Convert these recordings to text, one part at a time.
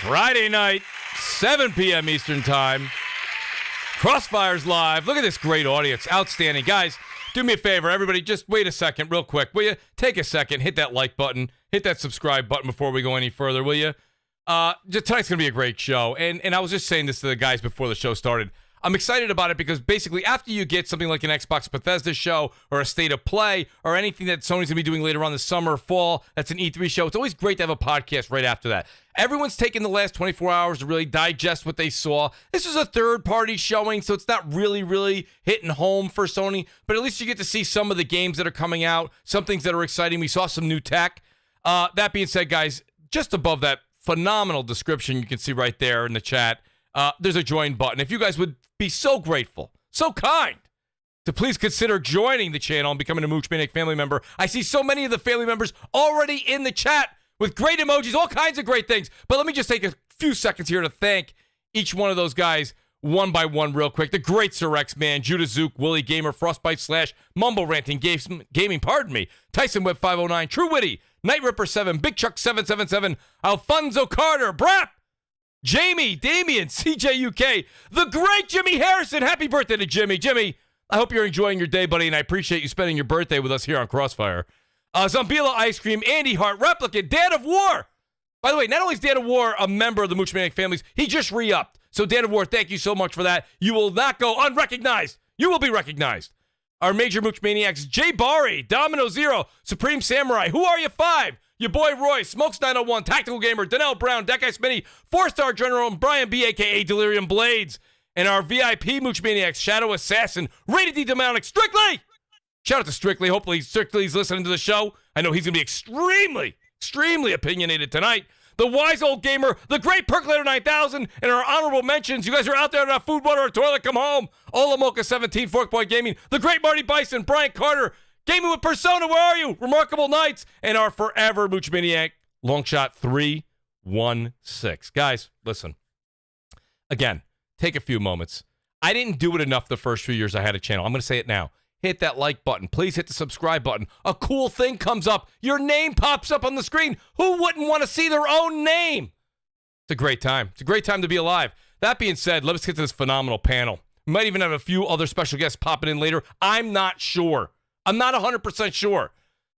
Friday night, 7 p.m. Eastern Time. CrossFire's live. Look at this great audience. Outstanding. Guys, do me a favor. Everybody, just wait a second real quick. Will you? Take a second. Hit that like button. Hit that subscribe button before we go any further, will you? Tonight's going to be a great show. And I was just saying this to the guys before the show started. I'm excited about it because basically after you get something like an Xbox Bethesda show or a State of Play or anything that Sony's going to be doing later on this summer, fall, that's an E3 show, it's always great to have a podcast right after that. Everyone's taken the last 24 hours to really digest what they saw. This is a third-party showing, so it's not really hitting home for Sony, but at least you get to see some of the games that are coming out, some things that are exciting. We saw some new tech. That being said, guys, just above that phenomenal description you can see right there in the chat, there's a join button. If you guys would be so grateful, so kind, to please consider joining the channel and becoming a Mooch Maniac family member. I see so many of the family members already in the chat with great emojis, all kinds of great things. But let me just take a few seconds here to thank each one of those guys one by one real quick. The great Sir X-Man, JudaZuk, WoolleyGamer, Frostbite Slash, MumbleRanting Gaming, Tyson Web 509, TrueWiddy, Kn1ght Ripper7, Big Chuck 777, Alphonso Carter, BRAP, Jamie, Damion, CJUK, the great Jimmy Harrison. Happy birthday to Jimmy. Jimmy, I hope you're enjoying your day, buddy, and I appreciate you spending your birthday with us here on CrossFire. Zombilla Ice Cream, Andy Hart, Replicant, DadOfWar. By the way, not only is DadOfWar a member of the Mooch Maniac families, he just re-upped. So DadOfWar, thank you so much for that. You will not go unrecognized. You will be recognized. Our major Mooch Maniacs, J. Bari, Domino Zero, SupremeSamurai, Who Are You 5, your boy Roy, Smokes901, Tactical Gamer, Donnell Brown, Deck Ice Mini, 4-Star General, and Brian B, a.k.a. Delirium Blades. And our VIP Mooch Maniacs, Shadow Assassin, Rated D Demonic, Strictly! Shout out to Strictly. Hopefully Strictly's listening to the show. I know he's going to be extremely opinionated tonight. The Wise Old Gamer, the Great Percolator 9000, and our honorable mentions. You guys are out there without food, water, or toilet, come home. Olamoka 17, Forkboy Gaming, the Great Marty Bison, Brian Carter, Gaming with Persona, where are you? Remarkable Nights, and our forever Mooch Maniac, Longshot 316. Guys, listen. Again, take a few moments. I didn't do it enough the first few years I had a channel. I'm going to say it now. Hit that like button. Please hit the subscribe button. A cool thing comes up. Your name pops up on the screen. Who wouldn't want to see their own name? It's a great time. It's a great time to be alive. That being said, let's get to this phenomenal panel. We might even have a few other special guests popping in later. I'm not sure. I'm not 100% sure.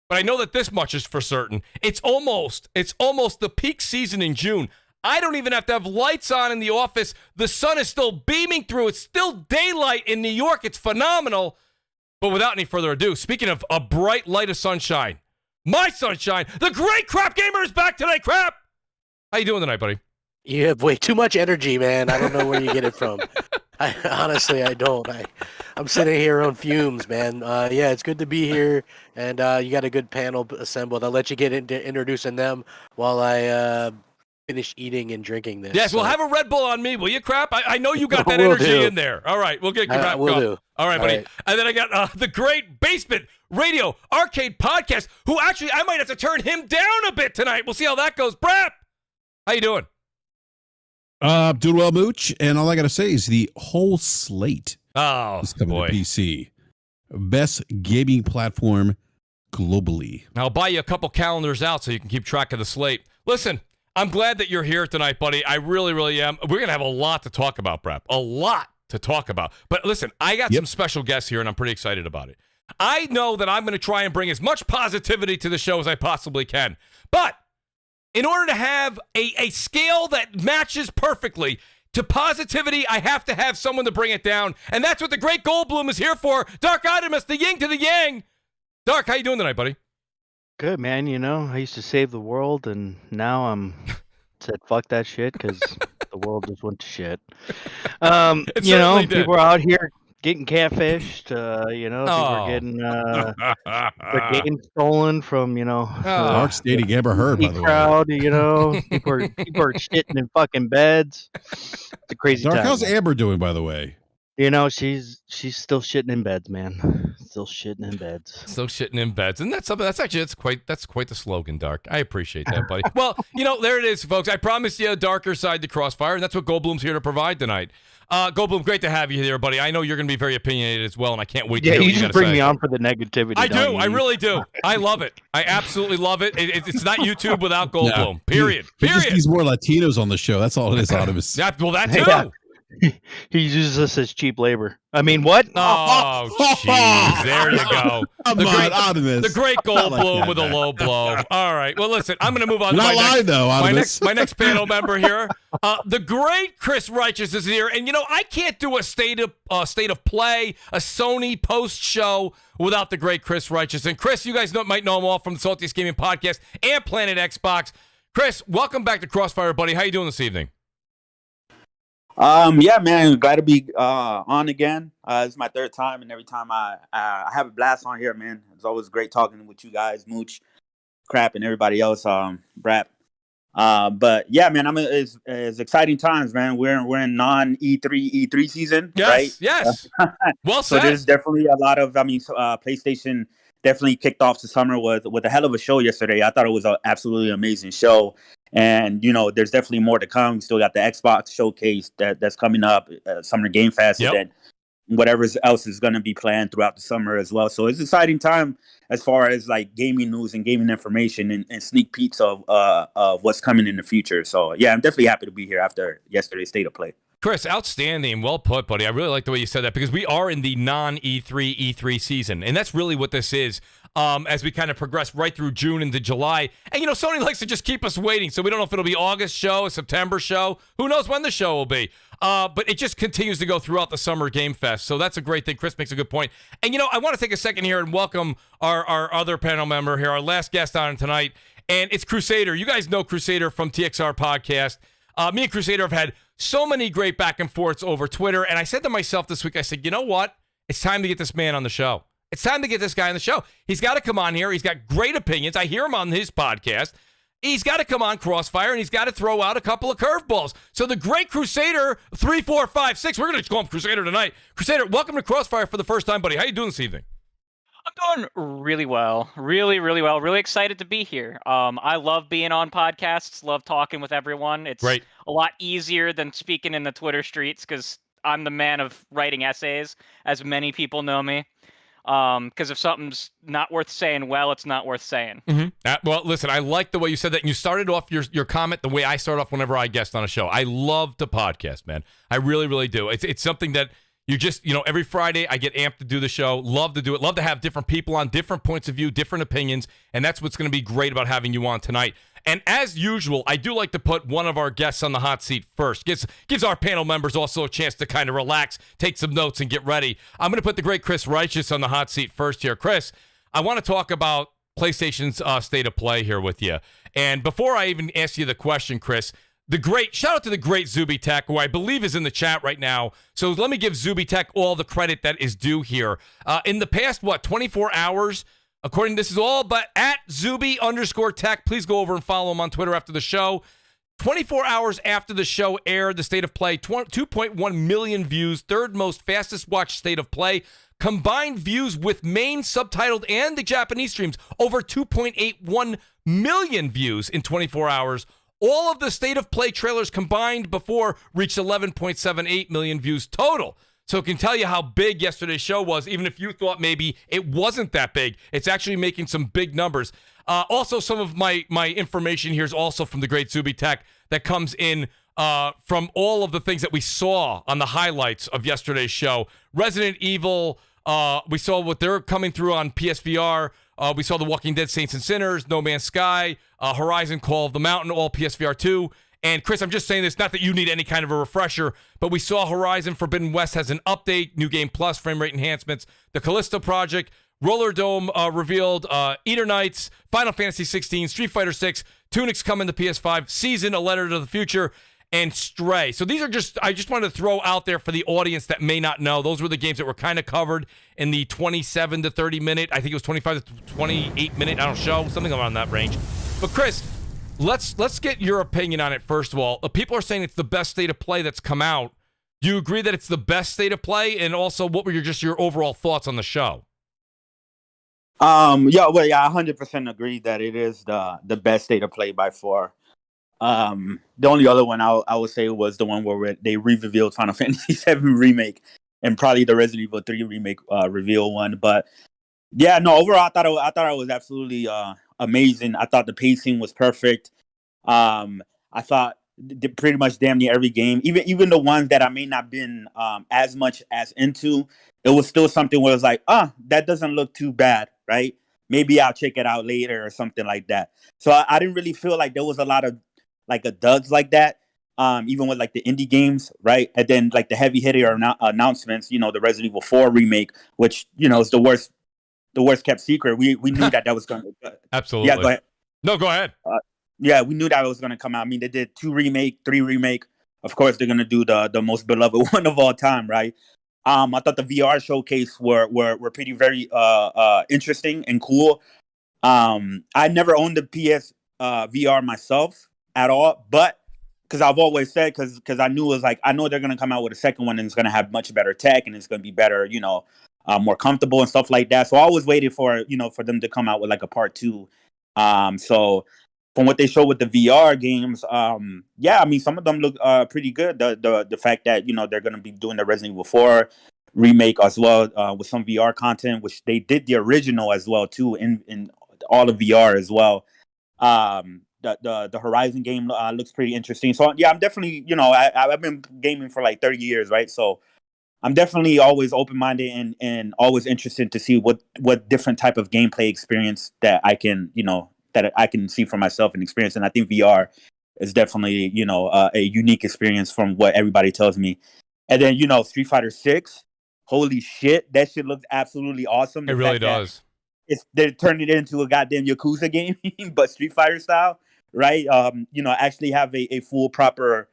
But I know that this much is for certain. It's almost the peak season in June. I don't even have to have lights on in the office. The sun is still beaming through. It's still daylight in New York. It's phenomenal. But without any further ado, speaking of a bright light of sunshine, my sunshine, the great Crap Gamer is back today. Crap! How you doing tonight, buddy? You have way too much energy, man. I don't know where you get it from. Honestly, I don't. I'm sitting here on fumes, man. Yeah, it's good to be here, and you got a good panel assembled. I'll let you get into introducing them while I finish eating and drinking this. Yes, we'll have a Red Bull on me, will you, Crap? I know you got that energy in there. All right, we'll get Crap will going. do. All right, buddy. All right. And then I got the great Basement Radio Arcade Podcast, who actually I might have to turn him down a bit tonight. We'll see how that goes. BRAP, how you doing? Doing well, Mooch. And all I got to say is the whole slate is coming to PC. Best gaming platform globally. I'll buy you a couple calendars out so you can keep track of the slate. Listen, I'm glad that you're here tonight, buddy. I really, really am. We're going to have a lot to talk about, BRAP. A lot to talk about. But listen, I got some special guests here, and I'm pretty excited about it. I know that I'm going to try and bring as much positivity to the show as I possibly can. But in order to have a scale that matches perfectly to positivity, I have to have someone to bring it down. And that's what the great Goldblum is here for. Dark Optimus, the yin to the yang. Dark, how you doing tonight, buddy? Good, man. You know, I used to save the world, and now I'm said fuck that shit because the world just went to shit. You know, people are out here getting catfished. You know, people are getting their games stolen from, you know, Dark's dating Amber Heard, by the crowd. You know, people are shitting in fucking beds. It's a crazy Dark, time. how's Amber doing, by the way? You know, she's still shitting in beds, man. Still shitting in beds. Still shitting in beds, and that's something. That's quite the slogan, Dark. I appreciate that, buddy. Well, there it is, folks. I promised you a darker side to Crossfire, and that's what Goldblum's here to provide tonight. Goldblum, great to have you here, buddy. I know you're going to be very opinionated as well, and I can't wait to hear what you got to say. You just bring me on for the negativity. I do. I really do. I love it. I absolutely love it. It's not YouTube without Goldblum. No. Period. He just needs more Latinos on the show. That's all it is, Artemis. That too. Yeah. He uses us as cheap labor. I mean, what? Oh, jeez. There you go. The great Goldblum with a low blow. All right. Well, listen, I'm going to move on to my next panel member here. The great Chris Righteous is here. And, I can't do a state of play, a Sony post-show without the great Chris Righteous. And, Chris, you guys might know him all from the Saltiest Gaming Podcast and Planet Xbox. Chris, welcome back to Crossfire, buddy. How you doing this evening? Yeah, man, glad to be on again. This is my third time, and every time I have a blast on here, man. It's always great talking with you guys, Mooch, Crap, and everybody else, BRAP. But yeah, man, it's exciting times, man. We're in non-E3 season, right? Yes. Well said. So there's definitely a lot of, PlayStation definitely kicked off the summer with a hell of a show yesterday. I thought it was an absolutely amazing show. And, there's definitely more to come. We still got the Xbox Showcase that's coming up, Summer Game Fest, and then whatever else is going to be planned throughout the summer as well. So it's an exciting time as far as like gaming news and gaming information and sneak peeks of what's coming in the future. So, yeah, I'm definitely happy to be here after yesterday's State of Play. Chris, outstanding. Well put, buddy. I really like the way you said that because we are in the non-E3 season, and that's really what this is. As we kind of progress right through June into July. And, Sony likes to just keep us waiting, so we don't know if it'll be August show, a September show. Who knows when the show will be? But it just continues to go throughout the Summer Game Fest, so that's a great thing. Chris makes a good point. And, I want to take a second here and welcome our other panel member here, our last guest on tonight, and it's Crusader. You guys know Crusader from TXR Podcast. Me and Crusader have had so many great back and forths over Twitter, and I said to myself this week, I said, you know what? It's time to get this man on the show. It's time to get this guy on the show. He's got to come on here. He's got great opinions. I hear him on his podcast. He's got to come on Crossfire, and he's got to throw out a couple of curveballs. So the great Crusader 3456, we're going to call him Crusader tonight. Crusader, welcome to Crossfire for the first time, buddy. How you doing this evening? I'm doing really well. Really, really well. Really excited to be here. I love being on podcasts. Love talking with everyone. It's a lot easier than speaking in the Twitter streets because I'm the man of writing essays, as many people know me. Because if something's not worth saying, well, it's not worth saying. Mm-hmm. Well, listen, I like the way you said that. And you started off your comment the way I start off whenever I guest on a show. I love to podcast, man. I really, really do. It's something that you just, every Friday I get amped to do the show. Love to do it. Love to have different people on, different points of view, different opinions. And that's what's going to be great about having you on tonight. And as usual, I do like to put one of our guests on the hot seat first. Gives our panel members also a chance to kind of relax, take some notes, and get ready. I'm going to put the great Chris Righteous on the hot seat first here. Chris, I want to talk about PlayStation's state of play here with you. And before I even ask you the question, Chris, shout out to the great Zuby Tech, who I believe is in the chat right now. So let me give Zuby Tech all the credit that is due here. In the past, 24 hours, according to this is all but at Zuby_Tech. Please go over and follow him on Twitter after the show. 24 hours after the show aired, the State of Play, 2.1 million views, third most fastest watched State of Play. Combined views with main, subtitled, and the Japanese streams, over 2.81 million views in 24 hours. All of the State of Play trailers combined before reached 11.78 million views total. So it can tell you how big yesterday's show was, even if you thought maybe it wasn't that big. It's actually making some big numbers. Also, some of my information here is also from the great Zuby Tech that comes in from all of the things that we saw on the highlights of yesterday's show. Resident Evil, we saw what they're coming through on PSVR. We saw The Walking Dead Saints and Sinners, No Man's Sky, Horizon Call of the Mountain, all PSVR2. And Chris, I'm just saying this, not that you need any kind of a refresher, but we saw Horizon Forbidden West has an update, New Game Plus, frame rate enhancements, the Callisto Project, Roller Dome revealed, Eater Knights, Final Fantasy XVI, Street Fighter VI, Tunics coming to PS5, Season, A Letter to the Future, and Stray. So these are I just wanted to throw out there for the audience that may not know. Those were the games that were kind of covered in the 27 to 30 minute, I think it was 25 to 28 minute, show, something around that range. But Chris, let's get your opinion on it first of all. People are saying it's the best State of Play that's come out. Do you agree that it's the best state of play? And also, what were your overall thoughts on the show? I 100% agree that it is the best state of play by far. The only other one I would say was the one where they revealed Final Fantasy VII remake and probably the Resident Evil 3 remake reveal one. But yeah, no, overall I thought it was absolutely amazing. I thought the pacing was perfect. I thought pretty much damn near every game, even the ones that I may not been as much as into, it was still something where it was like, that doesn't look too bad, right? Maybe I'll check it out later or something like that. So I didn't really feel like there was a lot of like a duds like that, even with like the indie games, right? And then like the heavy hitter announcements, the Resident Evil 4 remake, which is the worst kept secret. We knew that was going to absolutely. Yeah, go ahead. No, go ahead. Yeah, we knew that was going to come out. I mean, they did 2 remake, 3 remake. Of course, they're going to do the most beloved one of all time, right? I thought the VR showcase were pretty very interesting and cool. I never owned the PS VR myself at all, but because I've always said, because I knew it was like, I know they're going to come out with a second one and it's going to have much better tech and it's going to be better, more comfortable and stuff like that. So I always waited for them to come out with like a part 2. So from what they show with the VR games, I mean, some of them look pretty good. The fact that they're going to be doing the Resident Evil 4 remake as well with some VR content, which they did the original as well too in all of VR as well. The Horizon game looks pretty interesting. So yeah, I'm definitely I've been gaming for like 30 years, right? So I'm definitely always open-minded and always interested to see what different type of gameplay experience that I can that I can see for myself and experience. And I think VR is definitely a unique experience from what everybody tells me. And then Street Fighter 6, holy shit, that shit looks absolutely awesome. It really does. They're turning it into a goddamn Yakuza game, but Street Fighter style, right? Actually have a full proper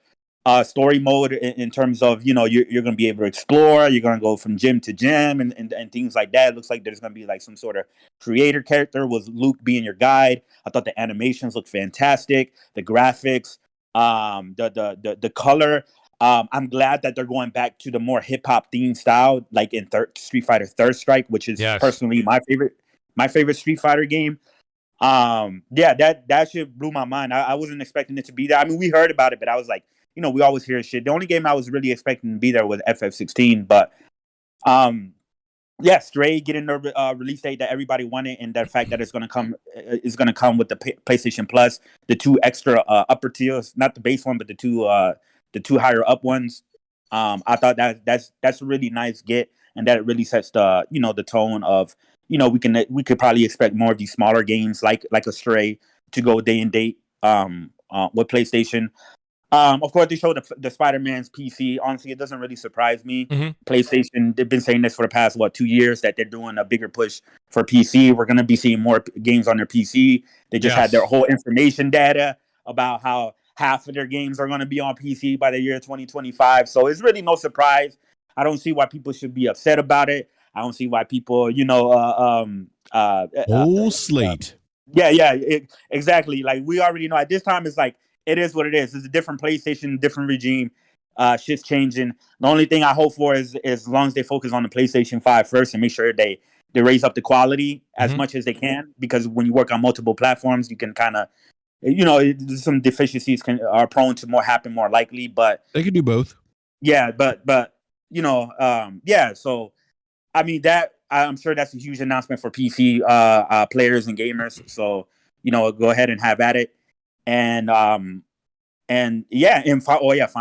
story mode in terms of you're going to be able to explore. You're going to go from gym to gym and things like that. It looks like there's going to be like some sort of creator character with Luke being your guide. I thought the animations looked fantastic. The graphics, the color. I'm glad that they're going back to the more hip hop themed style, like in Street Fighter Third Strike, which is personally my favorite Street Fighter game. That shit blew my mind. I wasn't expecting it to be there. I mean, we heard about it, but I was like, we always hear shit. The only game I was really expecting to be there was FF16, but Stray getting the release date that everybody wanted, and the fact that it's going to come with the PlayStation Plus, the 2 extra upper tiers, not the base one, but the two higher up ones. I thought that's a really nice get, and that it really sets the the tone of we could probably expect more of these smaller games like a Stray to go day and date with PlayStation. Of course, they showed the Spider-Man's PC. Honestly, it doesn't really surprise me. Mm-hmm. PlayStation, they've been saying this for the past 2 years that they're doing a bigger push for PC. We're going to be seeing more games on their PC. They just had their whole information data about how half of their games are going to be on PC by the year 2025. So it's really no surprise. I don't see why people should be upset about it. I don't see why people, whole slate. Exactly. Like we already know at this time, it's like, it is what it is. It's a different PlayStation, different regime. Shit's changing. The only thing I hope for is as long as they focus on the PlayStation 5 first and make sure they raise up the quality as much as they can, because when you work on multiple platforms, you can kind of, some deficiencies are prone to happen more likely, but they can do both. Yeah, but so I mean that I'm sure that's a huge announcement for PC players and gamers. So go ahead and have at it. And Final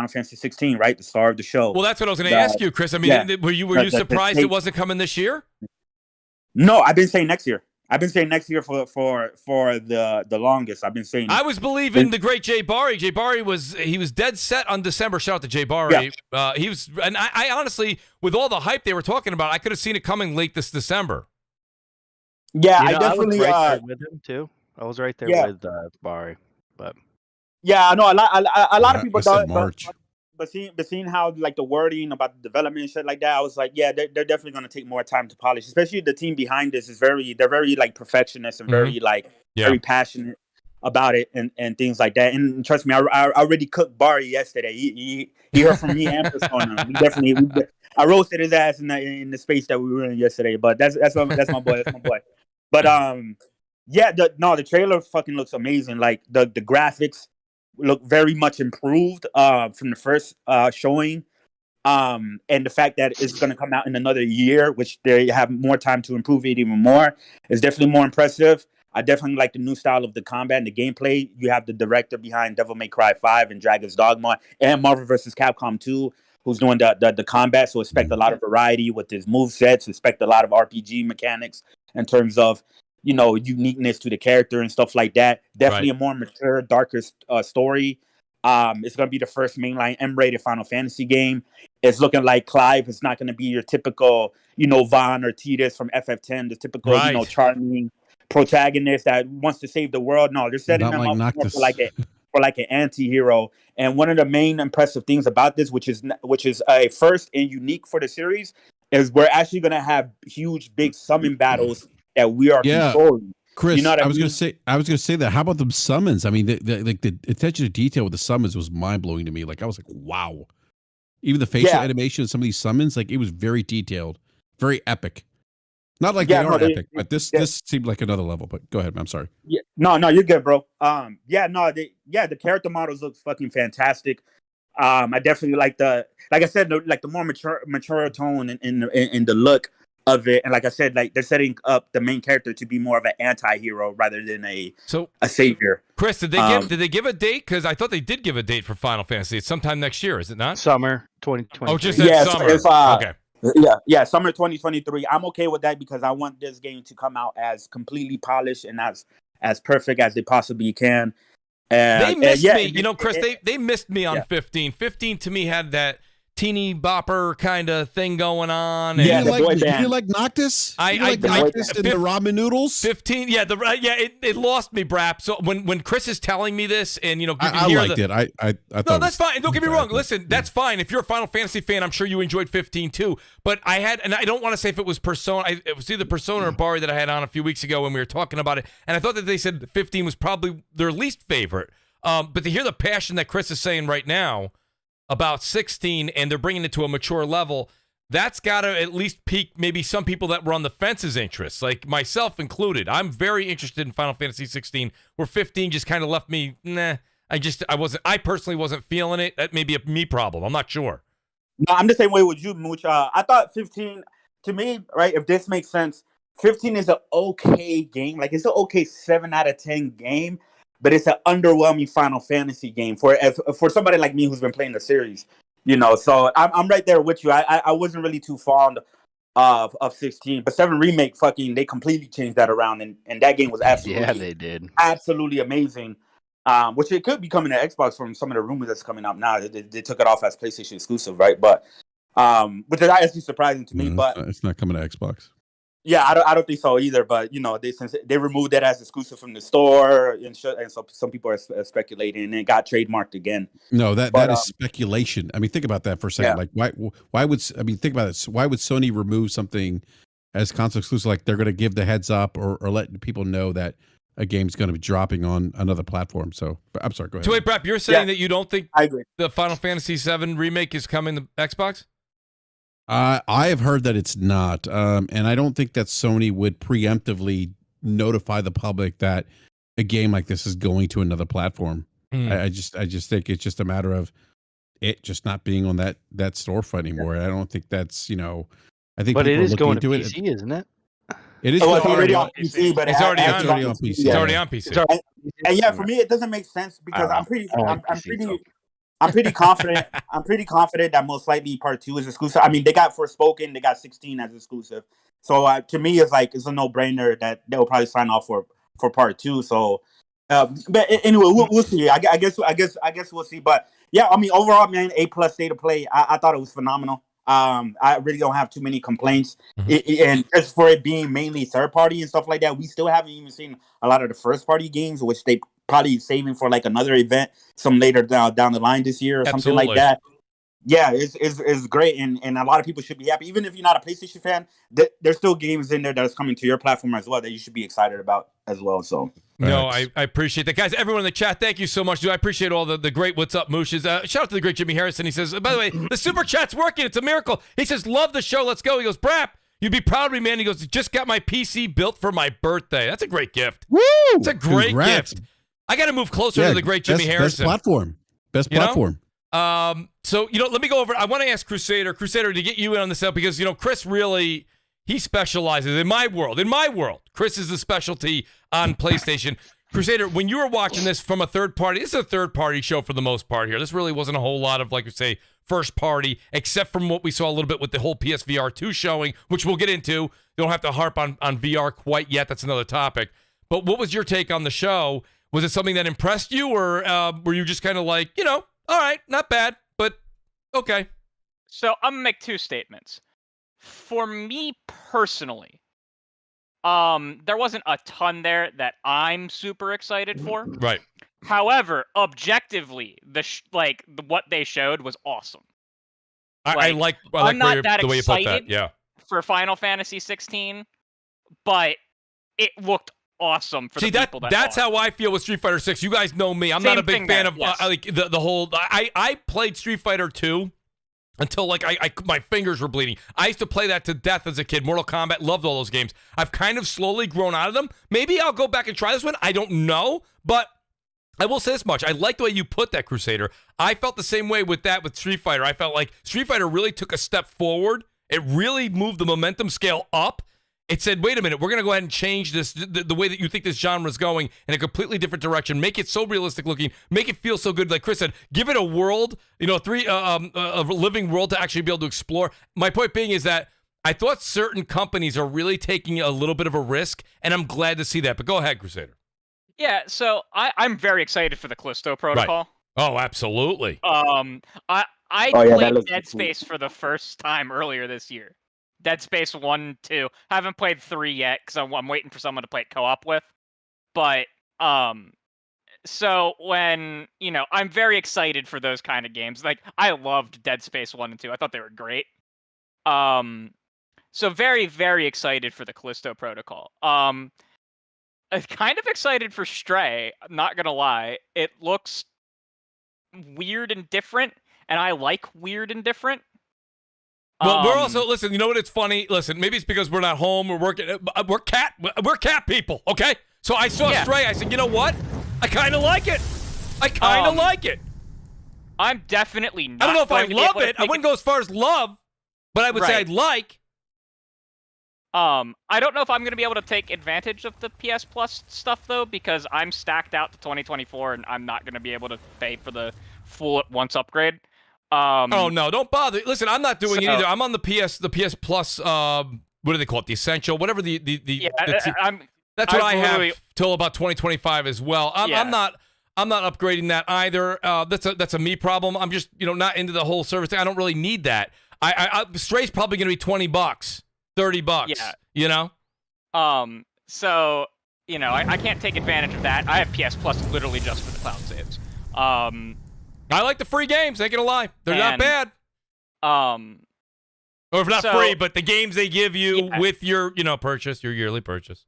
Fantasy 16, right? The star of the show. Well, that's what I was going to ask you, Chris. I mean, were you surprised it wasn't coming this year? No, I've been saying next year. I've been saying next year for the longest. I've been saying. I was believing the great Jay Bari. Jay Bari was dead set on December. Shout out to Jay Bari. Yeah. He was, and I honestly, with all the hype they were talking about, I could have seen it coming late this December. Yeah, I definitely was right there with him too. I was right there with Bari. But I know a lot of people thought March. But seeing how like the wording about the development and shit like that, I was like, they're definitely gonna take more time to polish. Especially the team behind this they're very like perfectionist and very like very passionate about it and things like that. And trust me, I already cooked Bari yesterday. He heard from me and Persona. I roasted his ass in the space that we were in yesterday. But that's my boy. That's my boy. But the trailer fucking looks amazing. Like the graphics look very much improved from the first showing. And the fact that it's going to come out in another year, which they have more time to improve it even more, is definitely more impressive. I definitely like the new style of the combat and the gameplay. You have the director behind Devil May Cry 5 and Dragon's Dogma and Marvel vs. Capcom 2, who's doing the combat. So expect a lot of variety with his movesets. Expect a lot of RPG mechanics in terms of, uniqueness to the character and stuff like that. Definitely a more mature, darker story. It's going to be the first mainline M-rated Final Fantasy game. It's looking like Clive is not going to be your typical, Vaughn or Tidus from FF10, the typical, charming protagonist that wants to save the world. No, they're setting him up for like an anti-hero. And one of the main impressive things about this, which is a first and unique for the series, is we're actually going to have huge, big summon battles that we are controlling. Chris, I was going to say that. How about the summons? I mean, the attention to detail with the summons was mind blowing to me. Like I was like, wow. Even the facial animation of some of these summons, like it was very detailed, very epic. Not like they are epic, but this seemed like another level. But go ahead, I'm sorry. Yeah, no, you're good, bro. The character models look fucking fantastic. I definitely like the more mature tone in the look of it, and like I said, like they're setting up the main character to be more of an anti-hero rather than a savior. Chris, did they give a date? Because I thought they did give a date for Final Fantasy. It's sometime next year, is it not? Summer 2020. Oh, just summer. Okay. Yeah, summer 2023. I'm okay with that because I want this game to come out as completely polished and as perfect as they possibly can. They missed me, Chris. They missed me on 15. 15 to me had that teeny bopper kind of thing going on. And you like Noctis? I Noctis and the ramen noodles. 15, it lost me, Brap. So when Chris is telling me this, and I liked it. I thought no, that's fine. Don't get me wrong. Listen, that's fine. If you're a Final Fantasy fan, I'm sure you enjoyed 15 too. But I don't want to say if it was Persona. It was either Persona or Bari that I had on a few weeks ago when we were talking about it, and I thought that they said 15 was probably their least favorite. But to hear the passion that Chris is saying right now about 16, and they're bringing it to a mature level, that's got to at least pique maybe some people that were on the fence's interests, like myself included. I'm very interested in Final Fantasy 16, where 15 just kind of left me, I personally wasn't feeling it. That may be a me problem. I'm not sure. No, I'm the same way with you, Mooch. I thought 15, to me, right, if this makes sense, 15 is an okay game. Like, it's an okay 7 out of 10 game. But it's an underwhelming Final Fantasy game for somebody like me who's been playing the series, So I'm right there with you. I wasn't really too fond of 16, but 7 Remake they completely changed that around, and that game was they did absolutely amazing. Which it could be coming to Xbox from some of the rumors that's coming up now. They took it off as PlayStation exclusive, right? But which is actually surprising to me. But it's not coming to Xbox. Yeah, I don't think so either. But since they removed that as exclusive from the store, and so some people are speculating, and it got trademarked again. No, that is speculation. I mean, think about that for a second. Yeah. Like, why would think about it? Why would Sony remove something as console exclusive? Like they're going to give the heads up or let people know that a game's going to be dropping on another platform. So, I'm sorry. Go ahead. So wait, Brap, you're saying that you don't think I agree. The Final Fantasy VII remake is coming to Xbox? I have heard that it's not, and I don't think that Sony would preemptively notify the public that a game like this is going to another platform. I just think it's just a matter of it just not being on that storefront anymore. I don't think that's I think, but it is going to PC, isn't it? It is. It's already on PC, but it's already on PC. It's already on PC. And yeah, for me, it doesn't make sense because I'm pretty confident. I'm pretty confident that most likely Part 2 is exclusive. I mean, they got Forspoken, they got 16 as exclusive. So to me, it's a no-brainer that they'll probably sign off for Part 2. So, but anyway, we'll see. I guess we'll see. But yeah, I mean, overall, man, A+ state of play. I thought it was phenomenal. I really don't have too many complaints, and just for it being mainly third party and stuff like that, we still haven't even seen a lot of the first party games, which they probably saving for like another event some later down the line this year or something like that. Yeah, it's great, and a lot of people should be happy. Even if you're not a PlayStation fan, there's still games in there that's coming to your platform as well that you should be excited about as well. So no, I appreciate that, guys. Everyone in the chat, thank you so much, dude. I appreciate all the great what's up mooshes. Shout out to the great Jimmy Harrison. He says, by the way, the super chat's working. It's a miracle. He says, love the show. Let's go. He goes, BRAP, you'd be proud of me, man. He goes, just got my PC built for my birthday. That's a great gift. Woo! It's a great gift. I got to move closer to the great Jimmy Harrison. Best platform. So, let me go over. I want to ask Crusader to get you in on this out because, Chris really, he specializes in my world. Chris is the specialty on PlayStation. Crusader, when you were watching this from a third party, this is a third party show for the most part here. This really wasn't a whole lot of, like you say, first party, except from what we saw a little bit with the whole PSVR2 showing, which we'll get into. You don't have to harp on VR quite yet. That's another topic. But what was your take on the show? Was it something that impressed you, or were you just kind of like, all right, not bad, but okay? So I'm gonna make two statements. For me personally, there wasn't a ton there that I'm super excited for. Right. However, objectively, what they showed was awesome. I like I'm not that the way you put that. excited Yeah. For Final Fantasy 16, but it looked awesome for the people that's how I feel with Street Fighter 6. You guys know me. I'm not a big fan of like the whole. I played Street Fighter 2 until like my fingers were bleeding. I used to play that to death as a kid. Mortal Kombat, loved all those games. I've kind of slowly grown out of them. Maybe I'll go back and try this one. I don't know, but I will say this much. I like the way you put that, Crusader. I felt the same way with Street Fighter. I felt like Street Fighter really took a step forward. It really moved the momentum scale up. It said, wait a minute, we're going to go ahead and change this, the way that you think this genre is going in a completely different direction. Make it so realistic looking. Make it feel so good. Like Chris said, give it a world, a living world to actually be able to explore. My point being is that I thought certain companies are really taking a little bit of a risk, and I'm glad to see that. But go ahead, Crusader. Yeah, so I'm very excited for the Callisto Protocol. Right. Oh, absolutely. I played Dead Space for the first time earlier this year. Dead Space 1, 2. Haven't played 3 yet because I'm waiting for someone to play it co-op with. But, so when, I'm very excited for those kind of games. Like, I loved Dead Space 1 and 2. I thought they were great. So very, very excited for the Callisto Protocol. I'm kind of excited for Stray, I'm not gonna lie. It looks weird and different, and I like weird and different. Well, we're also, listen, you know what, it's funny, listen, maybe it's because we're not home, we're working, we're cat people, okay? So I saw Stray, I said, you know what? I kind of like it. Like it. I'm definitely not. I don't know if I love it. I wouldn't go as far as love, but I would say I'd like. I don't know if I'm going to be able to take advantage of the PS Plus stuff, though, because I'm stacked out to 2024, and I'm not going to be able to pay for the full at-once upgrade. Oh, no, don't bother. Listen, I'm not doing it either. I'm on the PS Plus, what do they call it? The Essential, whatever that's what I have till about 2025 as well. I'm not upgrading that either. That's a me problem. I'm just, not into the whole service thing. I don't really need that. Stray's probably going to be $20, $30. Yeah. So, I can't take advantage of that. I have PS Plus literally just for the cloud saves. I like the free games, ain't gonna lie. They're not bad. Or if not free, but the games they give you with your, purchase, your yearly purchase.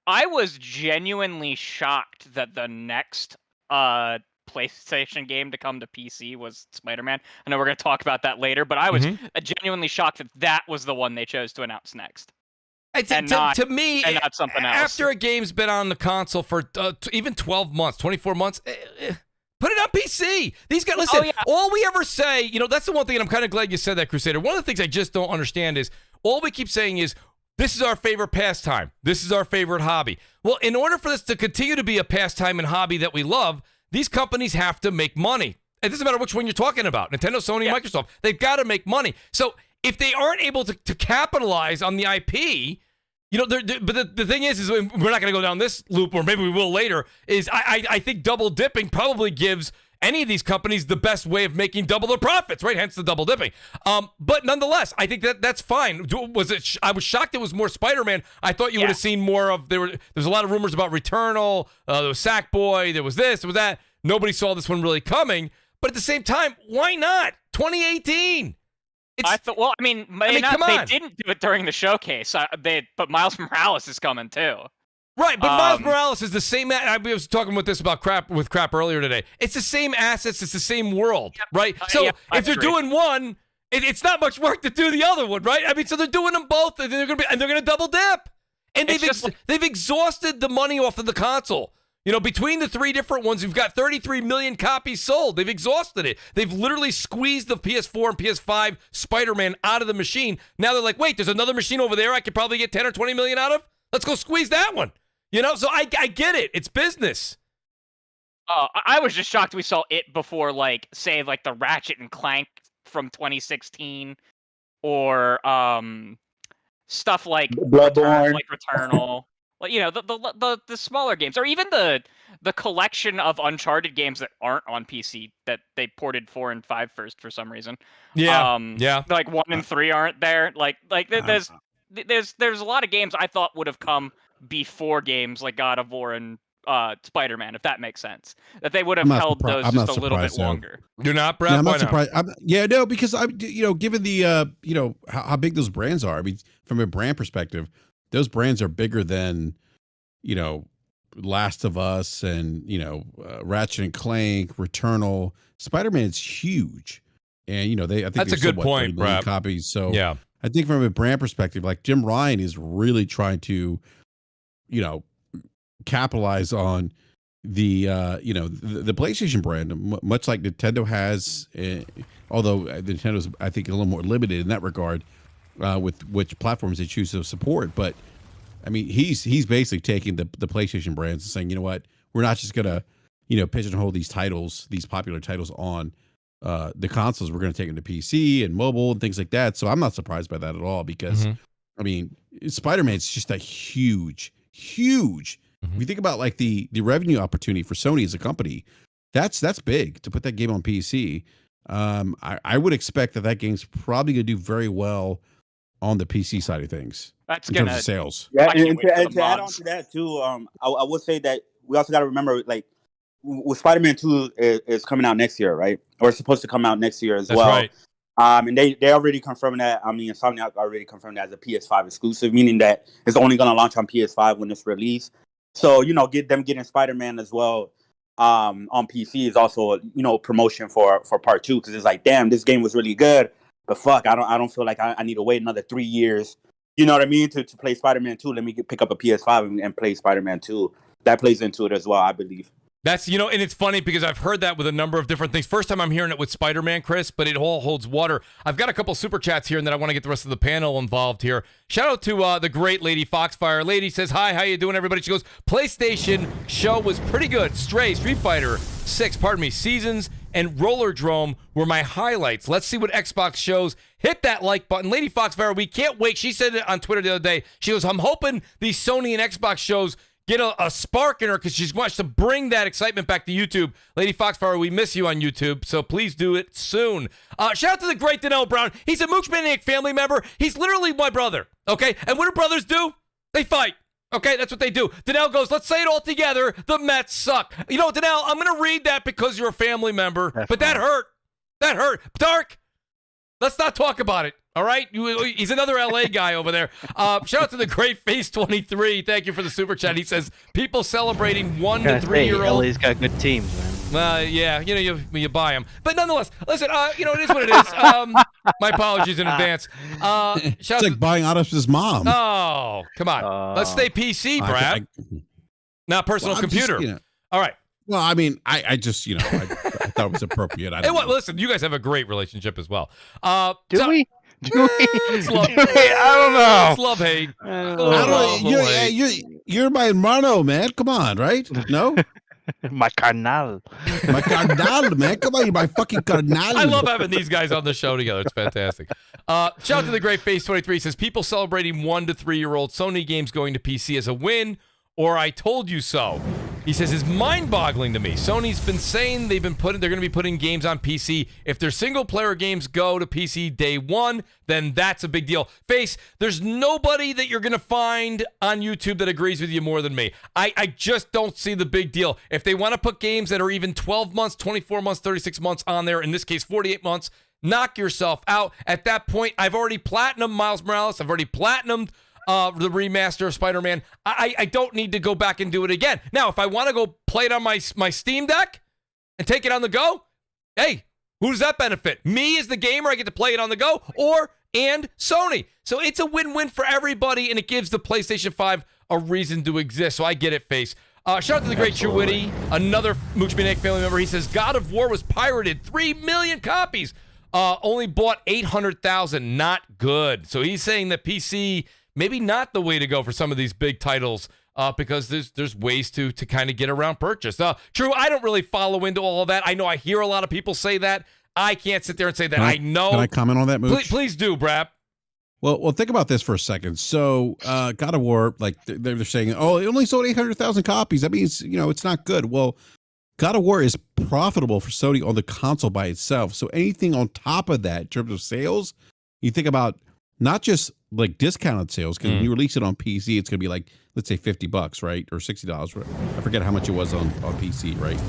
I was genuinely shocked that the next PlayStation game to come to PC was Spider-Man. I know we're going to talk about that later, but I was genuinely shocked that was the one they chose to announce next. To me, and not something else. After a game's been on the console for even 12 months, 24 months, put it on PC. These guys, listen, all we ever say, that's the one thing, and I'm kind of glad you said that, Crusader. One of the things I just don't understand is, all we keep saying is, this is our favorite pastime. This is our favorite hobby. Well, in order for this to continue to be a pastime and hobby that we love, these companies have to make money. It doesn't matter which one you're talking about. Nintendo, Sony, Microsoft. They've got to make money. So if they aren't able to capitalize on the IP, but the thing is we're not going to go down this loop, or maybe we will later, is I think double dipping probably gives any of these companies the best way of making double their profits, right? Hence the double dipping. But nonetheless, I think that's fine. I was shocked it was more Spider-Man. I thought you would have seen more of, there's a lot of rumors about Returnal, there was Sackboy, there was this, there was that. Nobody saw this one really coming. But at the same time, why not? 2018. I thought. Well, I mean, they didn't do it during the showcase. But Miles Morales is coming too. Right, but Miles Morales is the same. I was talking with crap earlier today. It's the same assets. It's the same world, right? So if they're doing one, it's not much work to do the other one, right? I mean, so they're doing them both, and they're gonna double dip, and they've exhausted the money off of the console. You know, between the three different ones, you've got 33 million copies sold. They've exhausted it. They've literally squeezed the PS4 and PS5 Spider-Man out of the machine. Now they're like, wait, there's another machine over there I could probably get 10 or 20 million out of? Let's go squeeze that one. You know, so I get it. It's business. I was just shocked we saw it before, like, say, like, the Ratchet and Clank from 2016, or stuff like Bloodborne, like Returnal. Like, you know, the smaller games, or even the collection of Uncharted games that aren't on PC that they ported 4 and 5 first for some reason. Yeah, like 1 and 3 aren't there. Like there's a lot of games I thought would have come before games like God of War and Spider-Man, if that makes sense. That they would have held those just a little bit longer. You're not, Brad? No, I'm not surprised. No, because given the how big those brands are. I mean, from a brand perspective, those brands are bigger than, Last of Us and, Ratchet and Clank, Returnal. Spider-Man's huge. And, I think that's a good point, Brad. Copies. So yeah, I think from a brand perspective, like Jim Ryan is really trying to, capitalize on the PlayStation brand, much like Nintendo has, although Nintendo's, I think, a little more limited in that regard. With which platforms they choose to support, but I mean, he's basically taking the PlayStation brands and saying, you know what, we're not just gonna, pigeonhole these titles, these popular titles on the consoles. We're gonna take them to PC and mobile and things like that. So I'm not surprised by that at all because, I mean, Spider-Man's just a huge. If you think about like the revenue opportunity for Sony as a company, that's big to put that game on PC. I would expect that game's probably gonna do very well on the PC side of things. That's in terms of sales. Yeah, and to add on to that too, I would say that we also got to remember, like, with Spider-Man 2 is coming out next year, right? Or it's supposed to come out next year as well. Right. And they already confirmed that. I mean, Insomniac already confirmed that as a PS5 exclusive, meaning that it's only going to launch on PS5 when it's released. So, getting Spider-Man as well on PC is also, promotion for part 2, because it's like, damn, this game was really good. But fuck, I don't feel like I need to wait another 3 years. You know what I mean? To play Spider-Man 2, let me pick up a PS5 and play Spider-Man 2. That plays into it as well, I believe. That's, and it's funny because I've heard that with a number of different things. First time I'm hearing it with Spider-Man, Chris, but it all holds water. I've got a couple super chats here, and then I want to get the rest of the panel involved here. Shout out to the great Lady Foxfire. Lady says, hi, how you doing, everybody? She goes, PlayStation show was pretty good. Stray, Street Fighter 6, Seasons, and Roller Drome were my highlights. Let's see what Xbox shows. Hit that like button. Lady Foxfire, we can't wait. She said it on Twitter the other day. She goes, I'm hoping these Sony and Xbox shows get a spark in her because she wants to bring that excitement back to YouTube. Lady Foxfire, we miss you on YouTube, so please do it soon. Shout out to the great Danelle Brown. He's a Mooch Maniac family member. He's literally my brother, okay? And what do brothers do? They fight. Okay, that's what they do. Danelle goes, let's say it all together. The Mets suck. Danelle, I'm going to read that because you're a family member, but that hurt. That hurt. Dark, let's not talk about it. All right? He's another LA guy over there. Shout out to the great Face 23. Thank you for the super chat. He says, people celebrating 1 to 3-year-old. LA's got good teams, man. Yeah, you buy them. But nonetheless, listen, it is what it is. My apologies in advance. It's like buying Otto's mom. Oh, come on. Let's stay PC, Brad. Not personal computer. All right. Well, I mean, I just, I thought it was appropriate. Listen, you guys have a great relationship as well. Do we? It's love. I don't know. It's love hate. You're my hermano, man. Come on, right? No? My carnal. My carnal, man. Come on, you're my fucking carnal. I love having these guys on the show together. It's fantastic. Shout out to the great Face 23. Says, people celebrating 1 to 3-year-old Sony games going to PC as a win, or I told you so. He says, it's mind-boggling to me. Sony's been saying they're going to be putting games on PC. If their single-player games go to PC day one, then that's a big deal. Face, there's nobody that you're going to find on YouTube that agrees with you more than me. I just don't see the big deal. If they want to put games that are even 12 months, 24 months, 36 months on there, in this case, 48 months, Knock yourself out. At that point, I've already platinumed Miles Morales. I've already platinumed the remaster of Spider-Man. I don't need to go back and do it again. Now, if I want to go play it on my Steam Deck and take it on the go, hey, who does that benefit? Me as the gamer, I get to play it on the go, and Sony. So it's a win-win for everybody, and it gives the PlayStation 5 a reason to exist. So I get it, Face. Shout out to the great TrueWiddy, another Mooch Maniac family member. He says, God of War was pirated, 3 million copies. Only bought 800,000. Not good. So he's saying that PC maybe not the way to go for some of these big titles because there's ways to kind of get around purchase. True, I don't really follow into all of that. I know I hear a lot of people say that. I can't sit there and say that. I know. Can I comment on that, Mooch? Please do, Brap. Well, think about this for a second. So, God of War, like they're saying, oh, it only sold 800,000 copies. That means, it's not good. Well, God of War is profitable for Sony on the console by itself. So anything on top of that in terms of sales, you think about not just like discounted sales, because when you release it on PC, it's going to be like, let's say $50, right? Or $60. Right? I forget how much it was on PC, right?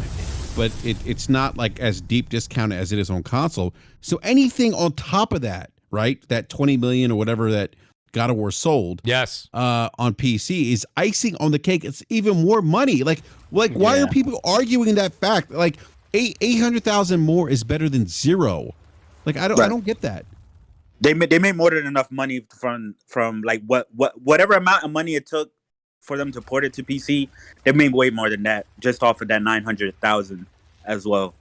But it's not like as deep discounted as it is on console. So anything on top of that, right? That 20 million or whatever that God of War sold, yes, on PC is icing on the cake. It's even more money. Like why are people arguing that fact? Like 800,000 more is better than zero. Like I don't get that. They made more than enough money from like whatever amount of money it took for them to port it to PC. They made way more than that just off of that 900,000 as well.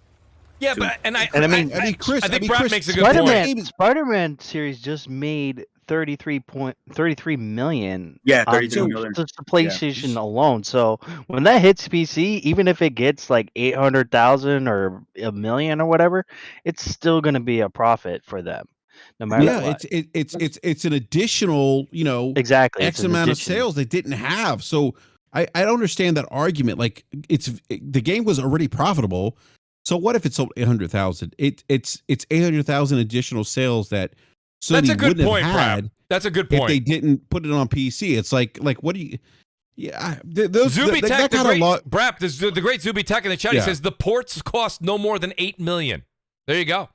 Yeah, but I think Chris makes a good point. Spider-Man series just made 33 million. Yeah, 32 million. Just the PlayStation alone. So when that hits PC, even if it gets like 800,000 or a million or whatever, it's still going to be a profit for them. No matter what. It's an additional, exactly X amount of sales they didn't have. So I don't understand that argument. Like the game was already profitable. So what if it sold 800,000? It's 800,000 additional sales that Sony wouldn't have had. That's a good point. If they didn't put it on PC, it's like what do you? Yeah, those Zubitech, the great Zubitech in the chat. He says the ports cost no more than $8 million. There you go.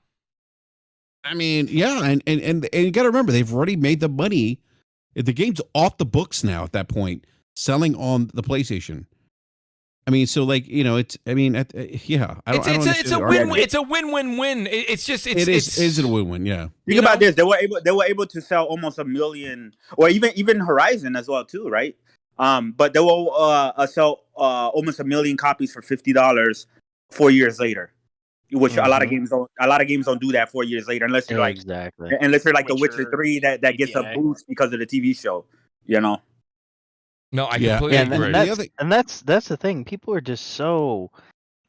I mean, yeah, and you got to remember they've already made the money. The game's off the books now at that point, selling on the PlayStation. I mean, so like it's. I mean, it's a win-win. It's a win-win-win. It is a win-win. Yeah. Think about this. They were able to sell almost 1 million, or even Horizon as well too, right? But they will sell almost 1 million copies for $50 4 years later, which a lot of games don't do that 4 years later unless you're like The Witcher 3 that gets a boost because of the TV show, No, I completely agree. And that's the thing. People are just so,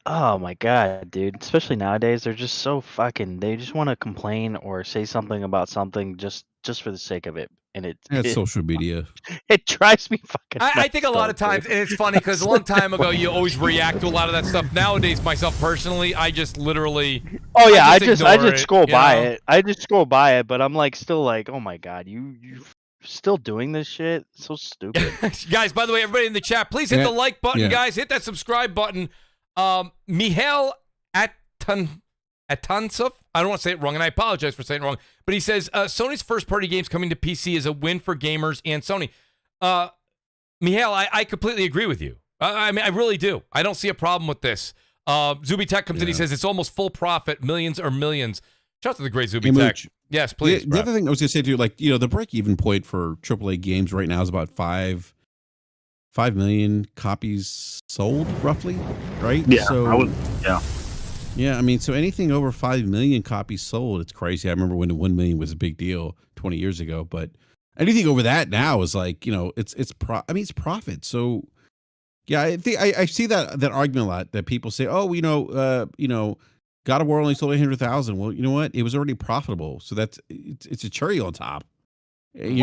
oh my god, dude. Especially nowadays, they're just so fucking. They just want to complain or say something about something just for the sake of it, and it's social media. It drives me fucking. I think a lot of times, and it's funny because a long time ago you always react to a lot of that stuff. Nowadays, myself personally, I just literally. Oh yeah, I just scroll by it. I just scroll by it, but I'm like still like, oh my god, you. Still doing this shit? So stupid. Guys, by the way, everybody in the chat, please hit the like button, guys. Hit that subscribe button. Mihail Atansov, I don't want to say it wrong, and I apologize for saying it wrong, but he says, Sony's first-party games coming to PC is a win for gamers and Sony. Mihail, I completely agree with you. I mean, I really do. I don't see a problem with this. Zubitech comes in, he says, it's almost full profit, millions or millions. Shout out to the great Zubitech. Yes, please. The other thing I was going to say to you, like, the break-even point for AAA games right now is about 5 million copies sold, roughly, right? Yeah. So, yeah. I mean, so anything over 5 million copies sold, it's crazy. I remember when the 1 million was a big deal 20 years ago, but anything over that now is like, it's profit. So, yeah, I think I see that argument a lot that people say, oh, God of War only sold 800,000. Well, you know what? It was already profitable, so it's a cherry on top. And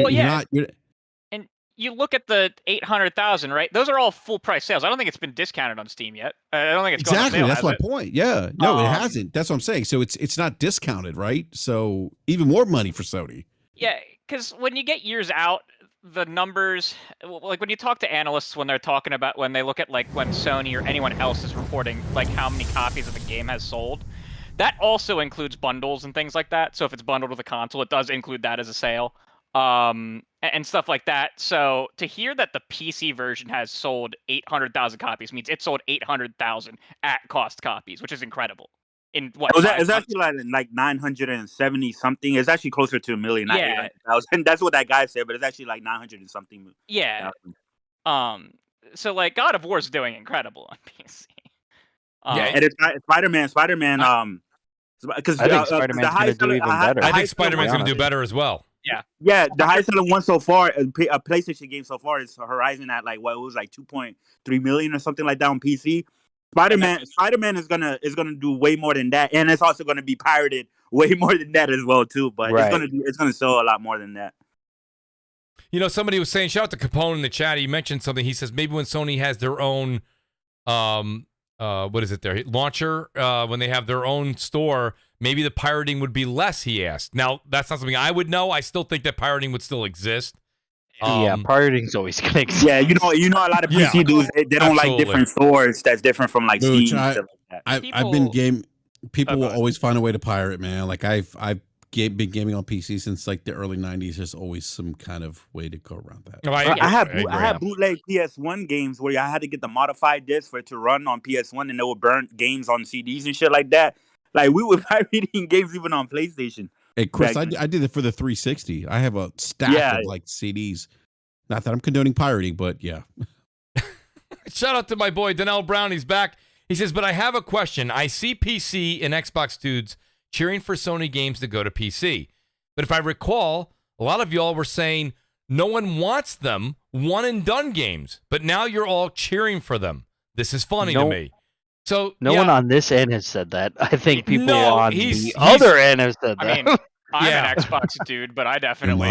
you look at the 800,000, right? Those are all full price sales. I don't think it's been discounted on Steam yet. I don't think it's exactly. Gone on sale, That's my point. Yeah, no, it hasn't. That's what I'm saying. So it's not discounted, right? So even more money for Sony. Yeah, because when you get years out, the numbers, like when you talk to analysts when they look at like when Sony or anyone else is reporting like how many copies of the game has sold, That also includes bundles and things like that. So if it's bundled with a console, it does include that as a sale, and stuff like that. So to hear that the PC version has sold 800,000 copies means it sold 800,000 at cost copies, which is incredible. In what? It's actually like 970 something. It's actually closer to 1 million, not 800,000. That's what that guy said, but it's actually like 900 and something. Yeah. So like God of War is doing incredible on PC. And it's Spider-Man. Because I think Spider-Man's going to do even better. I think Spider-Man's going to do better as well. Yeah. The highest selling one so far, a PlayStation game so far, is Horizon at like what it was like 2.3 million or something like that on PC. Spider-Man is gonna do way more than that, and it's also gonna be pirated way more than that as well too. But it's gonna sell a lot more than that. You know, somebody was saying, shout out to Capone in the chat. He mentioned something. He says maybe when Sony has their own, what is it there? Launcher, when they have their own store, maybe the pirating would be less, he asked. Now, that's not something I would know. I still think that pirating would still exist. Pirating's always going to exist. Yeah, you know, a lot of PC dudes, they don't like different stores that's different from like Mooch, Steam. And stuff like that. I've been people will always find a way to pirate, man. Like I've been gaming on PC since like the early 90s. There's always some kind of way to go around that. No, I had bootleg PS1 games where I had to get the modified disc for it to run on PS1, and they would burn games on CDs and shit like that. Like we were pirating games even on PlayStation. Hey Chris, I did it for the 360. I have a stack of like CDs. Not that I'm condoning pirating, but yeah. Shout out to my boy Donnell Brown. He's back. He says, but I have a question. I see PC and Xbox dudes cheering for Sony games to go to PC. But if I recall, a lot of y'all were saying no one wants them one-and-done games. But now you're all cheering for them. This is funny to me. So no one on this end has said that. I think people on the other end have said that. I mean, I'm an Xbox dude, but I definitely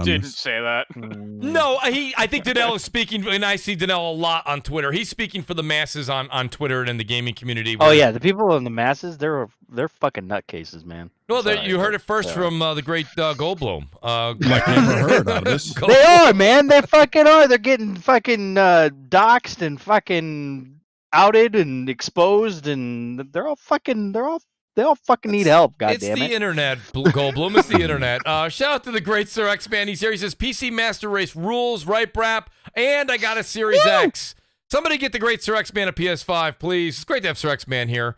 didn't say that. No, I think Donnell is speaking, and I see Donnell a lot on Twitter. He's speaking for the masses on Twitter and in the gaming community. Oh yeah, the people in the masses, they're fucking nutcases, man. Well, you heard it first from the great Goldblum. Like never heard about this. They are, man. They fucking are. They're getting fucking doxxed and fucking outed and exposed, and they all fucking need help. Goddammit! It's the internet, Goldblum. It's the internet. Shout out to the great Sir X-Man. He's here. He says PC Master Race rules, right, BRAP? And I got a Series X. Somebody get the great Sir X-Man a PS5, please. It's great to have Sir X-Man here.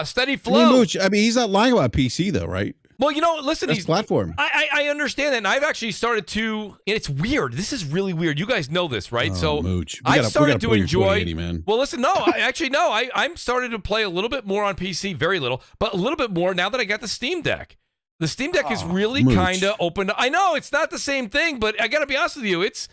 Steady flow. Mooch, I mean, he's not lying about PC though, right? Well, you know, listen, he's platform. I understand that, and I've actually started to. And it's weird. This is really weird. You guys know this, right? So Mooch. I've started to enjoy. Man. Well, listen, no, I'm starting to play a little bit more on PC, very little, but a little bit more now that I got the Steam Deck. The Steam Deck is really kind of open. I know it's not the same thing, but I got to be honest with you, it's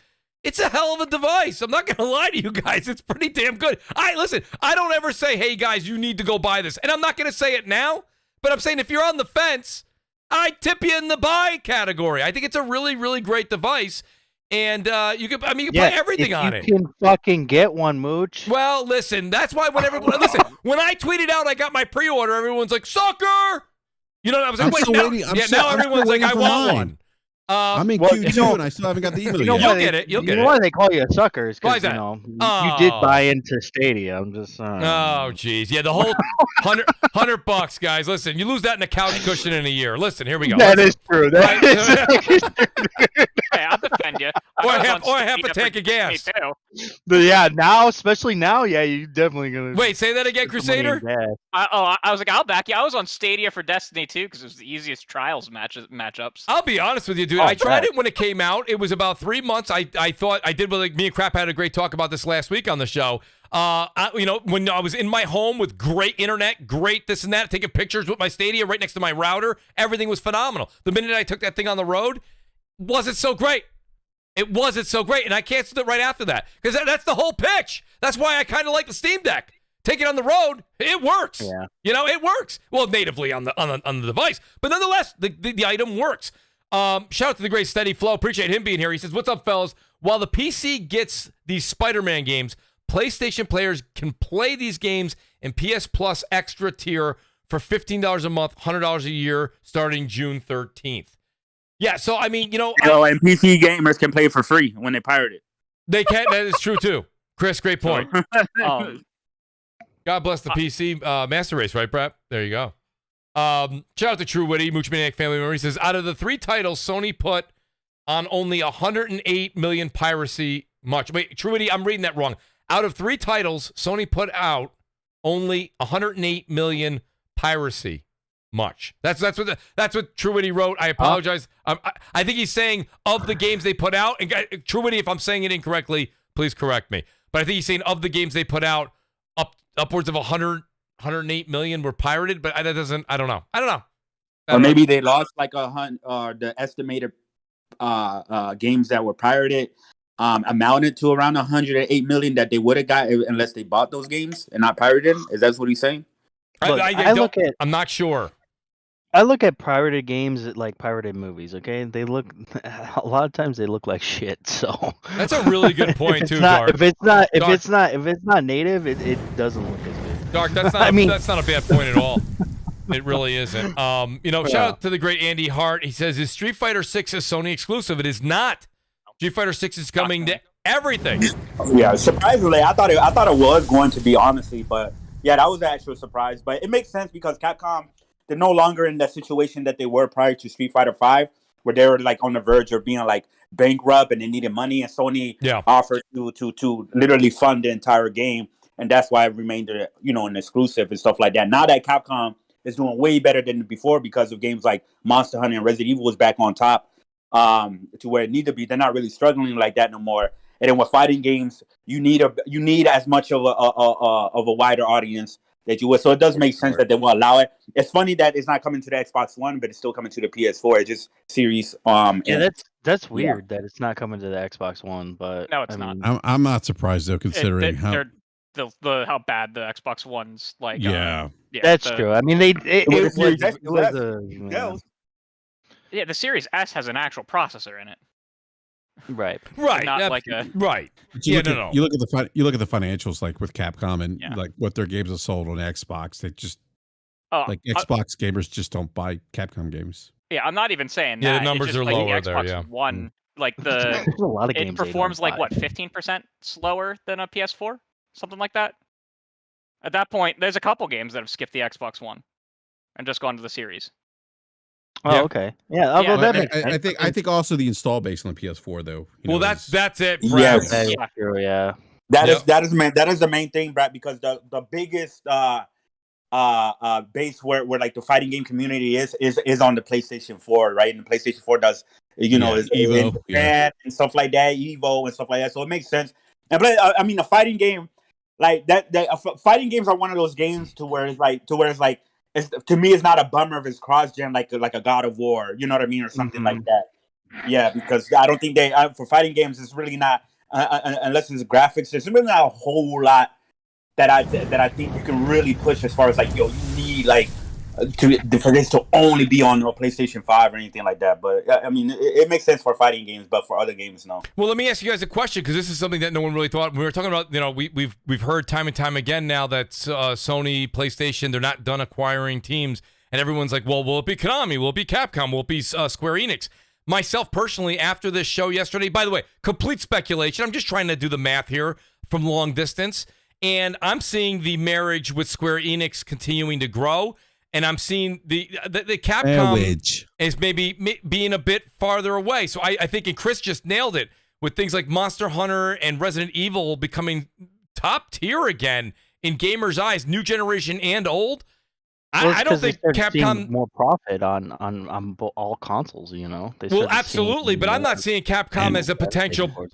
a hell of a device. I'm not going to lie to you guys. It's pretty damn good. Listen, I don't ever say, hey, guys, you need to go buy this. And I'm not going to say it now, but I'm saying if you're on the fence, I tip you in the buy category. I think it's a really, really great device. And you can play everything on it. You can fucking get one, Mooch. Well, listen, that's why when I tweeted out I got my pre-order, everyone's like, sucker! You know, I was like, now everyone's like, I want one. I'm in Q2 and I still haven't got the email yet. You'll get it. You'll get it. You know why they call you a sucker? Because you did buy into Stadia. I'm just saying. Oh, jeez. Yeah, the whole $100, guys. Listen, you lose that in a couch cushion in a year. Listen, here we go. That is true. That is true. Hey, I'll defend you. Or half a tank of gas. But yeah, now, especially now, you definitely gonna. Wait, say that again, Crusader. I was like, I'll back you. I was on Stadia for Destiny 2 because it was the easiest trials matchups. I'll be honest with you, dude. I tried it when it came out. It was about 3 months. I thought I did. Me and Crap had a great talk about this last week on the show. When I was in my home with great internet, great this and that, taking pictures with my Stadia right next to my router, everything was phenomenal. The minute I took that thing on the road, wasn't so great. It wasn't so great, and I canceled it right after that because that's the whole pitch. That's why I kind of like the Steam Deck. Take it on the road, it works. Yeah. It works. Well, natively on the device, but nonetheless, the item works. Shout out to the great Steady Flow. Appreciate him being here. He says, "What's up, fellas? While the PC gets these Spider-Man games, PlayStation players can play these games in PS Plus Extra tier for $15 a month, $100 a year, starting June 13th." Yeah, so I mean, and PC gamers can play for free when they pirate it. They can. That is true too, Chris. Great point. God bless the PC Master Race, right, Brad? There you go. Shout out to TrueWiddy, Mooch Maniac family member. He says, out of the 3 titles, Sony put on only 108 million piracy much. Wait, TrueWiddy, I'm reading that wrong. Out of 3 titles, Sony put out only 108 million piracy much. That's what TrueWiddy wrote. I apologize. I think he's saying of the games they put out. And TrueWiddy, if I'm saying it incorrectly, please correct me. But I think he's saying of the games they put out, upwards of 108 million were pirated. But that doesn't. I don't know. Or maybe they lost like the estimated games that were pirated amounted to around 108 million that they would have got unless they bought those games and not pirated them. Is that what he's saying? I'm not sure. I look at pirated games like pirated movies. Okay, they look a lot of times they look like shit. So that's a really good point too, Dark. Dark. If it's not native, it doesn't look as good. Dark, that's not. That's not a bad point at all. It really isn't. Shout out to the great Andy Hart. He says, "Is Street Fighter 6 a Sony exclusive?" It is not. Street Fighter 6 is coming to everything. Yeah, surprisingly, I thought it was going to be, honestly, but yeah, that was an actual surprise. But it makes sense because Capcom, they're no longer in that situation that they were prior to Street Fighter 5, where they were like on the verge of being like bankrupt and they needed money, and Sony offered to literally fund the entire game, and that's why it remained an exclusive and stuff like that. Now that Capcom is doing way better than before because of games like Monster Hunter and Resident Evil is back on top to where it need to be. They're not really struggling like that no more. And then with fighting games, you need as much of a wider audience that you would. So it does make sense that they will allow it. It's funny that it's not coming to the Xbox One, but it's still coming to the PS4. It's just series. That's weird that it's not coming to the Xbox One, but no, it's not. I'm not surprised though, considering how bad the Xbox One's like. That's true. I mean, the Series S has an actual processor in it. Right. Not like a right. You look at the financials, like with Capcom and like what their games have sold on Xbox. They just Xbox gamers just don't buy Capcom games. Yeah, I'm not even saying that. Yeah, the numbers are lower the Xbox there. Yeah. One, like There's a lot of games it performs like what 15% slower than a PS4, something like that. At that point, there's a couple games that have skipped the Xbox One and just gone to the Series. Oh, okay. Yeah. Well, that makes sense. I think also the install base on the PS4 though. That's it. Yes. Yeah. That is the main thing, Brad, because the biggest base where like the fighting game community is on the PlayStation 4, right? And the PlayStation 4 does is Evo and stuff like that, Evo and stuff like that. So it makes sense. And a fighting game like that. Fighting games are one of those games to where it's like. To me, it's not a bummer if it's cross-gen like a God of War, you know what I mean, or something like that. Yeah, because I don't think for fighting games, it's really not unless it's graphics. There's really not a whole lot that I think you can really push as far as like you need like for this to only be on a PlayStation 5 or anything like that. But I mean, it makes sense for fighting games, but for other games, no. Well, let me ask you guys a question because this is something that no one really thought. We were talking about, we've heard time and time again now that Sony, PlayStation, they're not done acquiring teams, and everyone's like, well, will it be Konami? Will it be Capcom? Will it be Square Enix? Myself personally, after this show yesterday, by the way, complete speculation. I'm just trying to do the math here from long distance, and I'm seeing the marriage with Square Enix continuing to grow. And I'm seeing the Capcom is maybe being a bit farther away. So I think, and Chris just nailed it, with things like Monster Hunter and Resident Evil becoming top tier again in gamers' eyes, new generation and old. I don't think Capcom more profit on all consoles. Absolutely, but I'm not seeing Capcom as a potential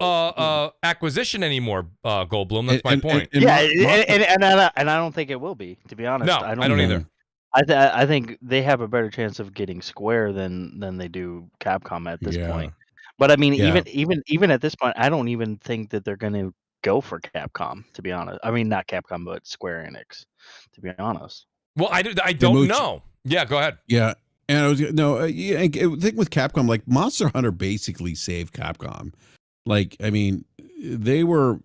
acquisition anymore. Goldblum, that's my point. And I don't think it will be. To be honest, no, I don't either. I think they have a better chance of getting Square than they do Capcom at this point. But I mean, even at this point, I don't even think that they're going to go for Capcom. To be honest, I mean not Capcom, but Square Enix. To be honest. Well, I don't know. Yeah, go ahead. Yeah, and I think with Capcom, like Monster Hunter basically saved Capcom. Like, I mean, there were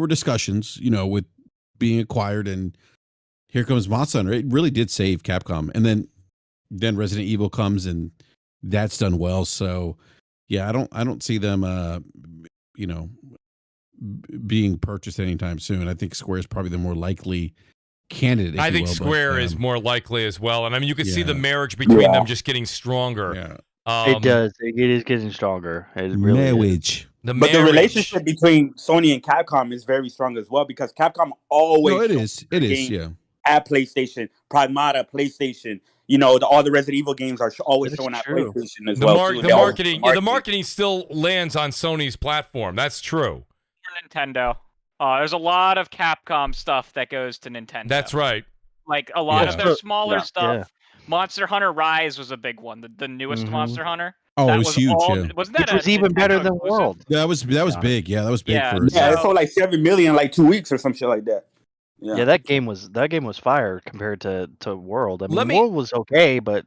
discussions, with being acquired and. Here comes Monster Hunter. It really did save Capcom, and then Resident Evil comes, and that's done well. So, yeah, I don't see them, being purchased anytime soon. I think Square is probably the more likely candidate. I think Square is more likely as well, and I mean you can see the marriage between them just getting stronger. It does. It is getting stronger. It really is. But the relationship between Sony and Capcom is very strong as well because Capcom always it is yeah. At PlayStation, Pragmata, PlayStation. You know, all the Resident Evil games are always showing at PlayStation as well. The marketing still lands on Sony's platform. That's true. For Nintendo, there's a lot of Capcom stuff that goes to Nintendo. That's right. Like a lot of their smaller stuff. Yeah. Monster Hunter Rise was a big one. The newest Monster Hunter. Oh, that it was huge. Wasn't that? It was even better than World. Yeah, that was big. Yeah, that was big for. Yeah, it sold like 7 million, like 2 weeks or some shit like that. Yeah, that game was fire compared to World. I mean, World was okay, but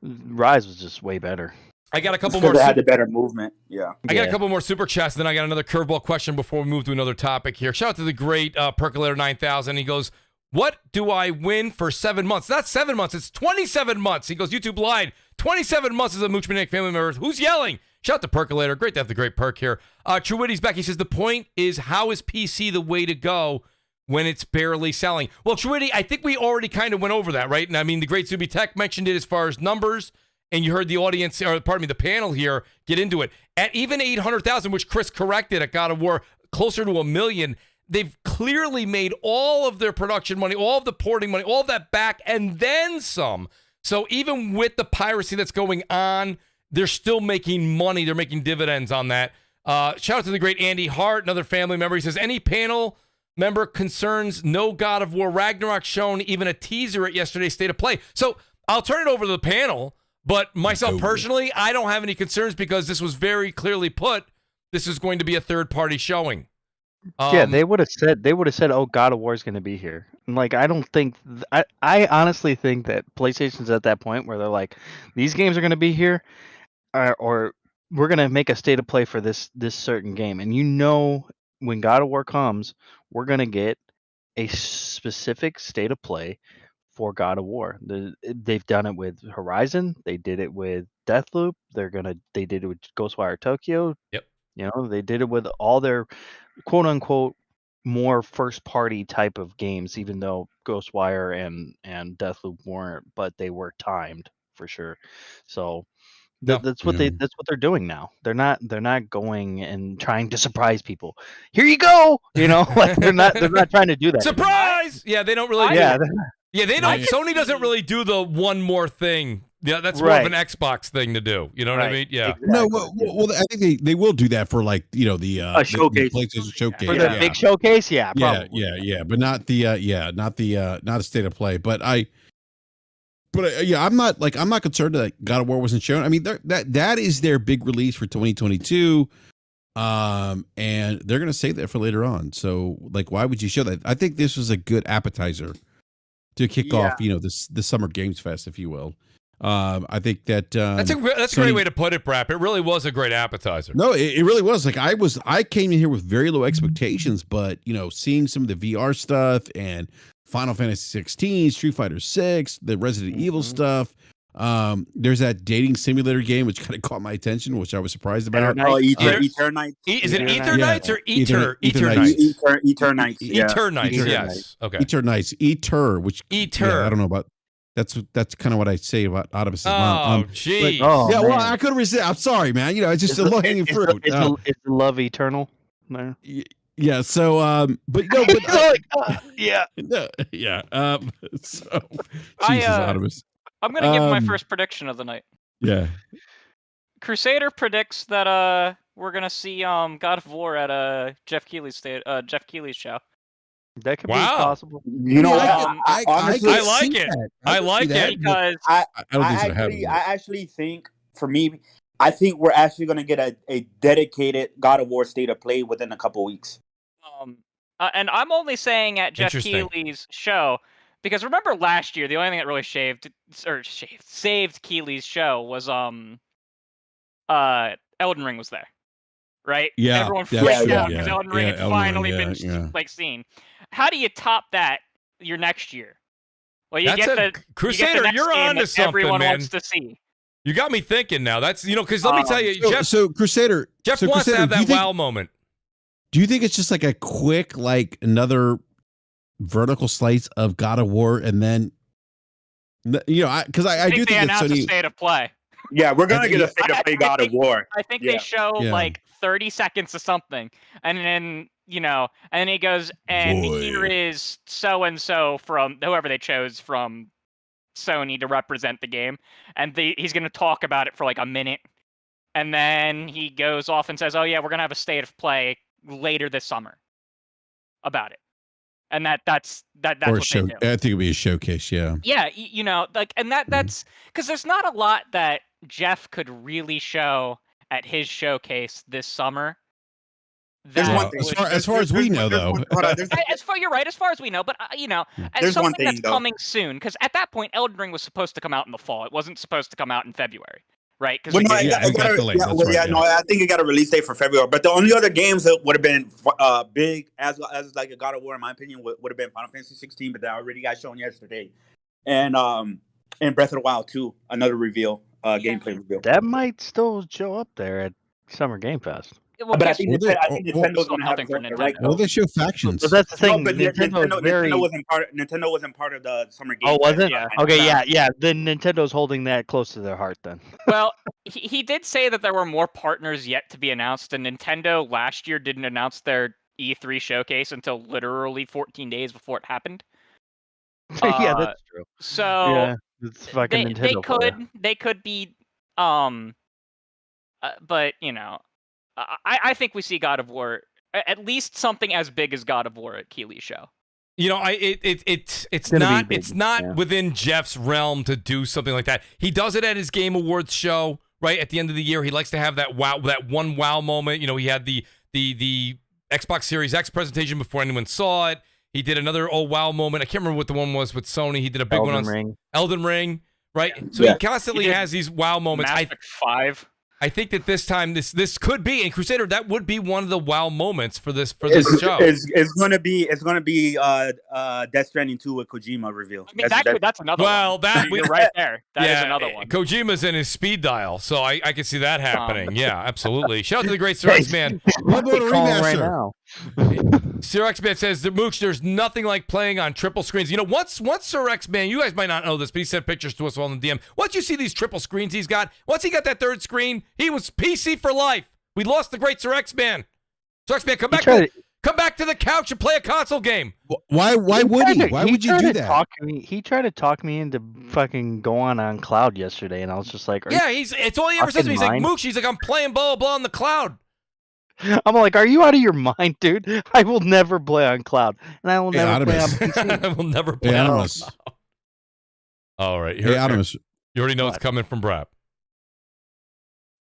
Rise was just way better. I got a couple more. They had the better movement. Yeah. I got a couple more super chats, then I got another curveball question before we move to another topic here. Shout out to the great Percolator 9000. He goes, "What do I win for 7 months?" Not 7 months. It's 27 months. He goes, "YouTube lied. 27 months as a Mooch Maniac family member. Who's yelling?" Shout out to Percolator. Great to have the great Perk here. TrueWiddy's back. He says, "The point is, how is PC the way to go when it's barely selling?" Well, TrueWiddy, I think we already kind of went over that, right? And I mean, the great Zuby Tech mentioned it as far as numbers, and you heard the audience, or pardon me, the panel here get into it. At even 800,000, which Chris corrected at God of War, closer to 1 million, they've clearly made all of their production money, all of the porting money, all of that back, and then some. So even with the piracy that's going on, they're still making money. They're making dividends on that. Shout out to the great Andy Hart, another family member. He says, "Any panel member concerns? No God of War Ragnarok shown, even a teaser at yesterday's State of Play." So I'll turn it over to the panel, but myself personally, I don't have any concerns because this was very clearly put. This is going to be a third-party showing. Yeah, they would have said, "Oh, God of War is going to be here." And like, I don't think, I honestly think that PlayStation's at that point where they're like, these games are going to be here, or we're going to make a State of Play for this certain game. And you know, when God of War comes, we're going to get a specific State of Play for God of War. They've done it with Horizon. They did it with Deathloop. They did it with Ghostwire Tokyo. Yep. You know, they did it with all their quote unquote more first party type of games, even though Ghostwire and Deathloop weren't, but they were timed for sure. So that's what they're doing now. They're not going and trying to surprise people. Here you go. You know, like they're not trying to do that. Surprise! Yeah, they don't really. Yeah, they don't. Sony doesn't really do the one more thing. Yeah, that's more of an Xbox thing to do. You know what I mean? Yeah. Exactly. No, well, I think they will do that for like the showcase, the PlayStation Showcase, for the big showcase. Yeah, probably. yeah, but not not a State of Play. But I'm not concerned that God of War wasn't shown. I mean, that is their big release for 2022, and they're gonna save that for later on. So like, why would you show that? I think this was a good appetizer to kick off, the Summer Games Fest, if you will. I think that that's a great way to put it, BRAP. It really was a great appetizer. No, it really was. Like I came in here with very low expectations, but seeing some of the VR stuff and Final Fantasy 16, Street Fighter 6, the Resident Evil stuff. There's that dating simulator game which kind of caught my attention, which I was surprised about. Eternights. Is it Eternights or Eternights? Eternights. Eternights. Yes. Okay. Eternights. Which I don't know about. That's kind of what I say about Odyssey's mom. Gee. Well, I couldn't resist. I'm sorry, man. It's just a low-hanging fruit. It's love eternal. No. Yeah. So, but no, yeah. Yeah. So, Jesus, Odyssey. I'm gonna give my first prediction of the night. Yeah. Crusader predicts that we're gonna see God of War at Jeff Keighley's show. That could be possible. I like it. I like it because I actually think, for me, I think we're actually going to get a dedicated God of War State of Play within a couple weeks. And I'm only saying at Jeff Keighley's show because remember last year the only thing that really saved Keighley's show was Elden Ring was there. Right? Yeah. Everyone freaked out because Elden Ring had finally been seen. How do you top that your next year? Well, you get the Crusader. You're on to something, everyone man. wants to see. You got me thinking now. That's because let me tell you, Jeff. So Crusader, Jeff wants to have that wow moment. Do you think it's just like a quick, like another vertical slice of God of War, and then because I do think they that announced Sony a state of play. Yeah, we're gonna get a state of play God of War. I think they show like 30 seconds of something, and then and then he goes, and here is so and so from whoever they chose from Sony to represent the game, and he's gonna talk about it for like a minute, and then he goes off and says, "Oh yeah, we're gonna have a state of play later this summer about it," and that's what they do. I think it'll be a showcase. Yeah. Yeah, and that's because there's not a lot that Jeff could really show at his showcase this summer. There's one thing. As far as we know, though. You're right. As far as we know, but there's something one thing that's coming soon. Because at that point, Elden Ring was supposed to come out in the fall. It wasn't supposed to come out in February, right? I think it got a release date for February. But the only other games that would have been big as like a God of War, in my opinion, would have been Final Fantasy 16, but that already got shown yesterday, and Breath of the Wild 2, another reveal, gameplay reveal. That might still show up there at Summer Game Fest. Well, but I think Nintendo's going to have for Nintendo. Well, they show factions. But that's the thing. No, but Nintendo wasn't part of the Summer Game. Oh, wasn't? Yeah. Okay, yeah. Then Nintendo's holding that close to their heart. Then. Well, he did say that there were more partners yet to be announced, and Nintendo last year didn't announce their E3 showcase until literally 14 days before it happened. Yeah, that's true. So yeah, it's fucking Nintendo. They could be, but I think we see God of War, at least something as big as God of War at Keighley's show. It's not within Jeff's realm to do something like that. He does it at his Game Awards show, right at the end of the year. He likes to have that one wow moment. He had the Xbox Series X presentation before anyone saw it. He did another wow moment. I can't remember what the one was with Sony. He did a big one on Elden Ring, right? Yeah. So he constantly has these wow moments. Mass Effect 5. I think that this time this could be, and Crusader, that would be one of the wow moments for this show. It's gonna be Death Stranding 2 with Kojima reveal. I mean, that's another one. You're right there. That is another one. Kojima's in his speed dial, so I can see that happening. Yeah, absolutely. Shout out to the great Sir X-Man. What about a remaster? Sir X-Man says, the Mooch, there's nothing like playing on triple screens. Once Sir X-Man, you guys might not know this, but he sent pictures to us all in the DM. Once you see these triple screens he's got, once he got that third screen, he was PC for life. We lost the great Sir X-Man. Sir X-Man, come back to the couch and play a console game. Why would he? Why would you do that? He tried to talk me into fucking going on cloud yesterday, and I was just like, it's all he ever says to me. He's like, Mooch, he's like, I'm playing blah, blah, blah on the cloud. I'm like, are you out of your mind, dude? I will never play on cloud, and I will never play on PC. I will never play on cloud. All right. Hey, Adamus. You already know it's coming from BRAP.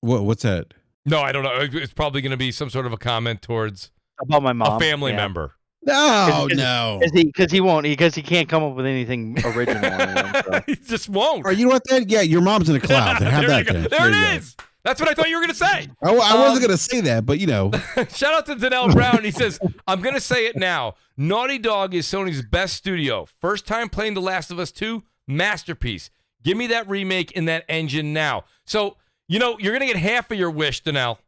What's that? No, I don't know. It's probably going to be some sort of a comment towards about my mom, a family member. No. Because he can't come up with anything original. So. He just won't. Or you know what? Then your mom's in the cloud. Have that. There it is. That's what I thought you were going to say. I wasn't going to say that, but Shout out to Danelle Brown. He says, I'm going to say it now. Naughty Dog is Sony's best studio. First time playing The Last of Us 2, masterpiece. Give me that remake in that engine now. So, you're going to get half of your wish, Danelle.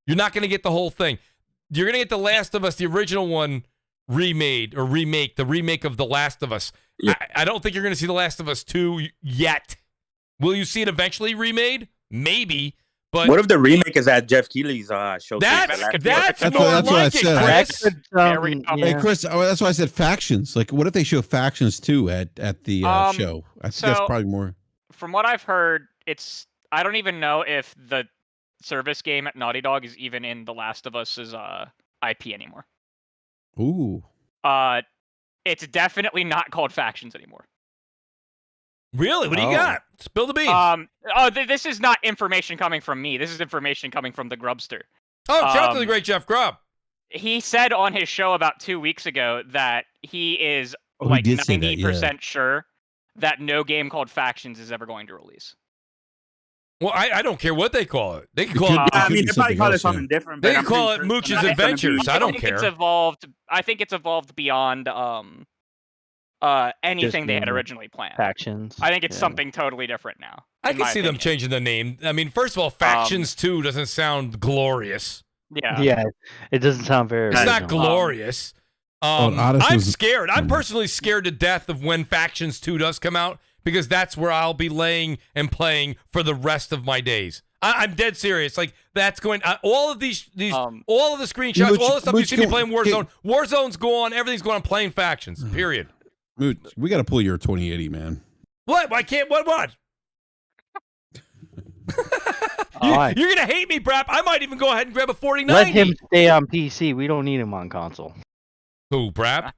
You're not going to get the whole thing. You're going to get The Last of Us, the original one, remake, the remake of The Last of Us. Yeah. I don't think you're going to see The Last of Us 2 yet. Will you see it eventually remade? Maybe. But what if the remake is at Jeff Keighley's showcase? That's more what I said. Chris. Hey, Chris, that's why I said factions. Like, what if they show factions too at the show? I think that's probably more. From what I've heard, I don't even know if the service game at Naughty Dog is even in The Last of Us's IP anymore. Ooh. It's definitely not called Factions anymore. Really? What do you got? Spill the beans. This is not information coming from me. This is information coming from the Grubster. Oh, shout out to the great Jeff Grubb. He said on his show about 2 weeks ago that he is 90% sure that no game called Factions is ever going to release. Well, I don't care what they call it. They can call it. I mean, they probably call it something different. They can call it Mooch's Adventures. I don't care. I think it's evolved beyond anything they had originally planned. Factions. I think it's something totally different now. I can see them changing the name. I mean, first of all, Factions 2 doesn't sound glorious. Yeah. Yeah, it doesn't sound very. It's not glorious. I'm scared. I'm personally scared to death of when Factions 2 does come out, because that's where I'll be laying and playing for the rest of my days. I'm dead serious. Like, that's going. All of these, all of the screenshots, all the stuff you see me playing Warzone. Warzone's gone. Everything's going on playing Factions. Period. Mooch, we got to pull your 2080, man. What? I can't. What? You're gonna hate me, BRAP. I might even go ahead and grab a 4090. Let him stay on PC. We don't need him on console. Who, BRAP?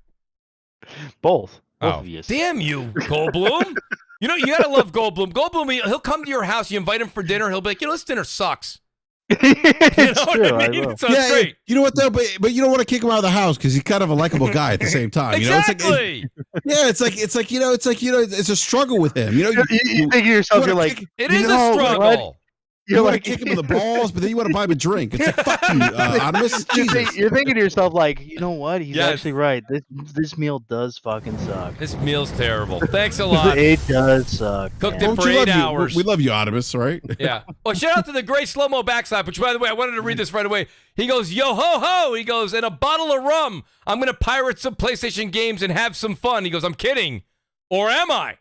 Both. Oh, of you. Damn you, Goldblum. You know, you gotta love Goldblum. Goldblum, he'll come to your house, you invite him for dinner, he'll be like, this dinner sucks. You know what I mean? So it's great. You know what though? But you don't want to kick him out of the house because he's kind of a likable guy at the same time. Exactly. It's it's a struggle with him. You think to yourself, you're like, it is a struggle. You want to kick him in the balls, but then you want to buy him a drink. It's like, fuck you, Optimus. You're thinking to yourself, like, you know what? He's actually right. This meal does fucking suck. This meal's terrible. Thanks a lot. It does suck. Cooked it for 8 hours. We love you, Optimus, right? Yeah. Well, shout out to the great slow-mo backslap, which, by the way, I wanted to read this right away. He goes, yo ho ho. He goes, and a bottle of rum. I'm going to pirate some PlayStation games and have some fun. He goes, I'm kidding. Or am I?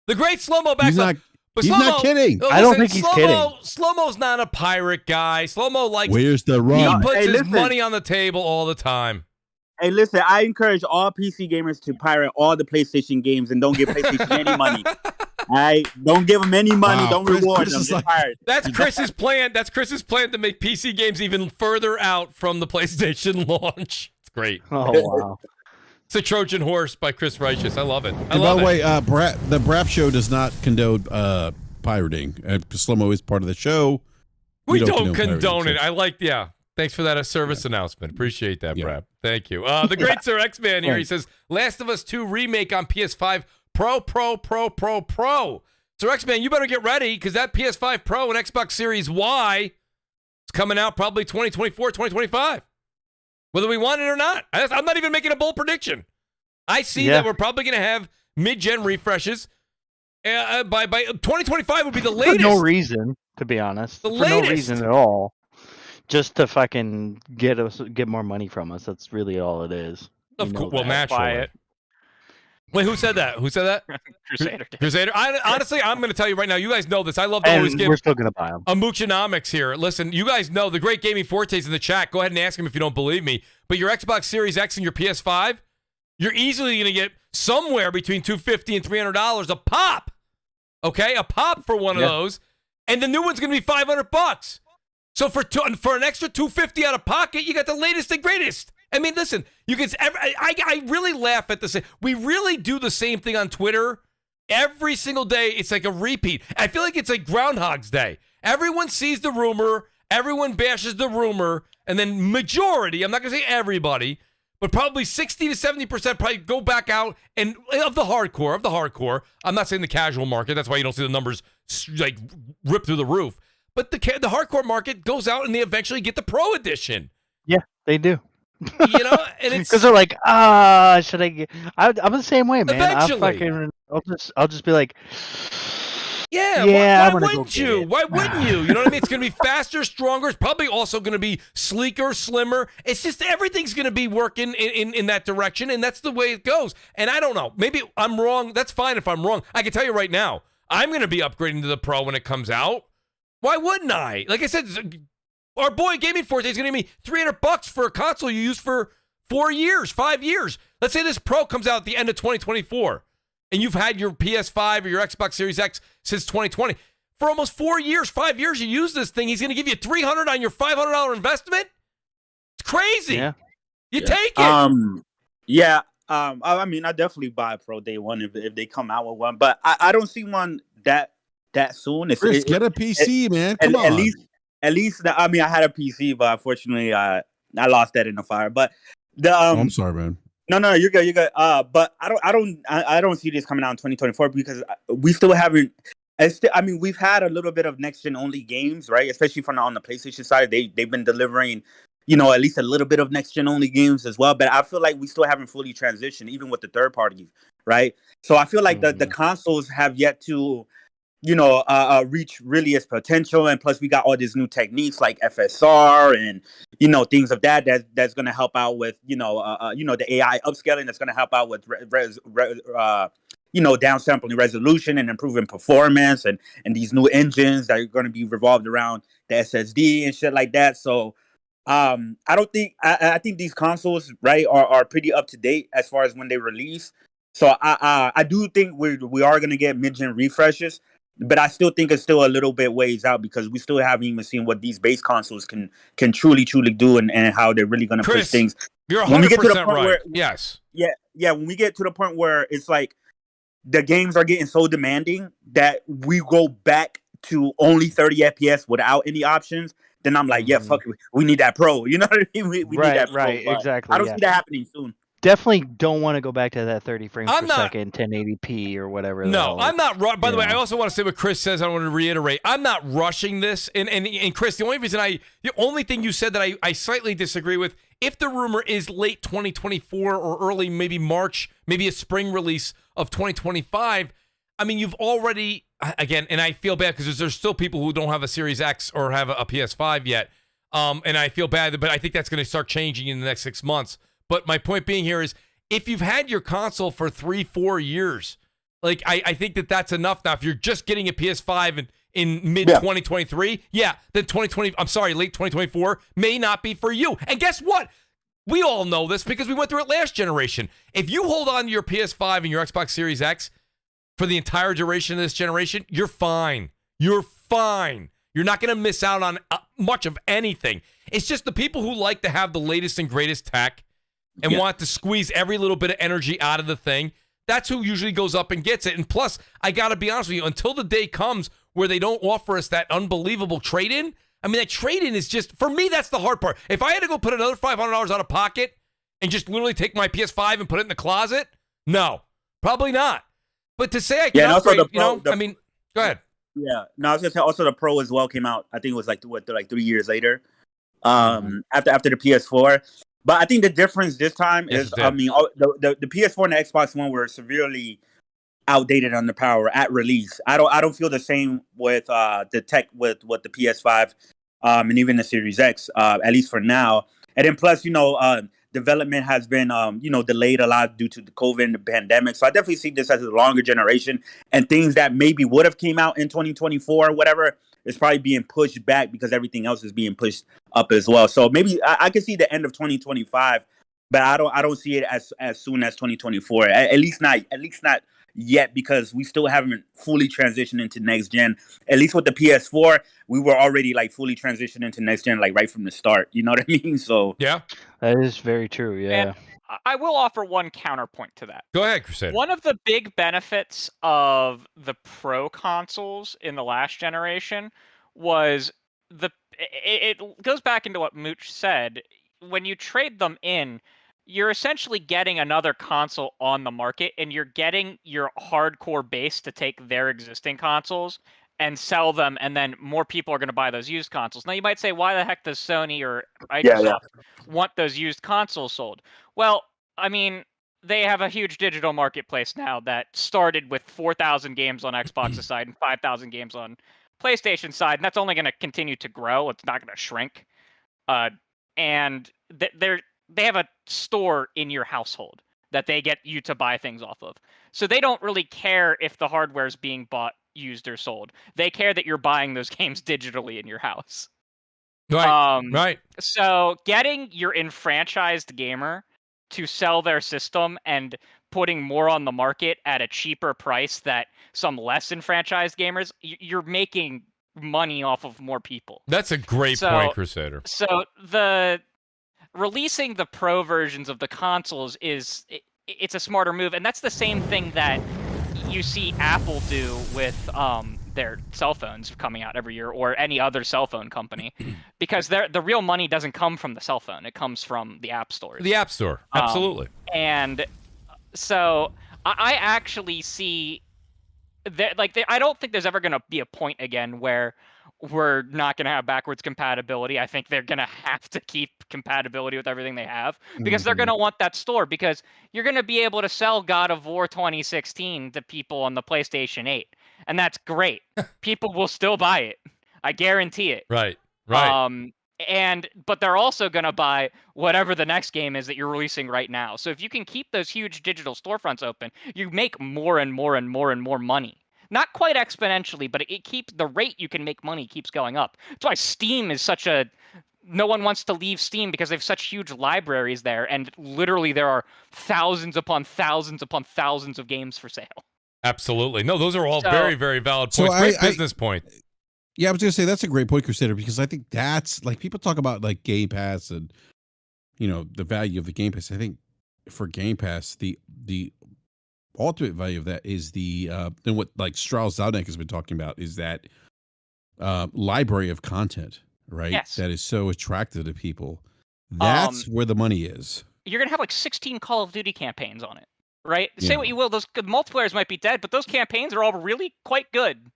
The great slow-mo backslap. He's not kidding. I don't think he's kidding. Slow-mo's not a pirate guy. Slow-mo likes. Where's the rum? He puts his money on the table all the time. Hey, listen, I encourage all PC gamers to pirate all the PlayStation games and don't give PlayStation any money. Don't give them any money. Wow, don't reward them. That's Chris's plan. That's Chris's plan to make PC games even further out from the PlayStation launch. It's great. Oh, wow. It's a Trojan Horse by Chris Righteous. I love it. By the way, the BRAP show does not condone pirating. Slow-mo is part of the show. We don't condone it. I like, thanks for that service announcement. Appreciate that, BRAP. Thank you. The great Sir X-Man here, he says, Last of Us 2 remake on PS5 Pro. Sir X-Man, you better get ready, because that PS5 Pro and Xbox Series Y is coming out probably 2024, 2025. Whether we want it or not. I'm not even making a bold prediction. I see that we're probably going to have mid-gen refreshes. By 2025 would be the latest. For no reason, to be honest. For no reason at all. Just to fucking get more money from us. That's really all it is. Of course. Well, naturally. Wait, who said that? Crusader. Honestly, I'm going to tell you right now. You guys know this. I love to always give. We're still going to buy them. A Moochonomics here. Listen, you guys know the great Gaming Forte's in the chat. Go ahead and ask him if you don't believe me. But your Xbox Series X and your PS5, you're easily going to get somewhere between $250 and $300 a pop. Okay, a pop for one of those, and the new one's going to be $500. So for an extra $250 out of pocket, you got the latest and greatest. I mean, listen, you can. I really laugh at the same. We really do the same thing on Twitter every single day. It's like a repeat. I feel like it's like Groundhog's Day. Everyone sees the rumor, everyone bashes the rumor, and then majority. I'm not going to say everybody, but probably 60 to 70% probably go back out and of the hardcore. I'm not saying the casual market. That's why you don't see the numbers like rip through the roof. But the hardcore market goes out and they eventually get the Pro Edition. Yeah, they do. You know, and it's because they're like, should I get? I'm the same way, man. Eventually, I'll just be like, why wouldn't you? Why wouldn't you? You know what I mean? It's going to be faster, stronger. It's probably also going to be sleeker, slimmer. It's just everything's going to be working in that direction, and that's the way it goes. And I don't know. Maybe I'm wrong. That's fine if I'm wrong. I can tell you right now, I'm going to be upgrading to the Pro when it comes out. Why wouldn't I? Like I said, our boy Gaming Forte is going to give me $300 for a console you use for 4 years, 5 years. Let's say this Pro comes out at the end of 2024, and you've had your PS5 or your Xbox Series X since 2020. For almost 4 years, 5 years, you use this thing. He's going to give you $300 on your $500 investment. It's crazy. Yeah. You take it. I mean, I definitely buy a Pro day one if they come out with one, but I don't see one that soon. Chris, get a PC, man. Come on. At least, I mean, I had a PC, but unfortunately, I lost that in the fire. But I'm sorry, man. No, you're good. But I don't see this coming out in 2024 because we still haven't. I mean, we've had a little bit of next gen only games, right? Especially on the PlayStation side, they've been delivering, at least a little bit of next gen only games as well. But I feel like we still haven't fully transitioned, even with the third parties, right? So I feel like the consoles have yet to, reach really its potential. And plus we got all these new techniques like FSR and things of that's going to help out with the AI upscaling, that's going to help out with downsampling resolution and improving performance, and these new engines that are going to be revolved around the SSD and shit like that. So I think these consoles, right, are pretty up to date as far as when they release. So I do think we are going to get mid-gen refreshes, but I still think it's still a little bit ways out because we still haven't even seen what these base consoles can truly do and how they're really going to push things. You're 100% right. Yes. Yeah. When we get to the point where it's like the games are getting so demanding that we go back to only 30 FPS without any options, then I'm like, yeah, fuck it. We need that pro. You know what I mean? We need that pro. Right, exactly. I don't see that happening soon. Definitely don't want to go back to that 30 frames per second, 1080p or whatever. No, I'm not. By the way, I also want to say what Chris says. I want to reiterate. I'm not rushing this. And Chris, the only thing you said that I slightly disagree with, if the rumor is late 2024 or early, maybe March, maybe a spring release of 2025, I mean, you've already, again, and I feel bad because there's still people who don't have a Series X or have a PS5 yet. And I feel bad, but I think that's going to start changing in the next 6 months. But my point being here is, if you've had your console for 3-4 years, like I think that's enough now. If you're just getting a PS5 in mid 2023, then late 2024 may not be for you. And guess what? We all know this because we went through it last generation. If you hold on to your PS5 and your Xbox Series X for the entire duration of this generation, you're fine. You're fine. You're not going to miss out on much of anything. It's just the people who like to have the latest and greatest tech and want to squeeze every little bit of energy out of the thing, that's who usually goes up and gets it. And plus, I got to be honest with you, until the day comes where they don't offer us that unbelievable trade-in, I mean, that trade-in is just, for me, that's the hard part. If I had to go put another $500 out of pocket and just literally take my PS5 and put it in the closet, no, probably not. But to say I can upgrade, go ahead. Yeah, no, I was going to say also the Pro as well came out, I think it was like 3 years later, after the PS4. But I think the difference this time is, I mean, the PS4 and the Xbox One were severely outdated on the power at release. I don't feel the same with the tech with the PS5 and even the Series X, at least for now. And then plus, development has been delayed a lot due to the COVID and the pandemic. So I definitely see this as a longer generation, and things that maybe would have came out in 2024 or whatever is probably being pushed back because everything else is being pushed up as well. So maybe I can see the end of 2025, but I don't see it as soon as 2024. At least not yet, because we still haven't fully transitioned into next gen. At least with the PS4, we were already like fully transitioned into next gen, like right from the start. You know what I mean? So yeah, that is very true. Yeah. And I will offer one counterpoint to that. Go ahead, Crusader. One of the big benefits of the Pro consoles in the last generation was it goes back into what Mooch said. When you trade them in, you're essentially getting another console on the market, and you're getting your hardcore base to take their existing consoles and sell them, and then more people are going to buy those used consoles. Now, you might say, why the heck does Sony or Microsoft want those used consoles sold? Well, I mean, they have a huge digital marketplace now that started with 4,000 games on Xbox's side and 5,000 games on PlayStation side, and that's only going to continue to grow. It's not going to shrink. And they have a store in your household that they get you to buy things off of. So they don't really care if the hardware is being bought, used, or sold. They care that you're buying those games digitally in your house. Right. Right. So getting your enfranchised gamer to sell their system and putting more on the market at a cheaper price that some less enfranchised gamers, you're making money off of more people. That's a great point, Crusader. So releasing the Pro versions of the consoles it's a smarter move, and that's the same thing that you see Apple do with their cell phones coming out every year, or any other cell phone company, because the real money doesn't come from the cell phone; it comes from the app stores. The app store, absolutely. And so I actually see that, I don't think there's ever going to be a point again where we're not going to have backwards compatibility. I think they're going to have to keep compatibility with everything they have, because they're going to want that store, because you're going to be able to sell God of War 2016 to people on the PlayStation 8. and that's great. People will still buy it. I guarantee it. Right. But they're also going to buy whatever the next game is that you're releasing right now. So if you can keep those huge digital storefronts open, you make more and more and more and more money. Not quite exponentially, but it keeps the rate you can make money keeps going up. That's why Steam is such a no one wants to leave Steam because they have such huge libraries there, and literally there are thousands upon thousands upon thousands of games for sale. Absolutely. No, those are all very, very valid points. Great business point. Yeah, I was going to say that's a great point, Crusader, because I think that's like people talk about like Game Pass and the value of the Game Pass. I think for Game Pass, the ultimate value of that is then what like Strauss Zalnek has been talking about is that library of content, right? Yes. That is so attractive to people. That's where the money is. You're going to have like 16 Call of Duty campaigns on it, right? Yeah. Say what you will, those multiplayers might be dead, but those campaigns are all really quite good,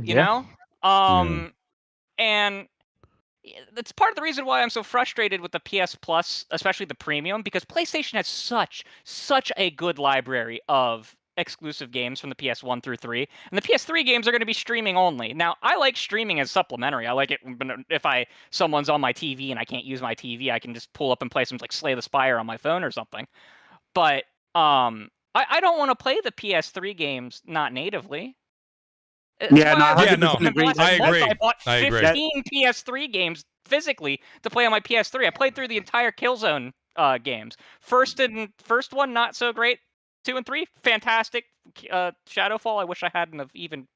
you know? And that's part of the reason why I'm so frustrated with the PS Plus, especially the premium, because PlayStation has such a good library of exclusive games from the PS1 through 3, and the PS3 games are going to be streaming only. Now, I like streaming as supplementary. I like it if someone's on my TV and I can't use my TV, I can just pull up and play some like Slay the Spire on my phone or something. But I don't want to play the PS3 games not natively. I agree. I bought 15 PS3 games physically to play on my PS3. I played through the entire Killzone games. First one, not so great. 2 and 3, fantastic. Shadowfall, I wish I hadn't have even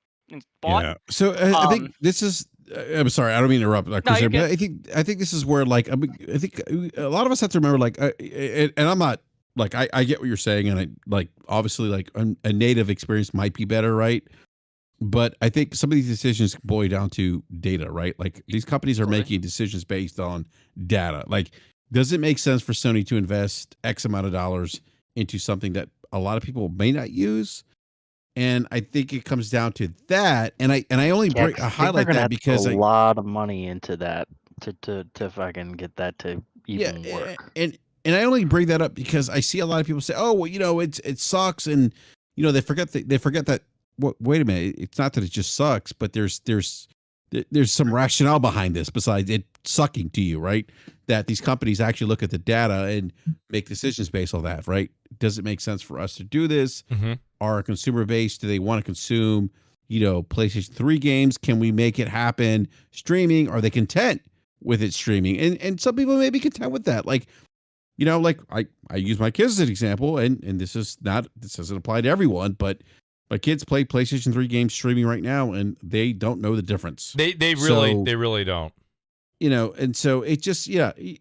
bought. Yeah. So I think this is. I'm sorry, I don't mean to interrupt, but I think this is where like I think a lot of us have to remember and I'm not like I get what you're saying, and I like obviously like a native experience might be better, right? But I think some of these decisions boil down to data, right? Like these companies are making decisions based on data. Like, does it make sense for Sony to invest X amount of dollars into something that a lot of people may not use? And I think it comes down to that. And I only highlight that because a lot of money into that to fucking get that to even work. And I only bring that up because I see a lot of people say, "Oh, well, it sucks," and they forget that. Wait a minute. It's not that it just sucks, but there's some rationale behind this besides it sucking to you, right? That these companies actually look at the data and make decisions based on that, right? Does it make sense for us to do this? Mm-hmm. Our consumer base, do they want to consume, PlayStation 3 games? Can we make it happen streaming? Are they content with it streaming? And some people may be content with that. Like, like I use my kids as an example, and this doesn't apply to everyone, but my kids play PlayStation 3 games streaming right now, and they don't know the difference. They really don't. And so it just,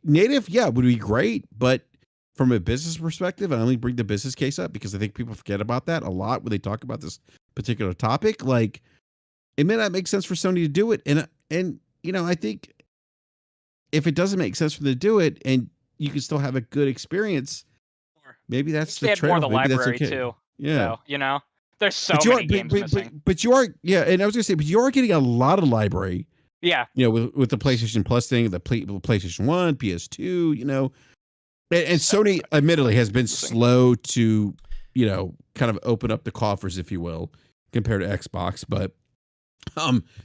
native, would be great. But from a business perspective, I only bring the business case up because I think people forget about that a lot when they talk about this particular topic. Like, it may not make sense for Sony to do it. And I think if it doesn't make sense for them to do it and you can still have a good experience, maybe that's the trade-off. Maybe library that's okay. too. Yeah. So, there's so many games missing. But you are, and I was going to say, but you are getting a lot of library. Yeah. With the PlayStation Plus thing, the PlayStation 1, PS2, and Sony admittedly has been slow to, kind of open up the coffers, if you will, compared to Xbox. But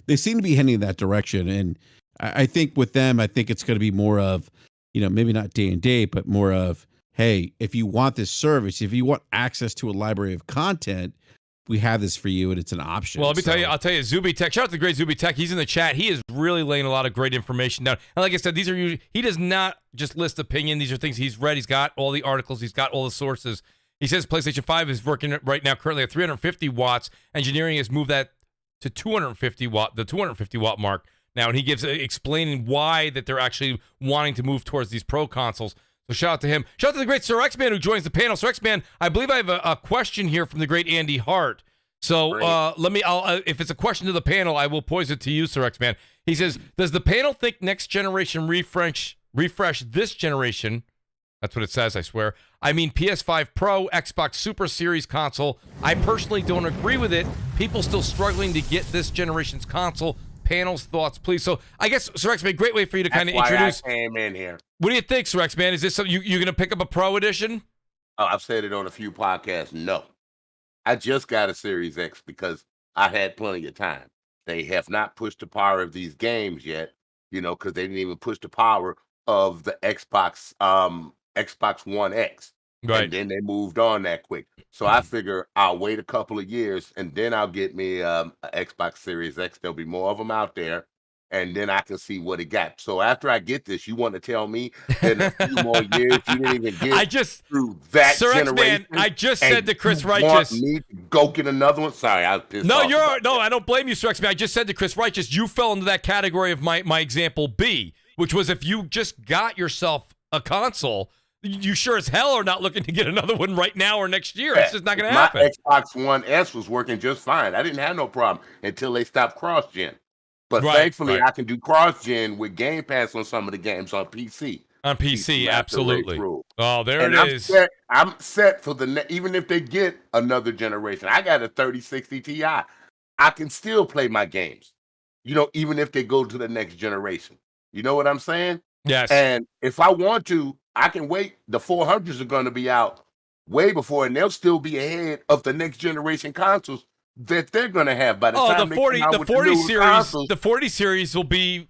they seem to be heading in that direction. And I think with them, I think it's going to be more of, maybe not day and date, but more of, hey, if you want this service, if you want access to a library of content, we have this for you, and it's an option. Well, I'll tell you, Zuby Tech. Shout out to the great Zuby Tech. He's in the chat. He is really laying a lot of great information down. And like I said, these are usually, he does not just list opinion. These are things he's read. He's got all the articles. He's got all the sources. He says PlayStation 5 is working right now currently at 350 watts. Engineering has moved that to 250 watt, the 250 watt mark now. And he gives explaining why that they're actually wanting to move towards these pro consoles. So shout out to him. Shout out to the great Sir X-Man who joins the panel. Sir X-Man, I believe I have a question here from the great Andy Hart. So if it's a question to the panel, I will pose it to you, Sir X-Man. He says, does the panel think next generation refresh this generation? That's what it says, I swear. I mean PS5 Pro, Xbox Super Series console. I personally don't agree with it. People still struggling to get this generation's console. Panel's thoughts, please. So I guess, Sir X-Man, great way for you to kind of introduce. I came in here. What do you think, Sir X-Man? Is this something you're going to pick up a Pro edition? Oh, I've said it on a few podcasts. No. I just got a Series X because I had plenty of time. They have not pushed the power of these games yet, because they didn't even push the power of the Xbox One X. Right. And then they moved on that quick. So I figure I'll wait a couple of years and then I'll get me an Xbox Series X. There'll be more of them out there. And then I can see what it got. So after I get this, you want to tell me that in a few more years you didn't even get through that generation? Man, I just said to Chris Righteous. Want me to go get another one? Sorry, I was pissed off. I don't blame you, Sir X-Man. I just said to Chris Righteous, you fell into that category of my example B, which was if you just got yourself a console, you sure as hell are not looking to get another one right now or next year. It's just not going to happen. My Xbox One S was working just fine. I didn't have no problem until they stopped cross-gen. But thankfully, I can do cross-gen with Game Pass on some of the games on PC. On PC, absolutely. Oh, there it is. I'm set for even if they get another generation. I got a 3060 Ti. I can still play my games, even if they go to the next generation. You know what I'm saying? Yes. And if I want to, I can wait. The 400s are going to be out way before, and they'll still be ahead of the next generation consoles that they're going to have by the time the 40 series will be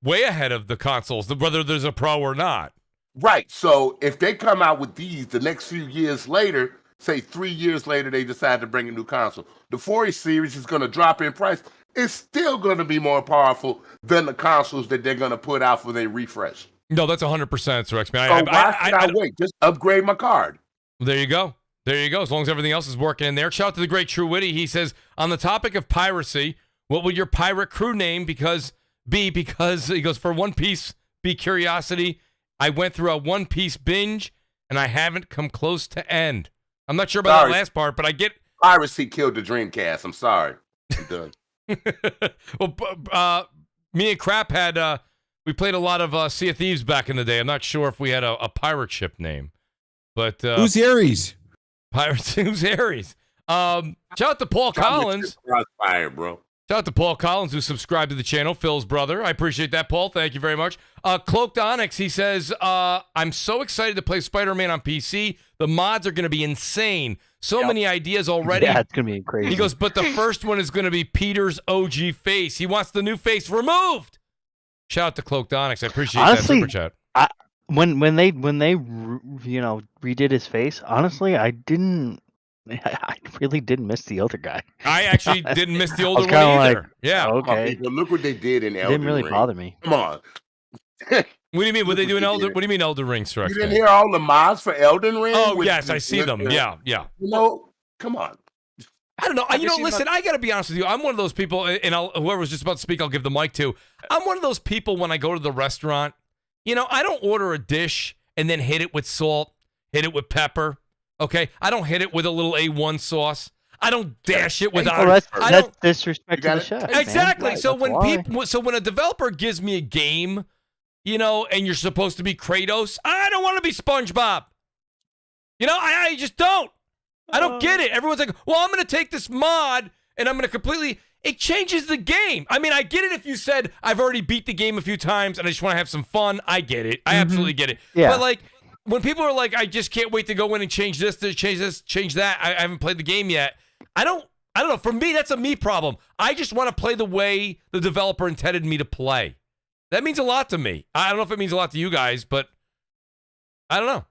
way ahead of the consoles, whether there's a Pro or not. Right. So if they come out with these the next few years later, say 3 years later, they decide to bring a new console, the 40 series is going to drop in price. It's still going to be more powerful than the consoles that they're going to put out for their refresh. No, that's 100%, Sir X-Man. So why should I wait? Just upgrade my card. There you go. As long as everything else is working in there. Shout out to the great TrueWiddy. He says, on the topic of piracy, what would your pirate crew name because he goes, for One Piece, be curiosity. I went through a One Piece binge, and I haven't come close to end. I'm not sure about that last part, but I get... Piracy killed the Dreamcast. I'm sorry. I'm done. Well, me and Crap had... we played a lot of Sea of Thieves back in the day. I'm not sure if we had a pirate ship name. But who's Ares? Pirates. Who's Ares? Shout out to Paul Collins. Crossfire, bro. Shout out to Paul Collins, who subscribed to the channel, Phil's brother. I appreciate that, Paul. Thank you very much. Cloaked Onyx, he says, I'm so excited to play Spider-Man on PC. The mods are going to be insane. So many ideas already. Yeah, it's going to be crazy. He goes, but the first one is going to be Peter's OG face. He wants the new face removed. Shout out to Cloaked Onyx. I appreciate that super chat. When they redid his face, honestly, I really didn't miss the other guy. I actually didn't miss the older one either. Yeah. Okay. But look what they did in Elden Ring. It didn't really bother me. Come on. What do you mean? What they do in Elden? What do you mean Elden Ring, Sir? You didn't hear all the mods for Elden Ring? Oh yes, I see them. Yeah. Come on. I don't know. Listen, I got to be honest with you. I'm one of those people, and whoever was just about to speak, I'll give the mic to. I'm one of those people when I go to the restaurant, I don't order a dish and then hit it with salt, hit it with pepper. Okay? I don't hit it with a little A1 sauce. I don't dash it without. That's disrespect to the chef. Exactly. Man. So when a developer gives me a game, and you're supposed to be Kratos, I don't want to be SpongeBob. I just don't. I don't get it. Everyone's like, well, I'm going to take this mod and I'm going to completely... It changes the game. I mean, I get it if you said, I've already beat the game a few times and I just want to have some fun. I get it. I absolutely get it. Yeah. But when people are like, I just can't wait to go in and change this, change that. I haven't played the game yet. I don't know. For me, that's a me problem. I just want to play the way the developer intended me to play. That means a lot to me. I don't know if it means a lot to you guys, but I don't know.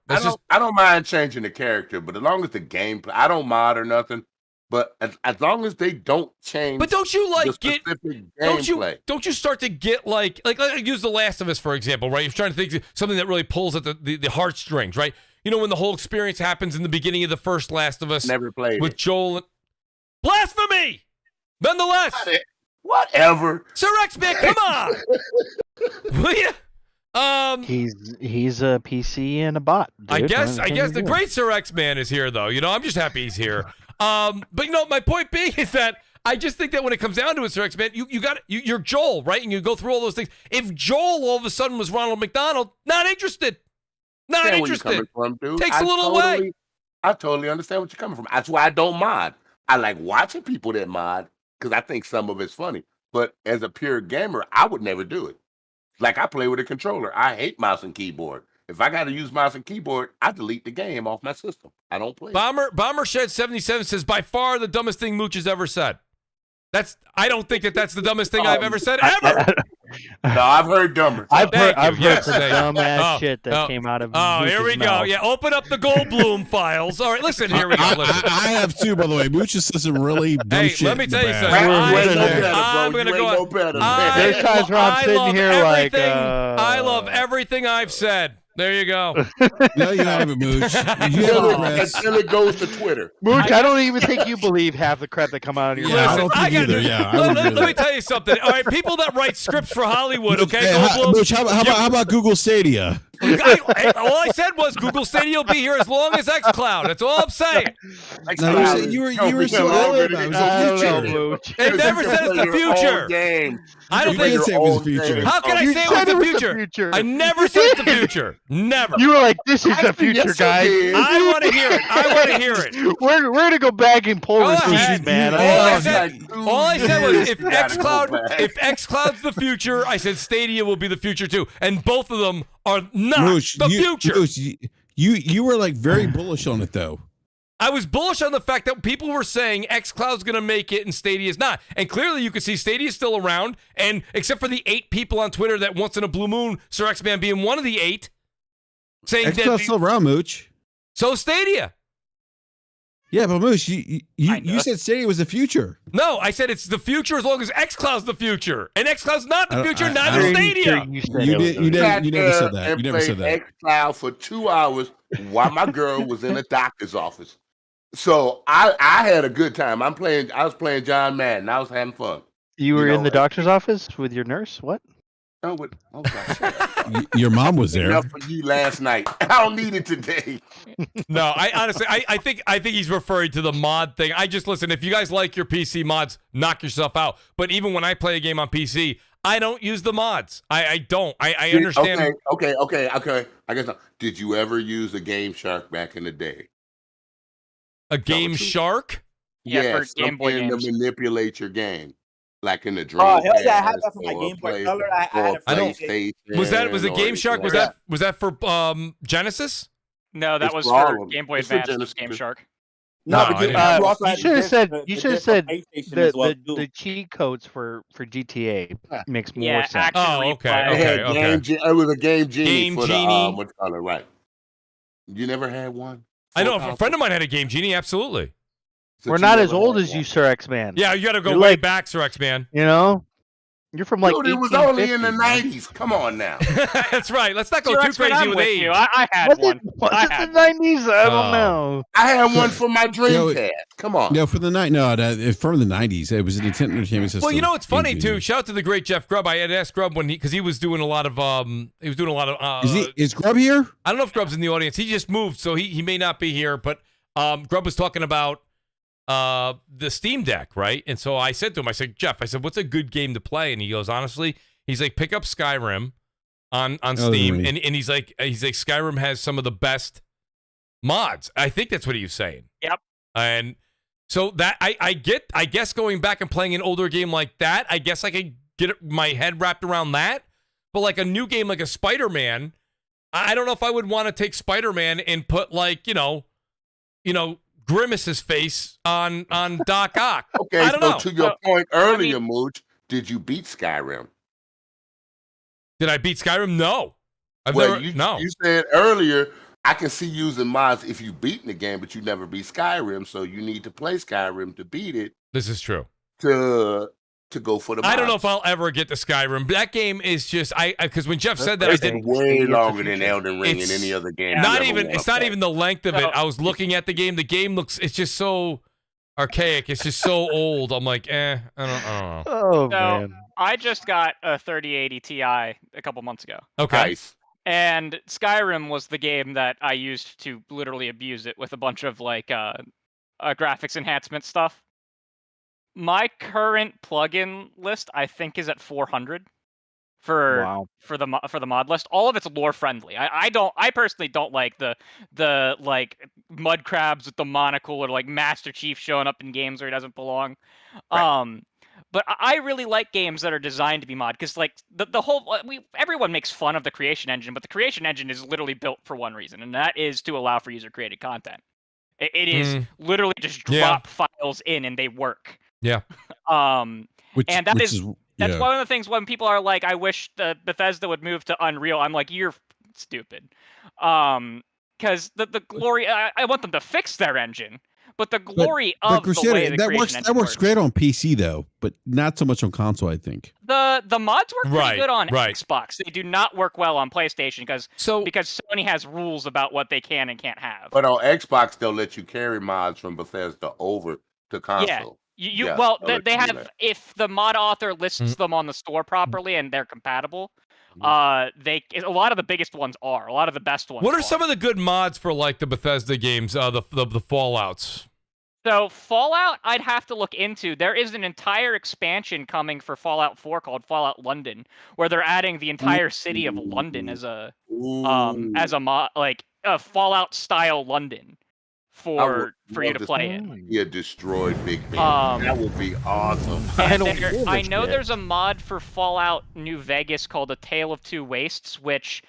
I don't mind changing the character, but as long as the gameplay, I don't mod or nothing. But as long as they don't change, but don't you gameplay? Don't you start to get like use The Last of Us for example, right? You're trying to think of something that really pulls at the heartstrings, right? When the whole experience happens in the beginning of the first Last of Us, never played with it. Joel. Blasphemy, nonetheless. Whatever, Sir X-Man, come on. Will you? He's a PC and a bot. Dude. I guess the great Sir X-Man is here though. I'm just happy he's here. But my point being is that I just think that when it comes down to it, Sir X-Man, you're Joel, right? And you go through all those things. If Joel all of a sudden was Ronald McDonald, not interested. Not interested. Takes a little away. I totally understand what you're coming from. That's why I don't mod. I like watching people that mod because I think some of it's funny. But as a pure gamer, I would never do it. Like I play with a controller. I hate mouse and keyboard. If I got to use mouse and keyboard, I delete the game off my system. I don't play. Bomber Shed 77 says, by far the dumbest thing Mooch has ever said. I don't think that's the dumbest thing I've ever said ever. No, I've heard dumber. I've heard Yes, some thank you. dumbass shit that came out of Mooch's here we go. mouth. Yeah, open up the Goldblum files. All right, listen, here we go. Listen. I have two, by the way. Mooch says some really dumb Hey, shit. let me in the tell you past. something. I'm going to no go. better. There's times where I'm sitting here like, I love everything I've said. There you go. No, you haven't, Mooch. Until it goes to Twitter. Mooch, I don't even think you believe half the crap that come out of your Yeah, mouth. I don't think either. Yeah, I would agree with let me that. tell you something. All right, people that write scripts for Hollywood, okay? Hey, Mooch, how about Google Stadia? All I said was Google Stadia will be here as long as XCloud. That's all I'm saying. No, you were so early about it. I It was don't the know, future. Mooch. They never said it's the future. I don't You think didn't say it was the future. How can I You say it said was the future? I never said it's the future. Never. You were like, this is the future, guys. I want to hear it. I want to hear it. We're gonna go back and pull Go receipts, ahead. man. All I said was if xCloud's the future, I said Stadia will be the future too, and both of them are not Mooch, the future. Mooch, you were like very bullish on it though. I was bullish on the fact that people were saying xCloud's going to make it and Stadia's not. And clearly you can see Stadia's still around. And except for the 8 people on Twitter that once in a blue moon, Sir X-Man being one of the 8, saying xCloud's still around, Mooch. So Stadia. Yeah, but Mooch, you said Stadia was the future. No, I said it's the future as long as xCloud's the future. And xCloud's not the future, neither is Stadia. You never said that. You never said that. xCloud for 2 hours while my girl was in the doctor's office. So I had a good time. I was playing John Madden. I was having fun. You were in the doctor's office with your nurse? What? Oh gosh. Your mom was there. Enough for you last night. I don't need it today. No, I honestly, I think he's referring to the mod thing. I just listen. If you guys like your PC mods, knock yourself out. But even when I play a game on PC, I don't use the mods. I don't. I understand. Okay. I guess not. Did you ever use a Game Shark back in the day? A Game Shark? Yeah, for Game Boy games. To manipulate your game, like in the Dreamcast. Oh hell yeah, I had that for my Game Boy Color. I had I don't. Was a Game Shark? Was that for Genesis? No, that was for Game Boy Advance. Game Shark. No, but you should have said the cheat codes for GTA makes more sense. Oh, okay. It was a Game Genie for Genie. the what color, right? You never had one? I know a friend of mine had a Game Genie. Absolutely. We're not as old as you, Sir X-Man. Yeah, you got to go way back, Sir X-Man. You know, you're from like. Dude, it was only in the 90s. Come on now. That's right. Let's not go too crazy with age. I had one. Was it the 90s? I don't know. I had one for my Dreamcast. Come on. No, from the 90s. It was a Nintendo Entertainment System. Well, you know what's funny too? Shout out to the great Jeff Grubb. I had asked Grubb because he was doing a lot of Is Grubb here? I don't know if Grubb's in the audience. He just moved, so he may not be here. But Grubb was talking about the Steam Deck, right? And so I said to him, I said, Jeff, what's a good game to play? And he goes, honestly, he's like, pick up Skyrim on Steam, and he's like Skyrim has some of the best mods. I think that's what he was saying. Yep. And so that I guess going back and playing an older game like that, I guess I could get my head wrapped around that. But like a new game like a Spider-Man, I don't know if I would want to take Spider-Man and put like, you know, Grimace's face on Doc Ock. Okay, I don't know. To your point earlier, Mooch, did you beat Skyrim? Did I beat Skyrim? No. You said earlier, I can see using mods if you beaten the game, but you never beat Skyrim, so you need to play Skyrim to beat it. This is true. To go for the mods. I don't know if I'll ever get to Skyrim. That game is just because when Jeff said that, I did way longer than Elden Ring and any other game. It's not even the length of it. I was looking at the game. The game it's just so archaic. It's just so old. I'm like, I don't know. Oh man. I just got a 3080 Ti a couple months ago. Okay. Nice. And Skyrim was the game that I used to literally abuse it with a bunch of like graphics enhancement stuff. My current plugin list, I think, is at 400 for the mod list. All of it's lore friendly. I personally don't like the like mud crabs with the monocle or like Master Chief showing up in games where he doesn't belong. Right. But I really like games that are designed to be mod because like the whole everyone makes fun of the creation engine, but the creation engine is literally built for one reason, and that is to allow for user created content. It is literally just drop files in and they work. Yeah. And that's one of the things when people are like, I wish Bethesda would move to Unreal. I'm like, you're stupid. Because the glory, I want them to fix their engine. But the glory of Crusader, the way the that works great on PC though, but not so much on console, I think. The mods work pretty good on Xbox. They do not work well on PlayStation because Sony has rules about what they can and can't have. But on Xbox, they'll let you carry mods from Bethesda over to console. They have, if the mod author lists them on the store properly and they're compatible, a lot of the biggest ones are. A lot of the best ones. What are some of the good mods for like the Bethesda games, the Fallouts? So Fallout, I'd have to look into. There is an entire expansion coming for Fallout 4 called Fallout London, where they're adding the entire city of London as a mod, like a Fallout style London for you to play in. Yeah, destroyed Big Ben. That would be awesome. I know there's a mod for Fallout New Vegas called A Tale of Two Wastes, which,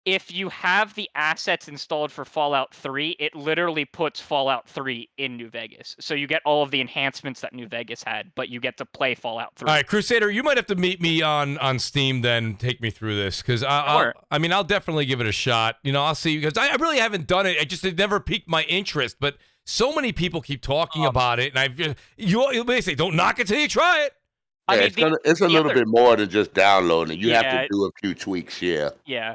if you have the assets installed for Fallout 3, it literally puts Fallout 3 in New Vegas. So you get all of the enhancements that New Vegas had, but you get to play Fallout 3. All right, Crusader, you might have to meet me on Steam then, take me through this, because I'll definitely give it a shot. I'll see, because I really haven't done it. It never piqued my interest, but so many people keep talking about it, and you basically don't knock it till you try it. It's a little bit more than just downloading. You have to do a few tweaks, Yeah.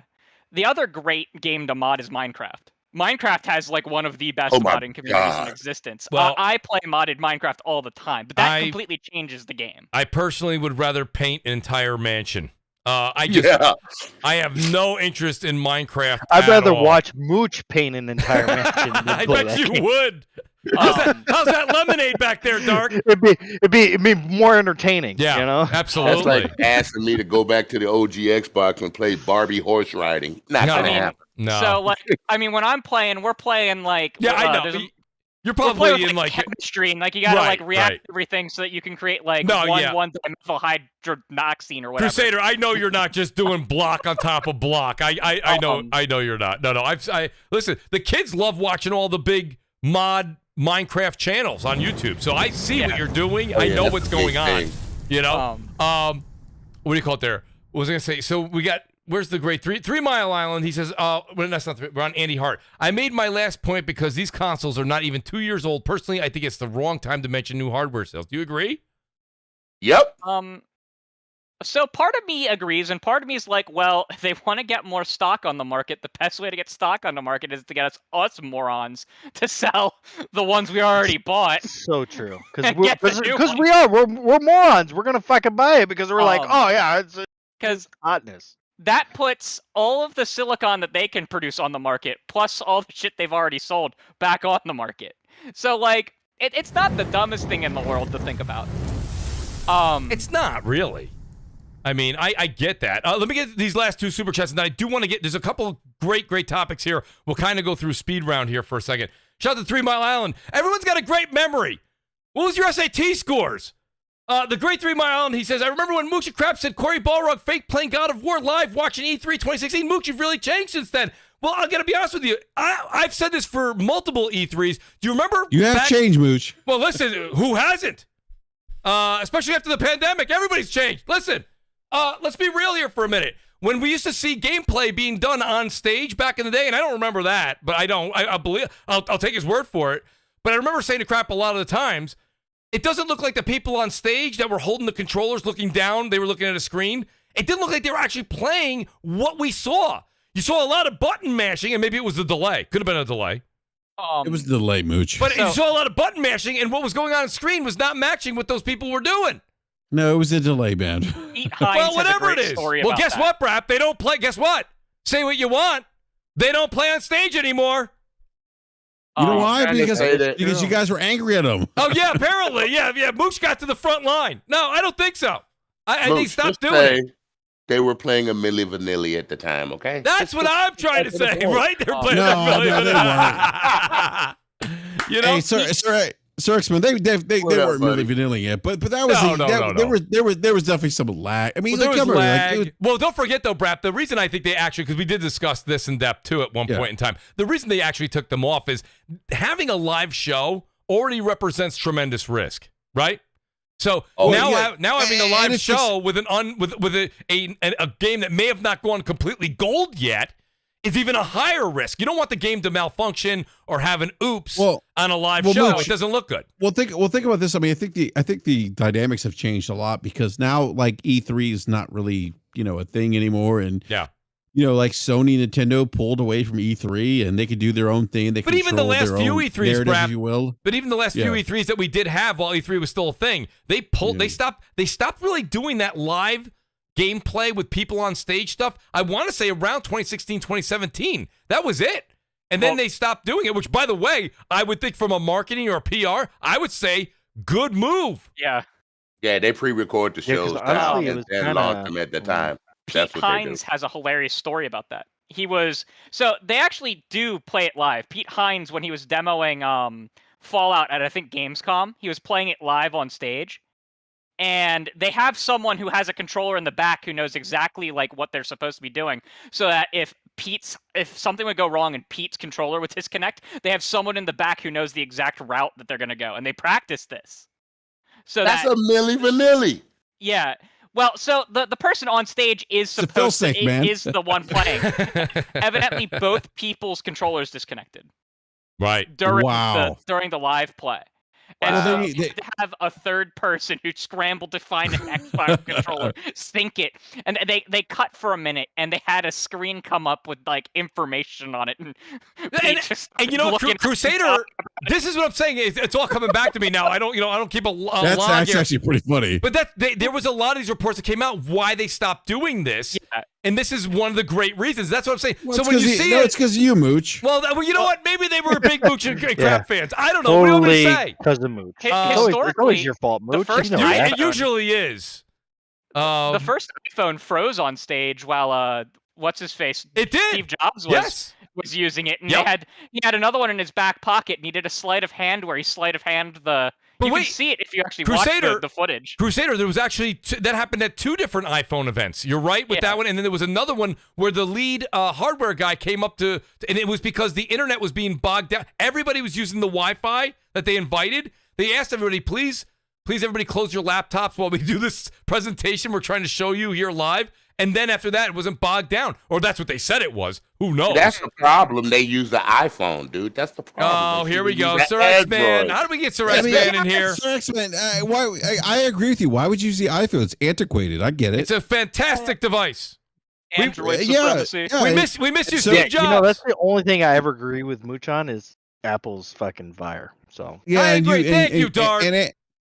The other great game to mod is Minecraft. Minecraft has like one of the best modding communities in existence. Well, I play modded Minecraft all the time, but that completely changes the game. I personally would rather paint an entire mansion. I have no interest in Minecraft. I'd rather watch Mooch paint an entire mansion. I bet you would. How's that lemonade back there, Dark? It'd be more entertaining. Yeah, absolutely. That's like asking me to go back to the OG Xbox and play Barbie horse riding. Not gonna happen. No. So when I'm playing, we're playing like I know. You're probably in like chemistry, and like you gotta react to everything so that you can create like one dimethyl hydroxine or whatever. Crusader, I know you're not just doing block on top of block. I know you're not. No. I listen. The kids love watching all the big mod Minecraft channels on YouTube, so I see what you're doing. I know what's going on. What do you call it there? What was I gonna say? So we got, where's the great 3 Mile Island? He says, that's not we're on Andy Hart. I made my last point because these consoles are not even 2 years old. Personally, I think it's the wrong time to mention new hardware sales. Do you agree? Yep. So part of me agrees, and part of me is like, well, if they want to get more stock on the market, the best way to get stock on the market is to get us morons to sell the ones we already bought. So true, because we're morons. We're gonna fucking buy it because we're like, it's hotness. That puts all of the silicon that they can produce on the market, plus all the shit they've already sold, back on the market. So like, it's not the dumbest thing in the world to think about. It's not really. I mean, I get that. Let me get these last 2 super chats, and then I do want to get, there's a couple of great topics here. We'll kind of go through speed round here for a second. Shout out to 3 Mile Island. Everyone's got a great memory. What was your SAT scores? The great 3 Mile Island, he says, I remember when Mooch and Crap said Corey Balrog fake playing God of War live watching E3 2016. Mooch, you've really changed since then. Well, I got to be honest with you. I've said this for multiple E3s. Do you remember? You have changed, Mooch. Well, listen, who hasn't? Especially after the pandemic. Everybody's changed. Listen. Let's be real here for a minute. When we used to see gameplay being done on stage back in the day, and I don't remember that, but I believe I'll take his word for it. But I remember saying to Crap a lot of the times, it doesn't look like the people on stage that were holding the controllers looking down, they were looking at a screen. It didn't look like they were actually playing what we saw. You saw a lot of button mashing, and maybe it was the delay. Could have been a delay. It was the delay, Mooch. But you saw a lot of button mashing, and what was going on screen was not matching what those people were doing. No, it was a delay, man. Well, whatever it is. Well, guess what, Brap? They don't play. Guess what? Say what you want. They don't play on stage anymore. You know why? Because you guys were angry at them. Oh, yeah, apparently. Yeah. Mooch got to the front line. No, I don't think so. I think stop doing it. They were playing a Milli Vanilli at the time, okay? That's what I'm trying to say, right? They were playing Milli Vanilli. You know? Hey, Sir X-Men, they weren't Milli Vanilli yet, but that was there was definitely some lag. I mean, there was lag. Well, don't forget though, Brap. The reason I think they actually, because we did discuss this in depth too at one point in time, the reason they actually took them off is having a live show already represents tremendous risk, right? So now having a live show with a game that may have not gone completely gold yet is even a higher risk. You don't want the game to malfunction or have an oops on a live show. Mooch, it doesn't look good. Well, think about this. I mean, I think the dynamics have changed a lot because now like E3 is not really a thing anymore, and like Sony, Nintendo pulled away from E3 and they could do their own thing. They but even the last few E3s, BRAP, you will. But even the last few E3s that we did have while E3 was still a thing, they pulled. They stopped really doing that live gameplay with people on stage stuff. I want to say around 2016, 2017. That was it. And then they stopped doing it, which, by the way, I would think from a marketing or a PR, I would say good move. Yeah. Yeah, they pre-record the shows now and launched them at the time. Pete Hines has a hilarious story about that. So they actually do play it live. Pete Hines, when he was demoing Fallout at, I think, Gamescom, he was playing it live on stage. And they have someone who has a controller in the back who knows exactly like what they're supposed to be doing, so that if something would go wrong and Pete's controller would disconnect, they have someone in the back who knows the exact route that they're going to go, and they practice this. So that's a Milli Vanilli. Yeah. Well, so the person on stage is supposed to is the one playing. Evidently, both people's controllers disconnected. Right. During the live play. And they have a third person who scrambled to find an Xbox controller, sync it, and they cut for a minute, and they had a screen come up with like information on it, and you know, Crusader. This is what I'm saying. It's all coming back to me now. I don't keep a log. That's actually pretty funny. But there was a lot of these reports that came out why they stopped doing this. Yeah. And this is one of the great reasons. That's what I'm saying. Well, so when you see it, it's because of you, Mooch. Well, you know what? Maybe they were big Mooch and crap fans. I don't know. What do you want me to say? Because of Mooch. Historically, it's always your fault, Mooch. It usually is. The first iPhone froze on stage while what's his face? It did. Steve Jobs was using it, and he had another one in his back pocket, and he did a sleight of hand where he sleight of hand the. But you can see it if you actually watch the footage. Crusader, there was actually that happened at 2 different iPhone events. You're right with that one, and then there was another one where the lead hardware guy came up to, and it was because the internet was being bogged down. Everybody was using the Wi-Fi that they invited. They asked everybody, please, everybody close your laptops while we do this presentation we're trying to show you here live. And then after that, it wasn't bogged down. Or that's what they said it was. Who knows? That's the problem. They use the iPhone, dude. That's the problem. Oh, here we go. Sir X-Man. How do we get Sir X-Man in here? Sir X-Man, I agree with you. Why would you use the iPhone? It's antiquated. I get it. It's a fantastic device. Android supremacy. We miss you, Steve Jobs. That's the only thing I ever agree with Mooch on is Apple's fucking Fire. So I agree. Thank you, Dark.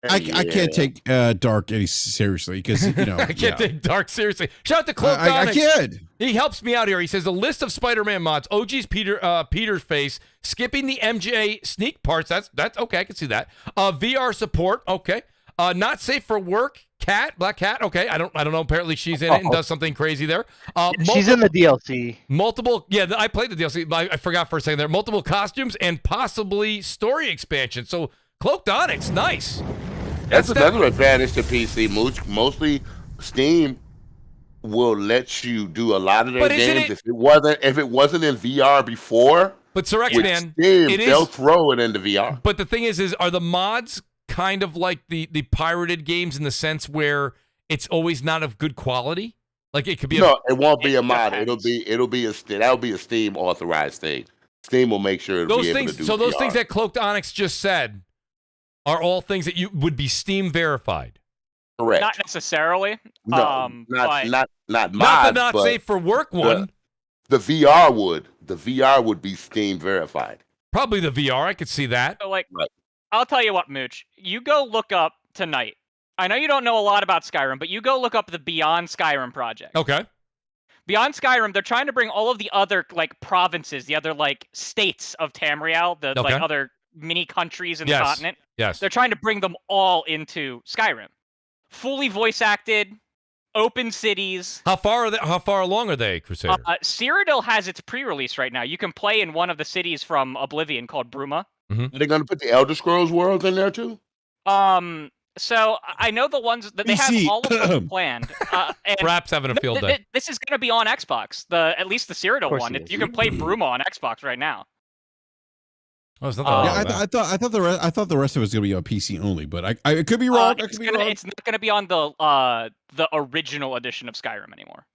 I can't take Dark any seriously because I can't take Dark seriously. Shout out to Cloak I can't. He helps me out here. He says a list of Spider-Man mods: OG's Peter's face, skipping the MJ sneak parts. That's okay. I can see that. VR support. Okay. Not safe for work. Black Cat. Okay. I don't know. Apparently she's in it and does something crazy there. She's in the DLC. Multiple. Yeah, I played the DLC. But I forgot for a second there. Multiple costumes and possibly story expansion. So Cloaked Onyx, nice. That's another advantage to PC, Mooch. Mostly Steam will let you do a lot of their games if it wasn't in VR before. But Sir X-Man, they'll throw it into VR. But the thing is are the mods kind of like the pirated games in the sense where it's always not of good quality? Like it could be it won't be a mod. That'll be a Steam authorized thing. Steam will make sure it'll be able to do So those things that Cloaked Onyx just said are all things that you would be Steam verified. Correct. Not necessarily. No, not mods, not the safe for work one. The VR would. The VR would be Steam verified. Probably the VR. I could see that. So I'll tell you what, Mooch. You go look up tonight. I know you don't know a lot about Skyrim, but you go look up the Beyond Skyrim project. Okay. Beyond Skyrim, they're trying to bring all of the other provinces, the other states of Tamriel, the other mini countries in the continent. Yes. They're trying to bring them all into Skyrim. Fully voice acted, open cities. How far along are they, Crusader? Cyrodiil has its pre-release right now. You can play in one of the cities from Oblivion called Bruma. Mm-hmm. Are they going to put the Elder Scrolls worlds in there too? So I know the ones that they have all of them planned. BRAP's having a field day. This is going to be on Xbox. At least the Cyrodiil one. You can play Bruma on Xbox right now. Oh, it's not I thought the rest of it was going to be on PC only, but I could be wrong. It's not going to be on the original edition of Skyrim anymore.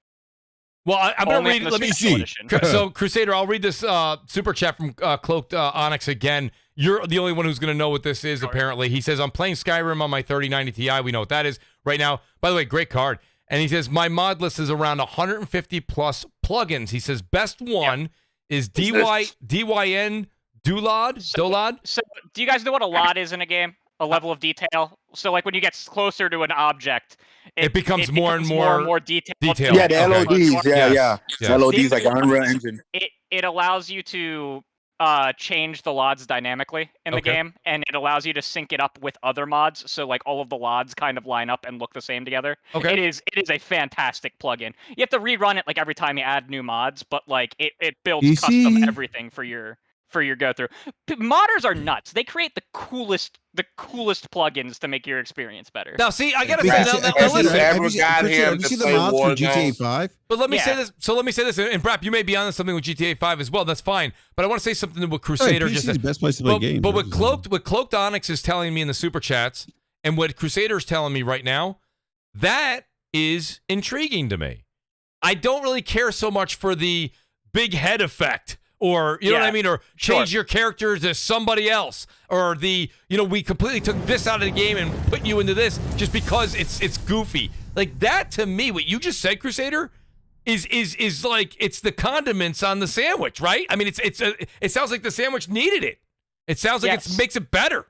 Well, I'm going to read. Let me see. Edition. So, Crusader, I'll read this super chat from Cloaked Onyx again. You're the only one who's going to know what this is, apparently. He says, I'm playing Skyrim on my 3090 Ti. We know what that is right now. By the way, great card. And he says, my mod list is around 150 plus plugins. He says, best one is DYN Dolad. So, do you guys know what a lot is in a game? A level of detail. So, like when you get closer to an object, it becomes more and more detailed. Yeah, the LODs. Yeah. LODs like Unreal Engine. It allows you to change the LODs dynamically in the game, and it allows you to sync it up with other mods. So, like all of the LODs kind of line up and look the same together. Okay. It is a fantastic plugin. You have to rerun it like every time you add new mods, but like it builds custom everything for your go through. Modders are nuts. They create the coolest plugins to make your experience better. Now, see, I gotta say, have you seen the mods for GTA 5? But let me say this. So let me say this, and BRAP, you may be on something with GTA 5 as well. That's fine. But I want to say something with Crusader. PC is the best place to play games. But what Cloaked Onyx is telling me in the super chats, and what Crusader is telling me right now, that is intriguing to me. I don't really care so much for the big head effect. Or, you know what I mean? Or change your character to somebody else. Or we completely took this out of the game and put you into this just because it's goofy. Like, that to me, what you just said, Crusader, is like, it's the condiments on the sandwich, right? I mean, it sounds like the sandwich needed it. It sounds like it makes it better.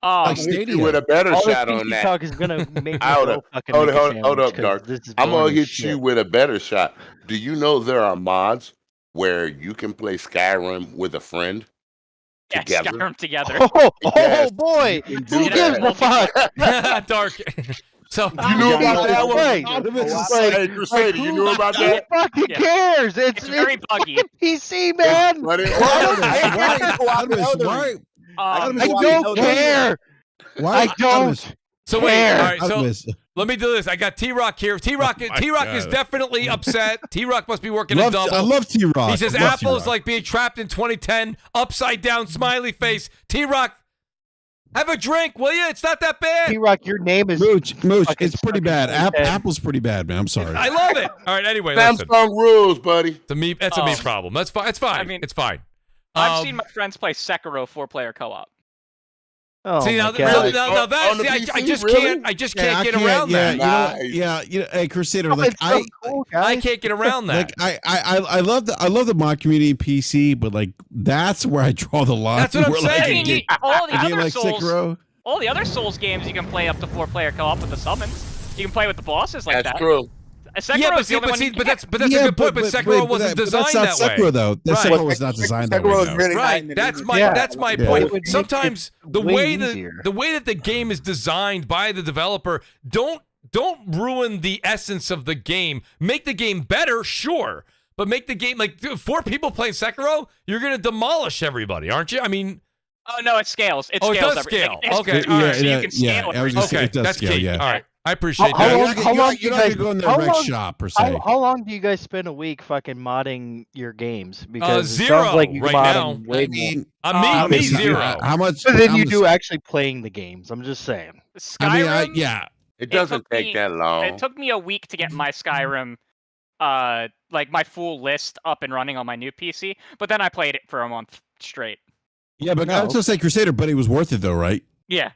Like Stadia with a better shot on that. Talk is gonna make hold up, Dark. I'm gonna hit you with a better shot. Do you know there are mods where you can play Skyrim with a friend together? Skyrim together. Oh boy! Who gives a fuck? Dark. So you knew about that one? Hey, Crusader, you knew about that? Who fucking cares? It's very buggy. PC, man. I don't care. Why? I don't. So wait, all right. So let me do this. I got T-Rock here. T-Rock is definitely upset. T-Rock must be working a double. I love T-Rock. He says Apple's like being trapped in 2010. Upside down smiley face. T-Rock, have a drink, will you? It's not that bad. T-Rock, your name is Mooch. It's pretty bad. Apple's pretty bad, man. I'm sorry. I love it. All right. Anyway, Samsung rules, buddy. That's a me problem. That's fine. It's fine. I mean, it's fine. I've seen my friends play Sekiro 4-player co-op. Oh, see now, I just can't get around that. Hey, Crusader, like I can't get around that. Like I love the mod community in PC, but like that's where I draw the line. That's what I'm saying. All the other Souls games you can play up to 4-player co-op with the summons. You can play with the bosses like that. That's true. That's a good point. But Sekiro wasn't designed that way. Sekiro, though. Sekiro was not designed that way. Sekiro is really right. That's my point. Sometimes the way that the game is designed by the developer, don't ruin the essence of the game. Make the game better, sure, but make the game like 4 people playing Sekiro, you're gonna demolish everybody, aren't you? I mean. Oh no, it scales. It does scale. Okay, all right. So you can scale it. Okay, that's key. Yeah. All right. I appreciate that. How long do you guys go in the rec shop per se? How long do you guys spend a week fucking modding your games? Because zero it sounds like you right now. Me zero. How much? Than you do actually playing the games. I'm just saying. Skyrim. It doesn't take that long. It took me a week to get my Skyrim, like my full list up and running on my new PC. But then I played it for a month straight. Yeah, but I was gonna say Crusader, but it was worth it though, right? Yeah.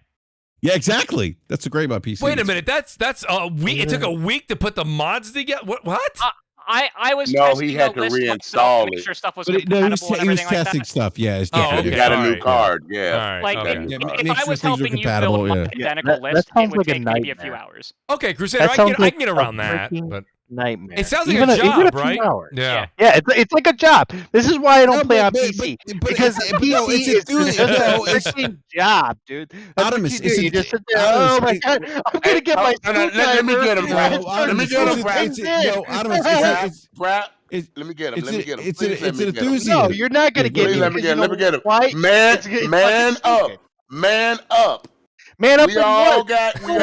Yeah, exactly. That's the great about PC. Wait a minute. That's a week. Yeah. It took a week to put the mods together. What? I was he had to reinstall it. Make sure stuff was he was testing stuff. Yeah, you got a new card. Yeah. Like if I was helping you build my identical list, it would take maybe a few hours. Okay, Crusader, I can get around that. But nightmare. It sounds like a job, right? Yeah, it's like a job. This is why I don't play on PC because PC is a freaking job, dude. Optimus, you just sit there. Oh my god, I'm gonna get my. Let me get him, Brad. Let me get him, Brad. Yo, Optimus, Brad. Let me get him. It's an enthusiasm. No, you're not gonna get me. Let me get him. Man up. Man up We for all what? got For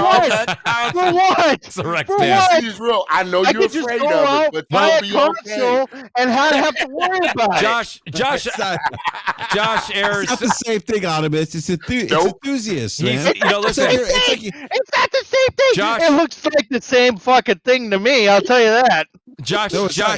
what? Correct, For man. what? He's real. I know I you're could just afraid go of out, it, but buy you'll a be okay. console, and not have to worry about Josh Ayers. It's not the same thing, Optimus. It's enthusiasts, man. You know, listen. It's not the same thing. Josh, it looks like the same fucking thing to me. I'll tell you that. Josh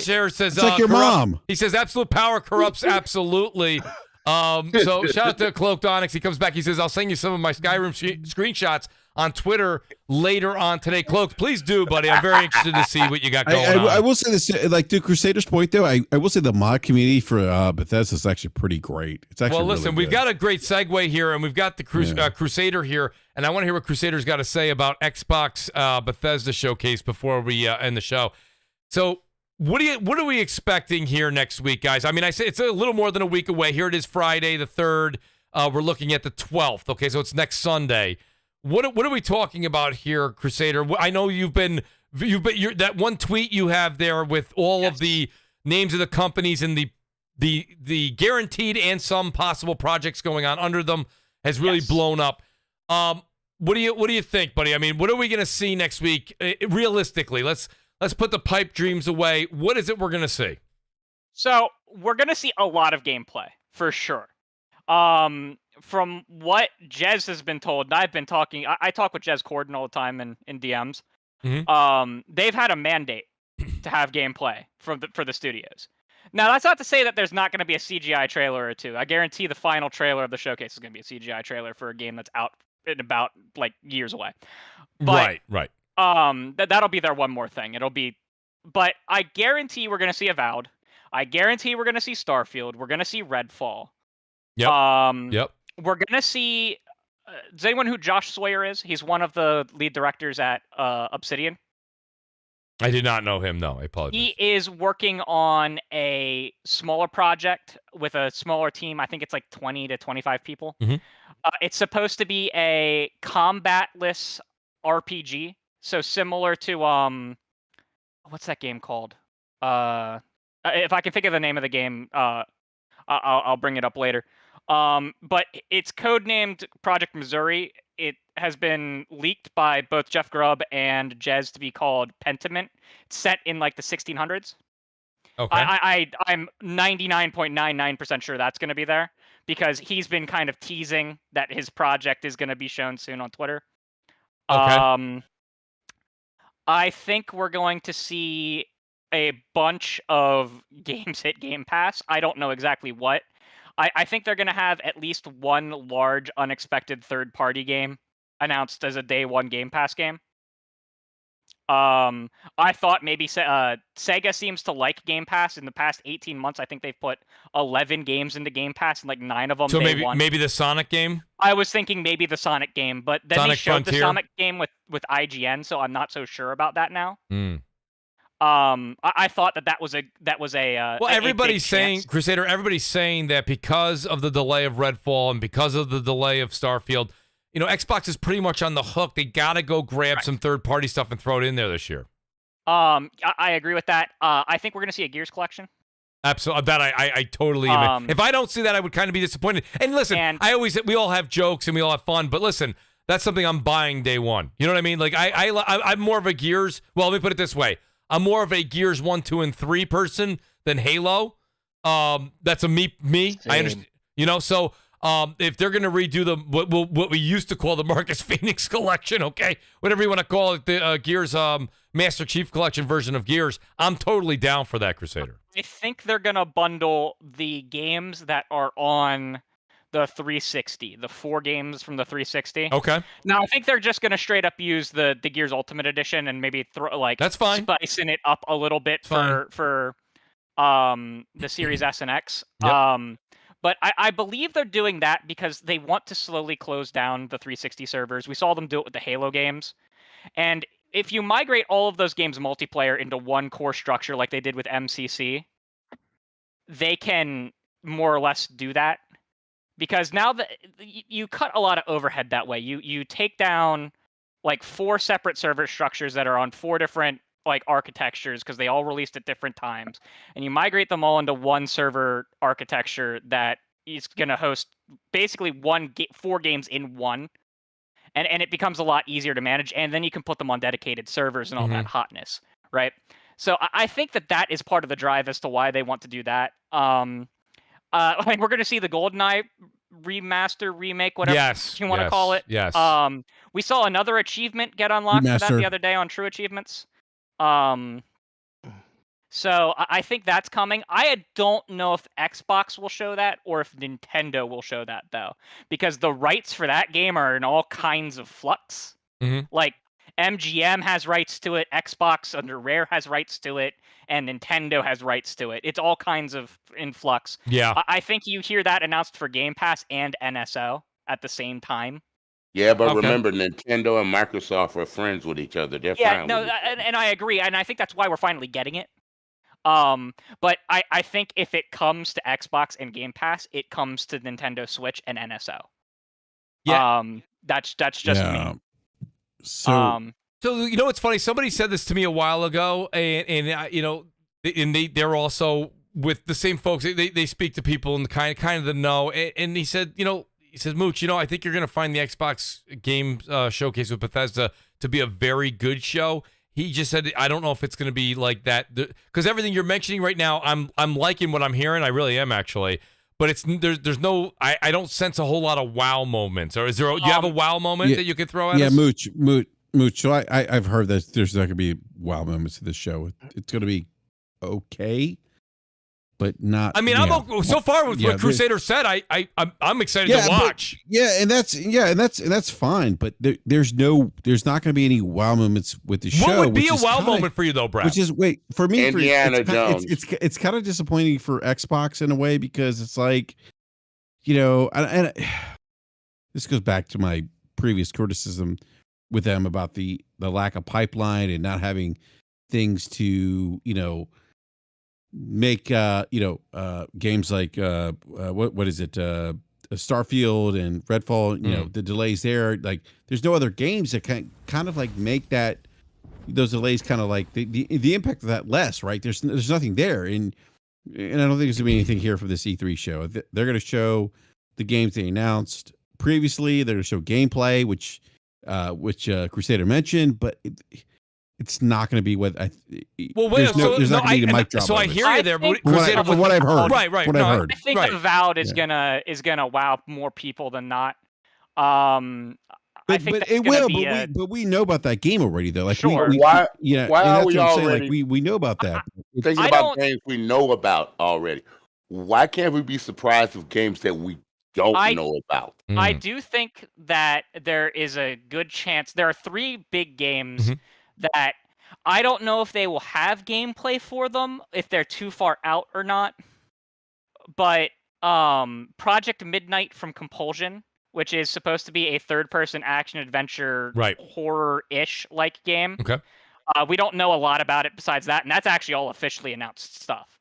Ayers says, it's like your mom. He says, absolute power corrupts absolutely. So shout out to Cloaked Onyx. He comes back. He says, I'll send you some of my Skyrim screenshots on Twitter later on today. Cloaked, please do, buddy. I'm very interested to see what you got going on. I will say this, like to Crusader's point, though, I will say the mod community for Bethesda is actually pretty great. It's actually listen, really we've got a great segue here, and we've got the Crusader here, and I want to hear what Crusader's got to say about Xbox Bethesda Showcase before we end the show. So, what are we expecting here next week, guys? I mean, I say it's a little more than a week away. Here it is, Friday the 3rd. We're looking at the 12th. Okay, so it's next Sunday. What are we talking about here, Crusader? I know you've been that one tweet you have there with all of the names of the companies and the guaranteed and some possible projects going on under them has really blown up. What do you think, buddy? I mean, what are we going to see next week? Realistically, let's put the pipe dreams away. What is it we're going to see? So we're going to see a lot of gameplay for sure. From what Jez has been told, and I've been talking, I talk with Jez Corden all the time in DMs. Mm-hmm. They've had a mandate to have gameplay for the studios. Now, that's not to say that there's not going to be a CGI trailer or two. I guarantee the final trailer of the showcase is going to be a CGI trailer for a game that's out in about like years away. But, right. That'll be their one more thing. But I guarantee we're going to see Avowed. I guarantee we're going to see Starfield. We're going to see Redfall. Yep. We're going to see... does anyone who Josh Sawyer is? He's one of the lead directors at Obsidian. I did not know him, no. I apologize. He is working on a smaller project with a smaller team. I think it's like 20 to 25 people. Mm-hmm. It's supposed to be a combatless RPG. So similar to... what's that game called? If I can think of the name of the game, I'll bring it up later. But it's codenamed Project Missouri. It has been leaked by both Jeff Grubb and Jez to be called Pentiment. It's set in like the 1600s. Okay. I'm 99.99% sure that's going to be there because he's been kind of teasing that his project is going to be shown soon on Twitter. Okay. I think we're going to see a bunch of games hit Game Pass. I don't know exactly what. I think they're going to have at least one large, unexpected third-party game announced as a day one Game Pass game. I thought maybe Sega seems to like Game Pass. In the past 18 months, I think they've put 11 games into Game Pass, and like 9 of them so day one. maybe the Sonic game? I was thinking maybe the Sonic game, but then Sonic they showed Frontier? the Sonic game with IGN, so I'm not so sure about that now. I thought that was a well, everybody's saying chance. Crusader. Everybody's saying that because of the delay of Redfall and because of the delay of Starfield, you know, Xbox is pretty much on the hook. They gotta go grab some third-party stuff and throw it in there this year. I agree with that. I think we're gonna see a Gears collection. Absolutely, that I totally. If I don't see that, I would kind of be disappointed. And listen, we all have jokes and we all have fun, but listen, that's something I'm buying day one. You know what I mean? Like I'm more of a Gears. Well, let me put it this way. I'm more of a Gears 1, 2, and 3 person than Halo. That's a me. Same. I understand. You know, so if they're gonna redo what we used to call the Marcus Phoenix collection, okay, whatever you want to call it, the Gears Master Chief Collection version of Gears, I'm totally down for that, Crusader. I think they're gonna bundle the games that are on the 360, the 4 games from the 360. Okay. Now I think they're just gonna straight up use the Gears Ultimate Edition and maybe throw that's fine, spicing it up a little bit for the Series S and X. Yep. But I believe they're doing that because they want to slowly close down the 360 servers. We saw them do it with the Halo games, and if you migrate all of those games multiplayer into one core structure like they did with MCC, they can more or less do that. Because now that you cut a lot of overhead that way, you take down like 4 separate server structures that are on 4 different like architectures because they all released at different times, and you migrate them all into one server architecture that is going to host basically 4 games in one. and it becomes a lot easier to manage, and then you can put them on dedicated servers and all that hotness, right? So I think that is part of the drive as to why they want to do that. We're going to see the GoldenEye remaster, remake, whatever you want to call it. Yes. We saw another achievement get unlocked for that the other day on True Achievements. So I think that's coming. I don't know if Xbox will show that or if Nintendo will show that, though, because the rights for that game are in all kinds of flux. Like, MGM has rights to it, Xbox under Rare has rights to it, and Nintendo has rights to it. It's all kinds of in flux. Yeah. I think you hear that announced for Game Pass and NSO at the same time. Yeah, but remember, Nintendo and Microsoft are friends with each other. They're fine with it. And I agree, and I think that's why we're finally getting it. But I think if it comes to Xbox and Game Pass, it comes to Nintendo Switch and NSO. Yeah. That's just me. So, you know what's funny? Somebody said this to me a while ago, and you know, and they're also with the same folks. They speak to people and kind of the know. And he said, he says, Mooch, I think you're gonna find the Xbox game showcase with Bethesda to be a very good show. He just said, I don't know if it's going to be like that, because everything you're mentioning right now, I'm liking what I'm hearing. I really am, actually. But there's no, I don't sense a whole lot of wow moments. Or is there? Do you have a wow moment that you could throw at us? Yeah, Mooch. So I've heard that there's not going to be wow moments to this show. It's going to be okay, but not. I mean, so far with what Crusader said, I'm excited to watch. And that's fine. But there's not going to be any wow moments with the show. What would be a wow moment for you though, Brad? Which is for me, Indiana Jones. It's kind of disappointing for Xbox in a way, because it's like, and this goes back to my previous criticism with them about the lack of pipeline and not having things to make games like what is it, Starfield and Redfall, the delays there, like there's no other games that kind of like make those delays kind of like the impact of that less, right? There's nothing there, and I don't think there's gonna be anything here for this E3 show. They're gonna show the games they announced previously. They're gonna show gameplay, which Crusader mentioned, but it's not going to be what I. Well, wait, there's not going to be a mic drop. So I hear you there, but from what I've heard, right. What I've heard. I think Avowed is gonna wow more people than not. I think it will, but we know about that game already, though. Like, sure. Why are we already? Like, we know about that. Thinking about games we know about already. Why can't we be surprised with games that we don't know about? I do think that there is a good chance. There are 3 big games that I don't know if they will have gameplay for them, if they're too far out or not. But Project Midnight from Compulsion, which is supposed to be a third-person action-adventure horror-ish like game. Okay. We don't know a lot about it besides that, and that's actually all officially announced stuff.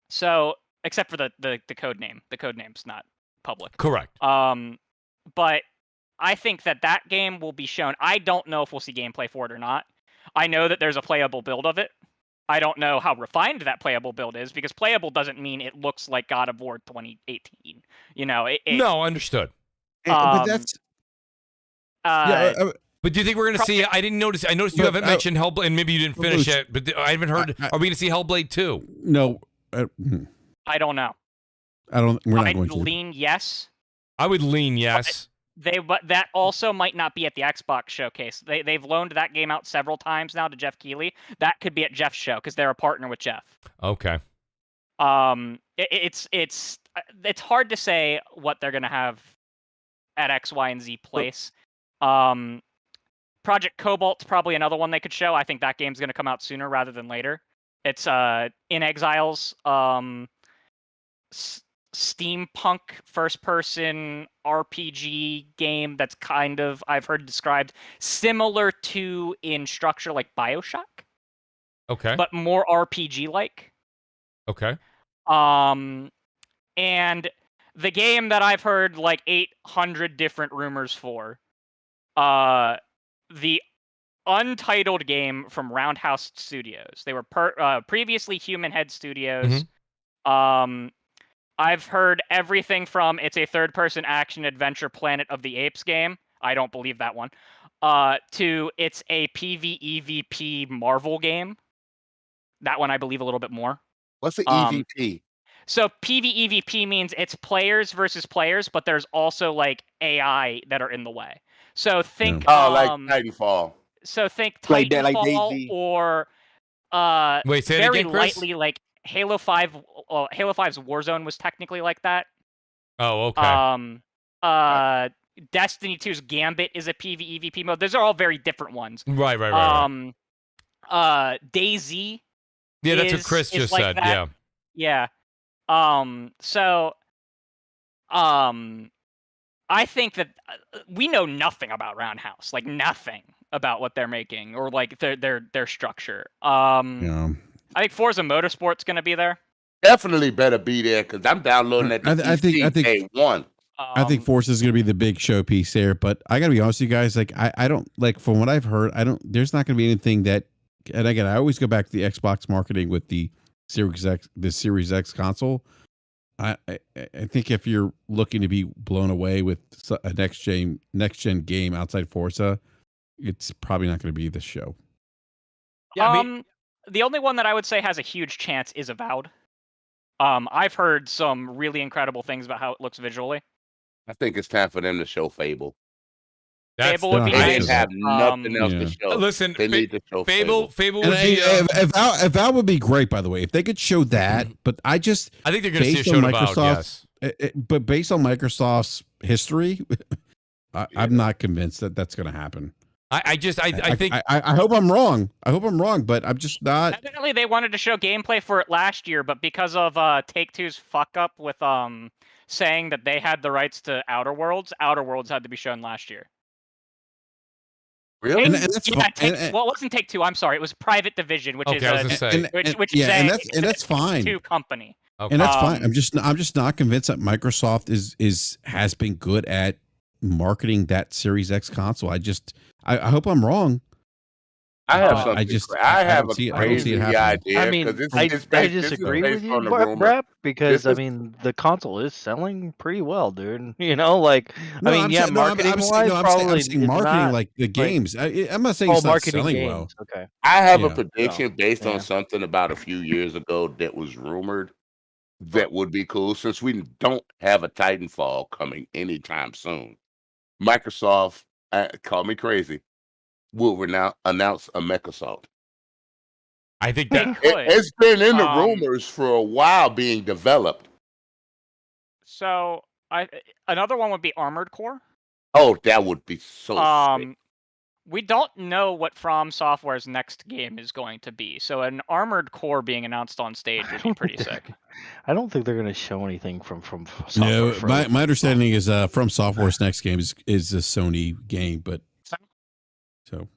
So, except for the code name. The code name's not public. Correct. But I think that game will be shown. I don't know if we'll see gameplay for it or not. I know that there's a playable build of it. I don't know how refined that playable build is, because playable doesn't mean it looks like God of War 2018. No, understood. But that's. But do you think we're going to see? I didn't notice. I noticed you haven't mentioned Hellblade, and maybe you didn't finish it. But I haven't heard. Are we going to see Hellblade 2? No. I don't know. We're not I'd going to lean yes. I would lean yes. But that also might not be at the Xbox showcase. They've loaned that game out several times now to Jeff Keighley. That could be at Jeff's show because they're a partner with Jeff. Okay. It's hard to say what they're gonna have at X, Y, and Z place. Project Cobalt's probably another one they could show. I think that game's gonna come out sooner rather than later. It's In Exile's steampunk first-person RPG game that's kind of, I've heard described, similar to in structure like BioShock. Okay. But more RPG-like. Okay. And the game that I've heard like 800 different rumors for, the untitled game from Roundhouse Studios. They were previously Human Head Studios. I've heard everything from it's a third-person action adventure Planet of the Apes game. I don't believe that one. To it's a PvEVP Marvel game. That one I believe a little bit more. What's the EVP? So PvEVP means it's players versus players, but there's also like AI that are in the way. So think like Titanfall. So think Like that, like Titanfall DayZ. or Wait, say it very again, Chris? lightly like Halo 5. Halo 5's Warzone was technically like that. Oh, okay. Destiny 2's Gambit is a PvEVP mode. Those are all very different ones. Right. DayZ. Yeah, that's what Chris just like said. That. Yeah. So I think that we know nothing about Roundhouse, like nothing about what they're making or like their structure. I think Forza Motorsport's going to be there. Definitely better be there because I'm downloading that. I think day one. I think Forza is going to be the big showpiece there, but I got to be honest with you guys. Like, I don't like from what I've heard. There's not going to be anything that. And again, I always go back to the Xbox marketing with the Series X console. I think if you're looking to be blown away with a next gen game outside Forza, it's probably not going to be this show. Yeah, the only one that I would say has a huge chance is Avowed. I've heard some really incredible things about how it looks visually. I think it's time for them to show Fable. Fable would be They nice. didn't have nothing else to show. Listen, they need to show Fable would And be. Avowed would be great, by the way, if they could show that. But I think they're going to see a show about Microsoft. Yes. But based on Microsoft's history, I'm not convinced that that's going to happen. I think I hope I'm wrong. But I'm just not. Evidently, they wanted to show gameplay for it last year, but because of Take-Two's fuck up with saying that they had the rights to Outer Worlds had to be shown last year. Really? And that's yeah, well, it wasn't Take-Two. I'm sorry, it was Private Division, which is that's fine. Take-Two company. Okay. And that's fine. I'm just not convinced that Microsoft has been good at marketing that Series X console. I hope I'm wrong. I have something. I have a crazy idea. I mean, I disagree with you, BRAP, because I mean the console is selling pretty well, dude. You know, like marketing wise, probably marketing like the games. I'm not saying it's not selling well. Okay. I have a prediction based on something about a few years ago that was rumored that would be cool since we don't have a Titanfall coming anytime soon. Microsoft, call me crazy, will now announce a Mechassault. I think that it's been in the rumors for a while being developed. So another one would be Armored Core. Oh, that would be so sick. We don't know what From Software's next game is going to be, so an Armored Core being announced on stage would be pretty sick. I don't think they're going to show anything from Software. No, my understanding is From Software's next game is a Sony game, but so.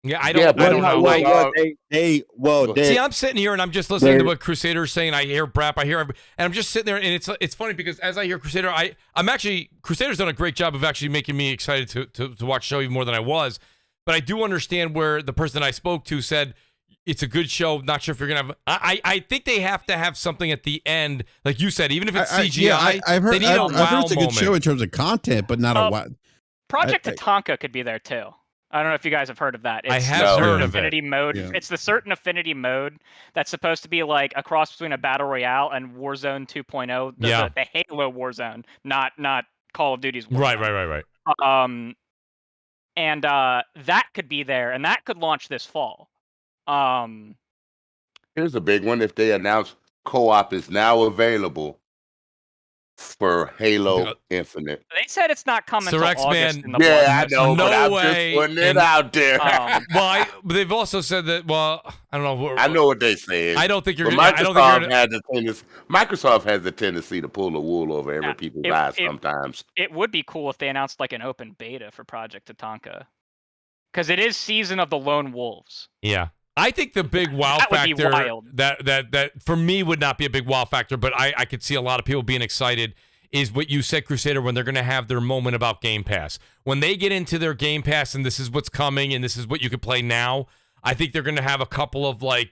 Yeah, I don't know. See, I'm sitting here and I'm just listening to what Crusader's saying. I hear BRAP, and I'm just sitting there, and it's funny because as I hear Crusader, Crusader's done a great job of actually making me excited to watch the show even more than I was. But I do understand where the person I spoke to said it's a good show. Not sure if you're gonna have. I think they have to have something at the end, like you said, even if it's CGI. I've heard, they need a wow it's a good show in terms of content, but not a wow. Project Tatanka could be there too. I don't know if you guys have heard of that. It's I have heard of affinity it. Mode. Yeah. It's the certain affinity mode that's supposed to be like a cross between a battle royale and Warzone 2.0. The Halo Warzone, not Call of Duty's Warzone. Right. And that could be there, and that could launch this fall. Here's a big one. If they announce co-op is now available for Halo Infinite. They said it's not coming until August. I know, but I'm just putting it out there. They've also said that. Well, I don't know. I know what they said. I don't think you're. Microsoft has a tendency to pull the wool over every people's eyes sometimes. It would be cool if they announced like an open beta for Project Tatanka, because it is Season of the Lone Wolves. Yeah. I think the big wow factor that for me would not be a big wow factor, but I could see a lot of people being excited is what you said, Crusader, when they're going to have their moment about Game Pass. When they get into their Game Pass and this is what's coming and this is what you can play now, I think they're going to have a couple of like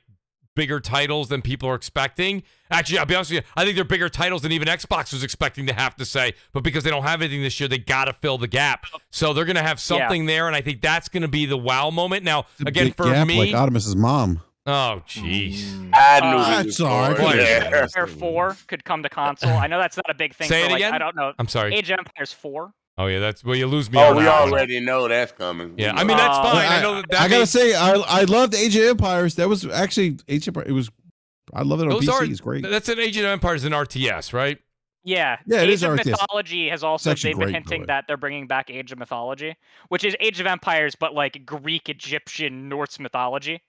bigger titles than people are expecting. Actually, I'll be honest with you, I think they're bigger titles than even Xbox was expecting to have to say, but because they don't have anything this year, they got to fill the gap. So they're going to have something there, and I think that's going to be the wow moment. Now, again, for gap, me... like Artemis's mom. Oh, jeez. I knew that's all right. Empire 4 could come to console. I know that's not a big thing. Say for, it again? I don't know. I'm sorry. Age of Empires 4. Oh, yeah, that's... Well, you lose me Oh, on we that one. already know that's coming. Yeah, I mean, that's fine. I know that I gotta means- say, I loved Age of Empires. That was actually Age of Empires. It was... I love it on PC. It's great. That's an Age of Empires in RTS, right? Yeah, Yeah, it Age is of RTS. Mythology has also actually they've been great, by the hinting way. that they're bringing back Age of Mythology, which is Age of Empires but like Greek, Egyptian, Norse mythology.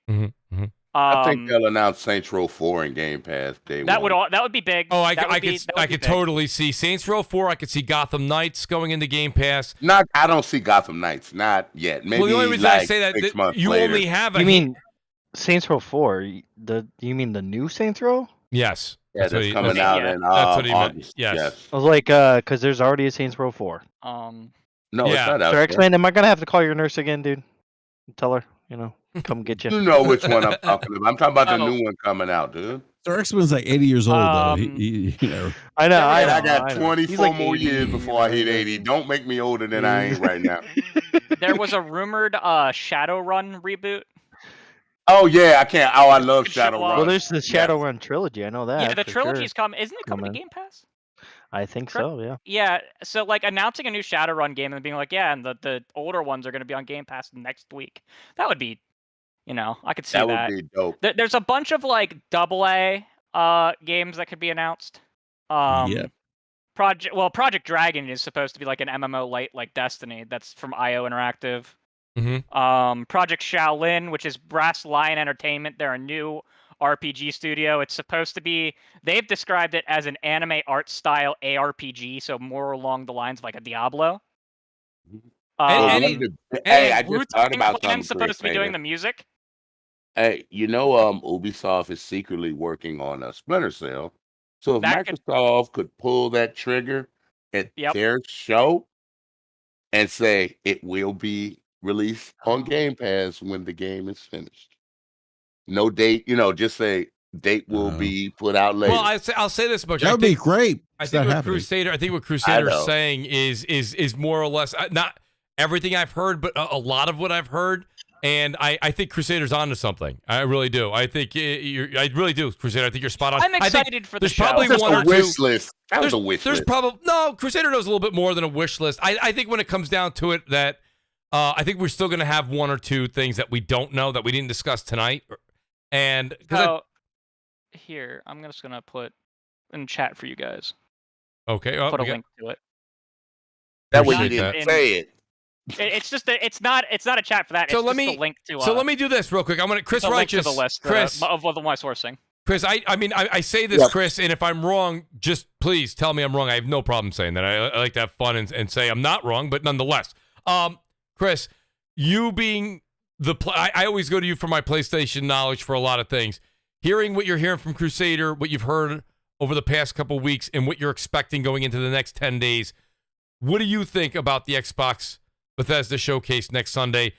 I think they'll announce Saints Row 4 in Game Pass day that one. would be big. Oh, I That would be could big. totally see Saints Row 4. I could see Gotham Knights going into Game Pass. I don't see Gotham Knights, not yet. Maybe Well, the only reason like I say that, 6 months you later. only have a... You mean Saints Row 4? You mean the new Saints Row? Yes. Yeah, what that's he- coming that's- out yeah. in That's what he meant. August. Yes. I was like, because there's already a Saints Row 4. No, Yeah. it's not out Sir there. X-Man, am I gonna have to call your nurse again, dude? Tell her, come get you. You know which one I'm talking about. I'm talking about the Oh. new one coming out, dude. Sir X-Men's like 80 years old, though. Um, You know. I know. I I got know. 24 He's like more 80, years before I hit 80. Don't make me older than I ain't right now. There was a rumored Shadowrun reboot. Oh yeah, I can't. Oh, I love Good shit, Shadowrun. Well, Well, there's the Shadowrun trilogy. I know that. Yeah, the for sure. trilogy's coming. Isn't it coming to Coming. Game Pass? I think Correct? so. Yeah. Yeah, so like announcing a new Shadowrun game and being like, yeah, and the older ones are going to be on Game Pass next week. That would be, I could see that. That would be dope. There's a bunch of like AA games that could be announced. Yeah. Project Dragon is supposed to be like an MMO light like Destiny. That's from IO Interactive. Project Shaolin, which is Brass Lion Entertainment. They're a new RPG studio. It's supposed to be, they've described it as an anime art style ARPG, so more along the lines of like a Diablo. And Hey, I just thought Wu-Tang about Clan's something. supposed to be doing the music. Hey, Ubisoft is secretly working on a Splinter Cell. So if That could- Microsoft could pull that trigger at Yep. their show and say it will be released on Game Pass when the game is finished. No date, just say date will be put out later. Well, I'll say this much. That would be great. I It's think not what happening. Crusader's know. saying is more or less not everything I've heard, but a lot of what I've heard. And I think Crusader's onto something. I really do. I think I really do, Crusader. I think you're spot on. I'm I think excited for the there's show. probably Just one a or two. wish list. That was a wish There's list. probably no Crusader knows a little bit more than a wish list. I think when it comes down to it, that I think we're still going to have one or two things that we don't know that we didn't discuss tonight. And So, here, I'm just gonna put in chat for you guys. okay, Put a we got- link to it. That way you Appreciate didn't that. say it. It's just it's not a chat for that. So It's let just me- a link to. So let me do this real quick. I'm gonna Chris a link to Righteous. the list Chris, of my sourcing. Chris, I mean, I say this, Yep. Chris, and if I'm wrong, just please tell me I'm wrong. I have no problem saying that. I like to have fun and say I'm not wrong, but nonetheless, Chris, you being I always go to you for my PlayStation knowledge for a lot of things. Hearing what you're hearing from Crusader, what you've heard over the past couple weeks, and what you're expecting going into the next 10 days, what do you think about the Xbox Bethesda Showcase next Sunday?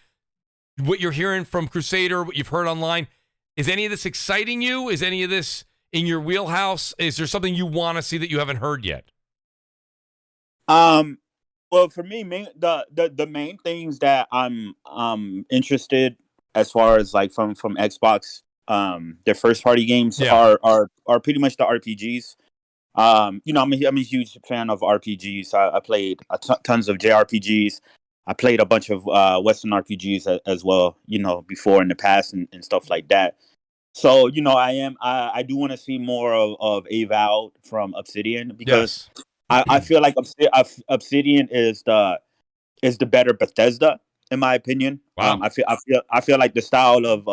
What you're hearing from Crusader, what you've heard online, is any of this exciting you? Is any of this in your wheelhouse? Is there something you want to see that you haven't heard yet? Well, for me, the main things that I'm interested as far as like from Xbox, their first party games are pretty much the RPGs. I'm a huge fan of RPGs. I played tons of JRPGs. I played a bunch of Western RPGs as well, before in the past and stuff like that. So, I do want to see more of Avowed from Obsidian because I feel like Obsidian is the better Bethesda in my opinion. Wow. I feel like the style of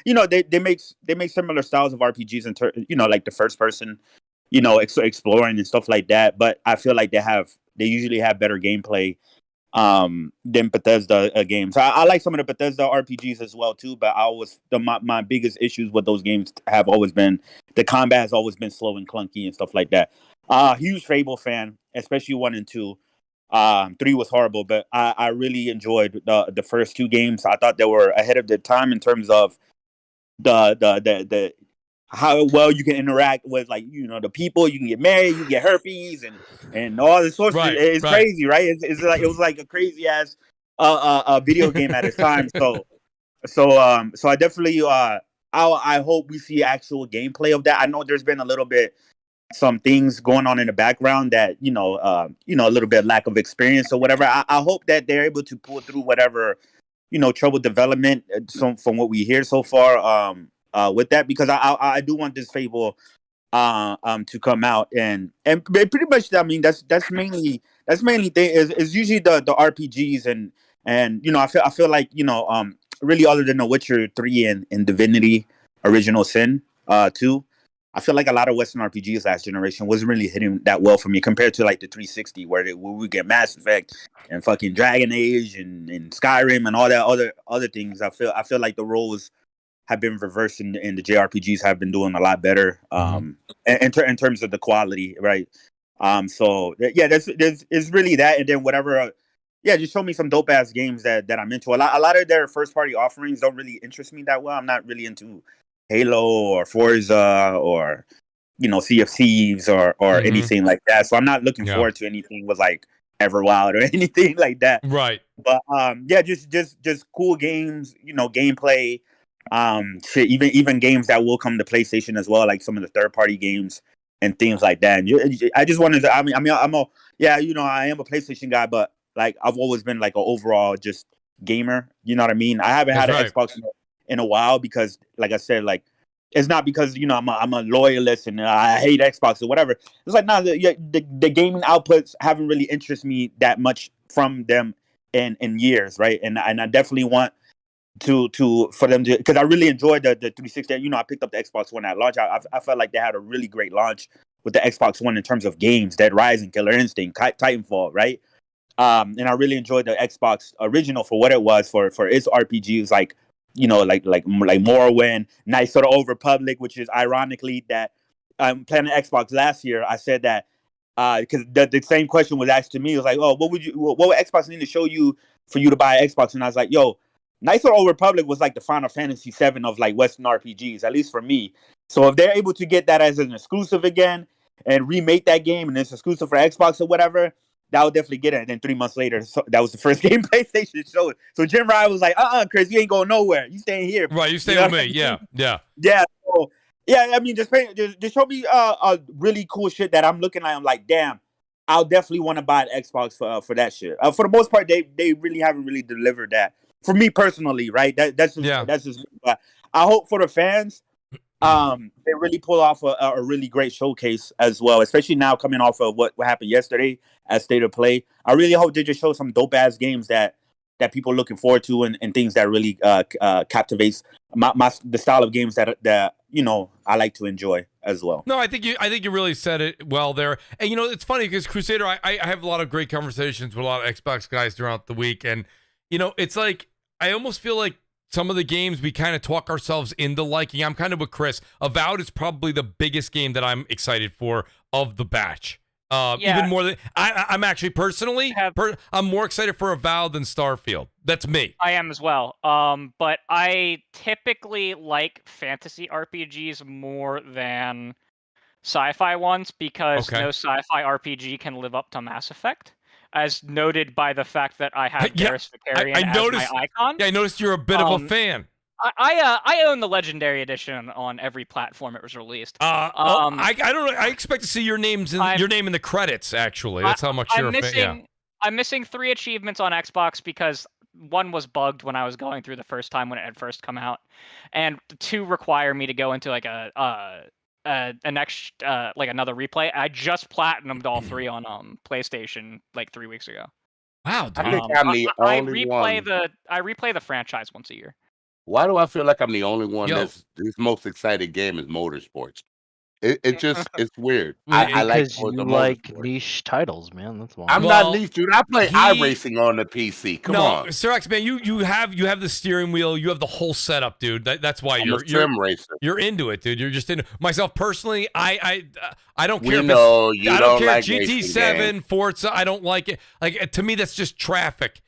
they make similar styles of RPGs like the first person, exploring and stuff like that. But I feel like they usually have better gameplay than Bethesda games. I like some of the Bethesda RPGs as well too, but my biggest issues with those games have always been the combat has always been slow and clunky and stuff like that. Huge Fable fan, especially 1 and 2. 3 was horrible, but I really enjoyed the first 2 games. I thought they were ahead of their time in terms of the how well you can interact with, like, the people. You can get married, you can get herpes, and all this sorts. Right, It's right. crazy, right? It's like, it was like a crazy ass video game at its time. So I definitely I hope we see actual gameplay of that. I know there's been a little bit some things going on in the background that a little bit lack of experience or whatever. I hope that they're able to pull through whatever trouble development from what we hear so far with that, because I do want this Fable to come out, and pretty much, I mean, that's mainly thing is usually the RPGs, and I feel like really, other than The Witcher 3 and Divinity Original Sin 2, I feel like a lot of Western RPGs last generation wasn't really hitting that well for me compared to like the 360, where we get Mass Effect and fucking Dragon Age and Skyrim and all that other things. I feel like the roles have been reversed, and the JRPGs have been doing a lot better in terms of the quality, right? So yeah, there's really that, and then whatever. Yeah, just show me some dope ass games that I'm into. A lot of their first party offerings don't really interest me that well. I'm not really into Halo or Forza or Sea of Thieves or anything like that. So I'm not looking forward to anything with like Everwild or anything like that. Right. But yeah, just cool games, gameplay. Shit, even games that will come to PlayStation as well, like some of the third party games and things like that. And I just wanted to. I mean, I am a PlayStation guy, but like I've always been like an overall just gamer. You know what I mean? I haven't had an Xbox in a while because, like I said, like it's not because I'm a loyalist and I hate Xbox or whatever. It's like the gaming outputs haven't really interested me that much from them in years, right? And I definitely want for them to, because I really enjoyed the 360. I picked up the Xbox One at launch. I felt like they had a really great launch with the Xbox One in terms of games, Dead Rising, Killer Instinct, Titanfall, right? And I really enjoyed the Xbox original for what it was for its RPGs, like like Morrowind, Knights of the Old Republic, which is ironically that playing the Xbox last year, I said that because the same question was asked to me. It was like, oh, what would Xbox need to show you for you to buy an Xbox? And I was like, yo, Knights of the Old Republic was like the Final Fantasy VII of like Western RPGs, at least for me. So if they're able to get that as an exclusive again and remake that game and it's exclusive for Xbox or whatever, that would definitely get it. And then 3 months later, that was the first game PlayStation showed. So Jim Ryan was like, Chris, you ain't going nowhere. You staying here. Right, you stay with me. Yeah. Yeah. So, yeah, I mean, just show me a really cool shit that I'm looking at. I'm like, damn, I'll definitely want to buy an Xbox for that shit. For the most part, they really haven't really delivered that. For me personally, right? That's just. But I hope for the fans, they really pull off a really great showcase as well, especially now coming off of what happened yesterday at State of Play. I really hope they just show some dope ass games that people are looking forward to and things that really captivates the style of games that I like to enjoy as well. No, I think you really said it well there. And it's funny because Crusader, I have a lot of great conversations with a lot of Xbox guys throughout the week, and it's like I almost feel like some of the games we kind of talk ourselves into liking. I'm kind of with Chris. Avowed is probably the biggest game that I'm excited for of the batch. Even more than I'm actually personally, I'm more excited for Avowed than Starfield. That's me. I am as well. But I typically like fantasy RPGs more than sci-fi ones because no sci-fi RPG can live up to Mass Effect, as noted by the fact that I have Garrus Vakarian as my icon. Yeah, I noticed you're a bit of a fan. I own the Legendary Edition on every platform it was released. I don't know. I expect to see your name in the credits. Actually, that's how much you're a fan. Yeah. I'm missing 3 achievements on Xbox because one was bugged when I was going through the first time when it had first come out, and 2 require me to go into like another replay. I just platinumed all 3 on PlayStation like 3 weeks ago. Wow, dude. I think I'm the only one. I replay the franchise once a year. Why do I feel like I'm the only one that's his most excited game is motorsports? It's weird. I like you like niche titles, man. That's why. I'm not niche, dude. I play iRacing on the PC. Come on, Sir X, man. You have the steering wheel. You have the whole setup, dude. That's why you're racer. You're into it, dude. You're just into myself personally. I don't care. I don't care. Like GT7, Forza. I don't like it. Like to me, that's just traffic.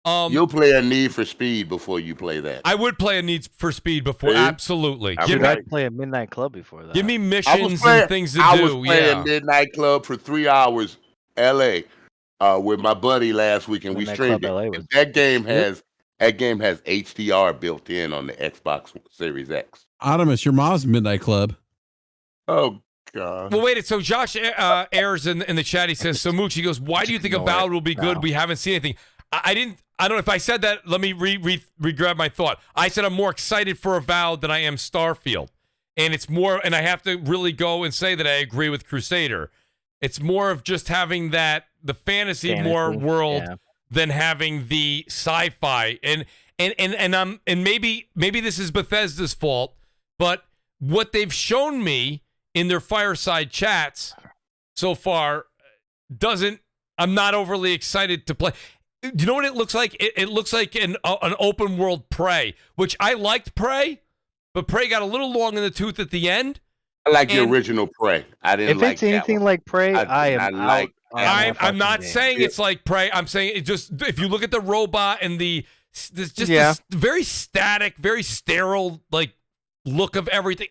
You'll play a Need for Speed before you play that. I would play a Need for Speed before. Absolutely. I'd play a Midnight Club before that. Give me missions and things to do. I was playing Midnight Club for 3 hours, LA, with my buddy last week, and we streamed it. That game has HDR built in on the Xbox Series X. Optimus, your mom's Midnight Club. Oh God. Well, wait. So Josh airs in the chat. He says, "So Mooch," he goes, "Why do you think Avowed will be good? We haven't seen anything." I don't know if I said that. Let me re-grab my thought. I said I'm more excited for Avowed than I am Starfield, and it's more. And I have to really go and say that I agree with Crusader. It's more of just having the fantasy more world than having the sci-fi. And maybe this is Bethesda's fault, but what they've shown me in their fireside chats so far I'm not overly excited to play. Do you know what it looks like? It looks like an open world Prey, which I liked Prey, but Prey got a little long in the tooth at the end. I like the original Prey. I didn't like it's anything like Prey, I'm not saying it's like Prey. I'm saying it just, if you look at the robot and this very static, very sterile like look of everything.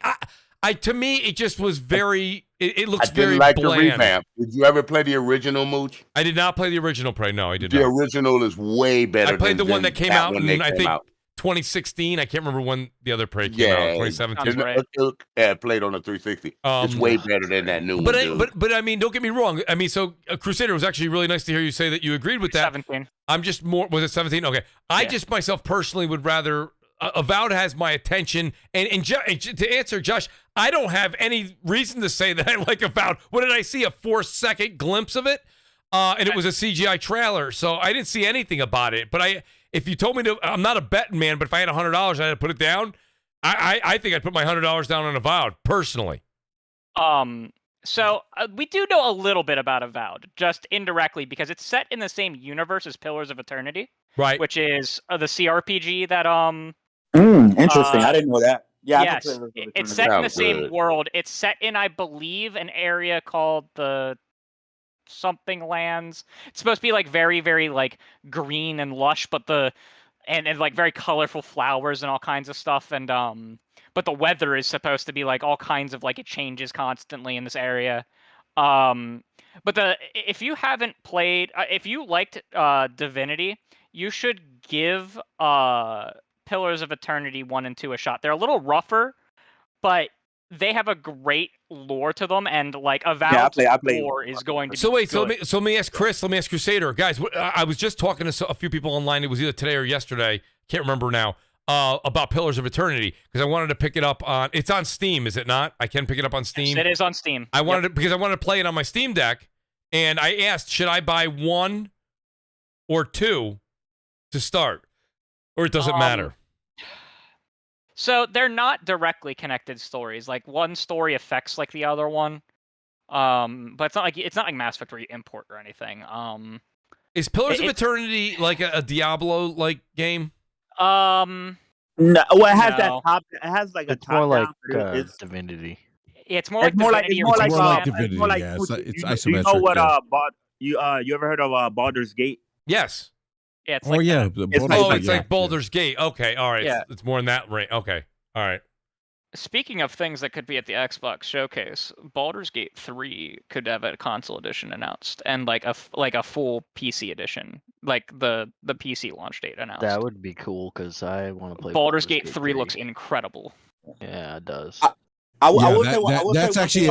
To me, it just was very. It looks very bland. I didn't like the revamp. Did you ever play the original, Mooch? I did not play the original Prey. No, I did not. The original is way better. I played the one that came out in, I think, 2016. I can't remember when the other Prey came out. 2017. Played on the 360. It's way better than that new one. But I mean, don't get me wrong. I mean, so Crusader, was actually really nice to hear you say that you agreed with that. 17. I'm just more. Was it 17? Okay. I just myself personally would rather. Avowed has my attention, and to answer Josh, I don't have any reason to say that I like Avowed. What did I see? A 4-second glimpse of it, and it was a CGI trailer, so I didn't see anything about it. But if you told me to, I'm not a betting man, but if I had $100, I had to put it down. I think I'd put my $100 down on Avowed personally. So we do know a little bit about Avowed, just indirectly, because it's set in the same universe as Pillars of Eternity, right? Which is the CRPG that interesting. I didn't know that. Yeah, yes, it's set in the same world. It's set in, I believe, an area called the something lands. It's supposed to be like very, very like green and lush, but and like very colorful flowers and all kinds of stuff. And but the weather is supposed to be like all kinds of like, it changes constantly in this area. But if you haven't played, if you liked Divinity, you should give Pillars of Eternity 1 and 2 a shot. They're a little rougher, but they have a great lore to them, and like Avowed lore is going to be so wait, good. So let me ask Chris, let me ask Crusader. Guys, I was just talking to a few people online, it was either today or yesterday, can't remember now, about Pillars of Eternity, because I wanted to pick it up on, it's on Steam, is it not? I can pick it up on Steam? Yes, it is on Steam. Because I wanted to play it on my Steam Deck, and I asked, should I buy 1 or 2 to start? Or it doesn't matter? So they're not directly connected stories. Like one story affects like the other one, but it's not like Mass Effect where you import or anything. Is Pillars of Eternity like a Diablo like game? No. Well, it has that top. It has like it's a top. More like it's Divinity. It's more like Divinity. It's more like Divinity. Yeah, it's isometric. You know what? You ever heard of Baldur's Gate? Yes. Yeah, it's like it's like Baldur's Gate. Okay, all right. Yeah. It's more in that range. Okay, all right. Speaking of things that could be at the Xbox Showcase, Baldur's Gate 3 could have a console edition announced, and like a full PC edition, like the PC launch date announced. That would be cool because I want to play. Baldur's Gate 3 looks incredible. Yeah, it does. That's actually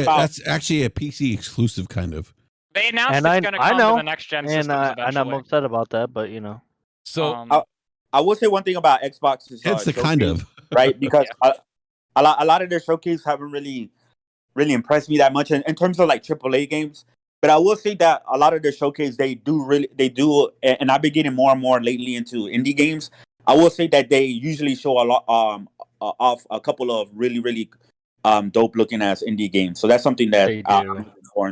a PC exclusive kind of. They announced it's going to come to the next gen systems eventually. And I'm upset about that, but you know. So I will say one thing about Xbox is it's the kind of right, because a lot of their showcase haven't really impressed me that much in terms of like AAA games. But I will say that a lot of their showcase they do, and I've been getting more and more lately into indie games. I will say that they usually show a lot off a couple of really dope looking ass indie games. So that's something that I'm looking for.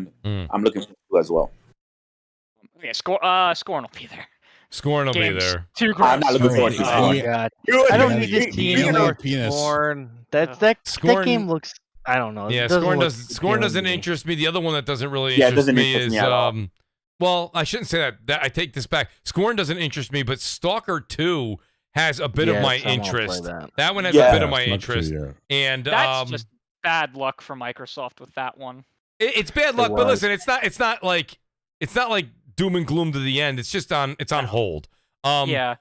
I'm looking for as well. Yeah, Scorn will be there. Scorn will be there. I'm not looking forward to it. Oh my god! I don't need to see Scorn. That game looks. I don't know. Yeah, Scorn doesn't interest me. The other one that doesn't really interest me is Well, I shouldn't say that. I take this back. Scorn doesn't interest me, but Stalker 2 has a bit of my interest. That one has a bit of my interest. And that's just bad luck for Microsoft with that one. It's bad luck, but listen, it's not like doom and gloom to the end. It's just on hold. Yeah.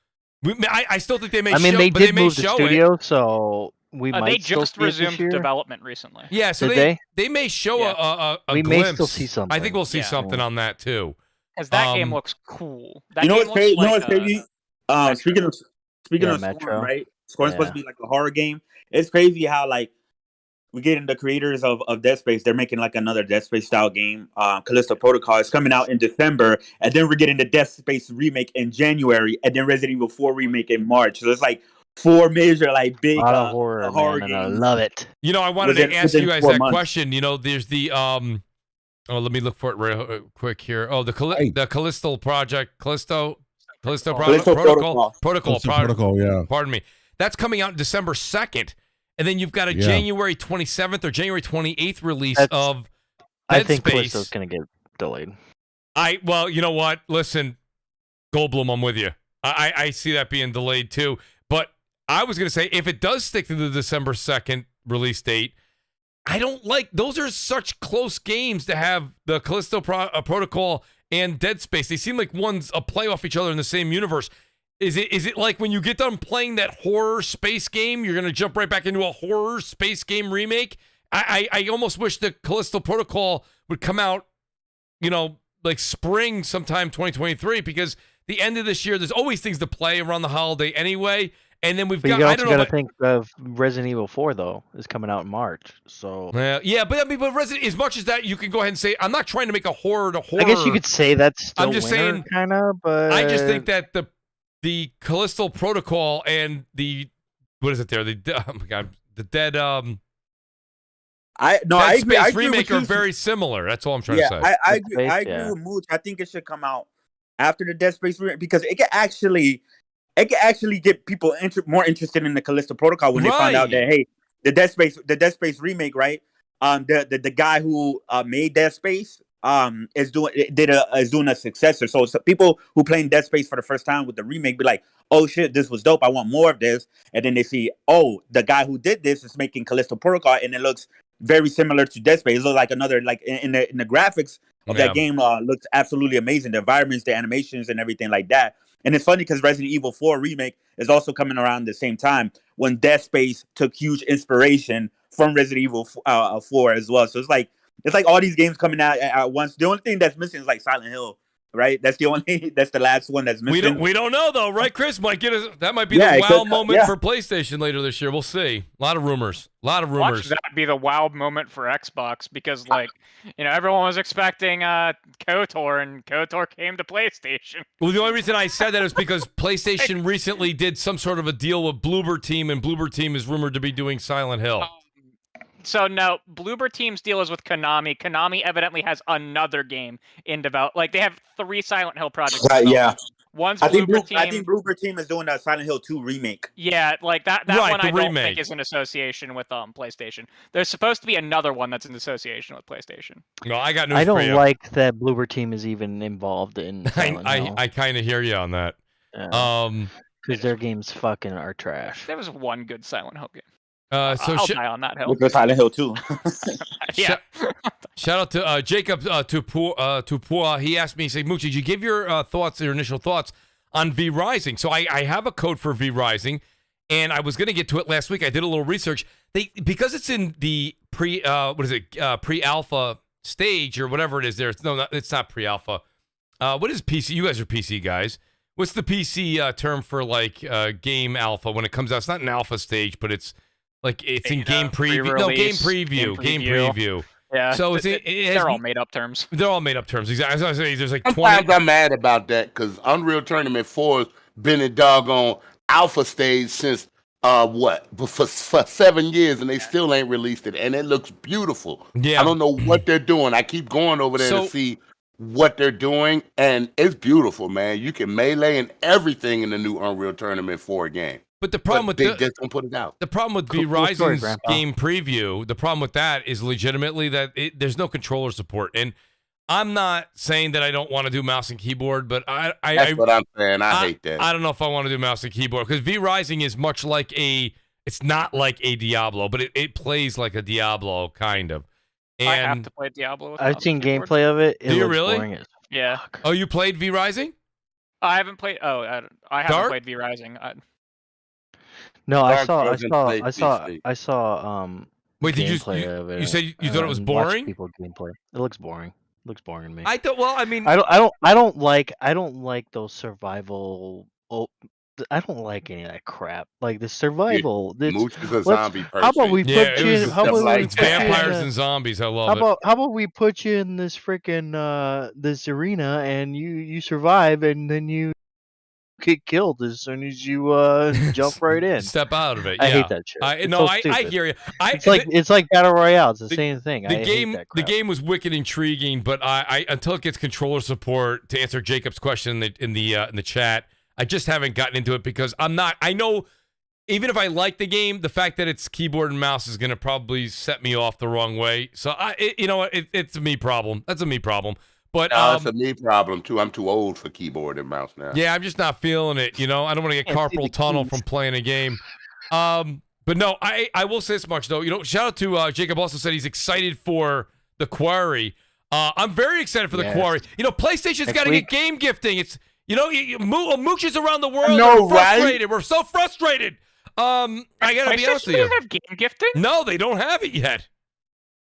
I still think they may. They did move the studio, so we might. They just resumed development recently. Yeah, so they may show a we glimpse. May still see something. I think we'll see something on that too. Because that game looks cool. You know what's crazy? Speaking of Scorn, right? Scorn's supposed to be like a horror game. It's crazy how like we get into the creators of Dead Space. They're making like another Dead Space style game. Callisto Protocol is coming out in December, and then we're getting the Dead Space remake in January, and then Resident Evil 4 remake in March. So it's like 4 major like big horror games. I love it. You know, I wanted to ask you guys that question. You know, there's the let me look for it real quick here. Oh, the Callisto project, Callisto Protocol. Yeah. Pardon me. That's coming out December 2nd. And then you've got a January 27th or January 28th release of Dead I think Space. Callisto's going to get delayed. Well, you know what? Listen, Goldblum, I'm with you. I see that being delayed too. But I was going to say, if it does stick to the December 2nd release date, I don't like, those are such close games to have the Callisto Protocol and Dead Space. They seem like one's a play off each other in the same universe. Is it like when you get done playing that horror space game, you're going to jump right back into a horror space game remake? I almost wish the Callisto Protocol would come out, you know, like spring sometime 2023, because the end of this year, there's always things to play around the holiday anyway. And then you also got to think of Resident Evil 4, though, is coming out in March. So but Resident, as much as that, you can go ahead and say, I'm not trying to make a horror to horror. I guess you could say that's still I'm just saying, kind of, but I just think that the Callisto Protocol and the oh my god, the Dead Dead Space remake are very similar. That's all I'm trying to say. I agree with Mooch. I think it should come out after the Dead Space remake, because it can actually get people more interested in the Callisto Protocol when they find out that, hey, the Dead Space remake, right? The guy who made Dead Space is doing a successor. So people who playing Dead Space for the first time with the remake be like, oh shit, this was dope, I want more of this. And then they see, oh, the guy who did this is making Callisto Protocol, and it looks very similar to Dead Space. It looks like another, like in the graphics of that game looks absolutely amazing. The environments, the animations, and everything like that. And it's funny because Resident Evil 4 remake is also coming around the same time when Dead Space took huge inspiration from Resident Evil 4 as well. So it's like all these games coming out at once. The only thing that's missing is like Silent Hill, right? That's the last one that's missing. We don't know though, right, Chris? That might be the wow moment for PlayStation later this year. We'll see. A lot of rumors. Watch that be the wow moment for Xbox, because everyone was expecting KOTOR, and KOTOR came to PlayStation. Well, the only reason I said that is because PlayStation recently did some sort of a deal with Bloober Team, and Bloober Team is rumored to be doing Silent Hill. So no, Bloober Team's deal is with Konami. Konami evidently has another game in development. Like, they have 3 Silent Hill projects. One's Bloober Team. I think Bloober Team is doing a Silent Hill 2 remake. Yeah, like that one I don't think is in association with PlayStation. There's supposed to be another one that's in association with PlayStation. No, I got news I for don't you. like that Bloober Team is even involved in Silent Hill. I kind of hear you on that. Because their games fucking are trash. There was one good Silent Hill game. I'll die on that hill. With Silent Hill 2. Yeah. Shout out to Jacob Tupua. He asked me, he said, Mooch, did you give your initial thoughts on V Rising? So I have a code for V Rising, and I was going to get to it last week. I did a little research. Because it's in the pre-alpha stage or whatever it is there. It's not pre-alpha. What is PC? You guys are PC guys. What's the PC term for game alpha when it comes out? It's not an alpha stage, but it's in game preview. No, game preview. Yeah. So they're all made up terms. They're all made up terms. Exactly. As I say, there's like 20. Sometimes I'm mad about that because Unreal Tournament 4's been in doggone alpha stage since for 7 years, and they still ain't released it, and it looks beautiful. Yeah. I don't know what they're doing. I keep going over there to see what they're doing, and it's beautiful, man. You can melee and everything in the new Unreal Tournament 4 game. But the problem with they just don't put it out. The problem with V Rising's game preview, the problem with that is legitimately that there's no controller support. And I'm not saying that I don't want to do mouse and keyboard, but That's what I'm saying. I hate that. I don't know if I want to do mouse and keyboard because V Rising is much like it's not like a Diablo, but it plays like a Diablo kind of. And I have to play Diablo. With I've seen gameplay of it. Do you really? Yeah. Oh, you played V Rising? I haven't played. Oh, I haven't Dark? played V Rising. No, Dark doesn't play I saw Wait, did gameplay of it. you say you thought it was and watched boring? People gameplay. It looks boring. It looks boring to me. I thought. Well, I mean, I don't like those survival. I don't like any of that crap. Like the survival. Mooch is a zombie person. How about we put yeah, you? it was How about like we put vampires you and zombies. I love how it. about how about we put you in this freaking this arena and you survive and then you get killed as soon as you jump right in. Step out of it. I yeah. hate that shit. It's No, so I stupid. hear you. It's like battle royale. It's the same thing. I hate that The crap. game was wicked intriguing, but I until it gets controller support to answer Jacob's question in the chat, I just haven't gotten into it because I'm not. I know even if I like the game, the fact that it's keyboard and mouse is going to probably set me off the wrong way. So you know what? It's a me problem. That's a me problem. But it's a me problem too. I'm too old for keyboard and mouse now. yeah, I'm just not feeling it. You know, I don't want to get Can't see carpal the tunnel keys. from playing a game. But no, I will say this much though. You know, shout out to Jacob. Also said he's excited for the Quarry. I'm very excited for the Quarry. You know, PlayStation's got to get game gifting. It's mooches around the world know, are frustrated. right? We're so frustrated. I gotta be honest with you. PlayStation doesn't have game gifting. No, they don't have it yet.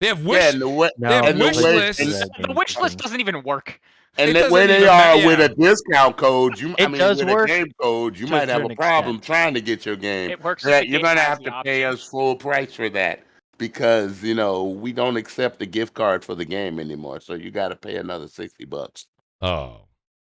They have wish. and the way, they have and the wish way- lists. and- The wish list doesn't even work. And It that doesn't where they even are matter, with yeah. a discount code, It does with work a game code, you to might have an a problem extent. trying to get your game. It works. That if the you're game gonna has have the to pay option. us full price for that because we don't accept the gift card for the game anymore. So you got to pay another $60. Oh.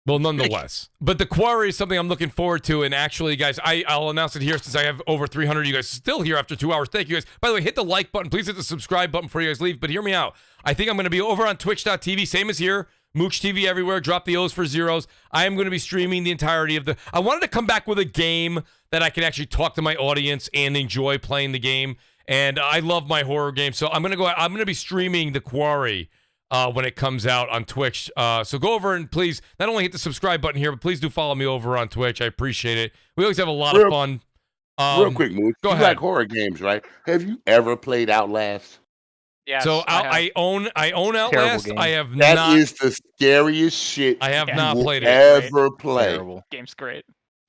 Well, nonetheless. But the Quarry is something I'm looking forward to. And actually, guys, I'll announce it here since I have over 300 of you guys still here after 2 hours. Thank you guys. By the way, hit the like button. Please hit the subscribe button before you guys leave. But hear me out. I think I'm going to be over on twitch.tv, same as here. Mooch TV everywhere. Drop the O's for zeros. I am going to be streaming the entirety of the... I wanted to come back with a game that I can actually talk to my audience and enjoy playing the game. And I love my horror game. So I'm going to be streaming the Quarry when it comes out on Twitch. So go over and please not only hit the subscribe button here, but please do follow me over on Twitch. I appreciate it. We always have a lot of fun. Real quick, Mooch. Go you ahead. like horror games, right? Have you ever played Outlast? Yes, So I own Outlast. game. I have That not. is the scariest shit I have Yeah. not you will played it. ever play. Terrible. Game's great.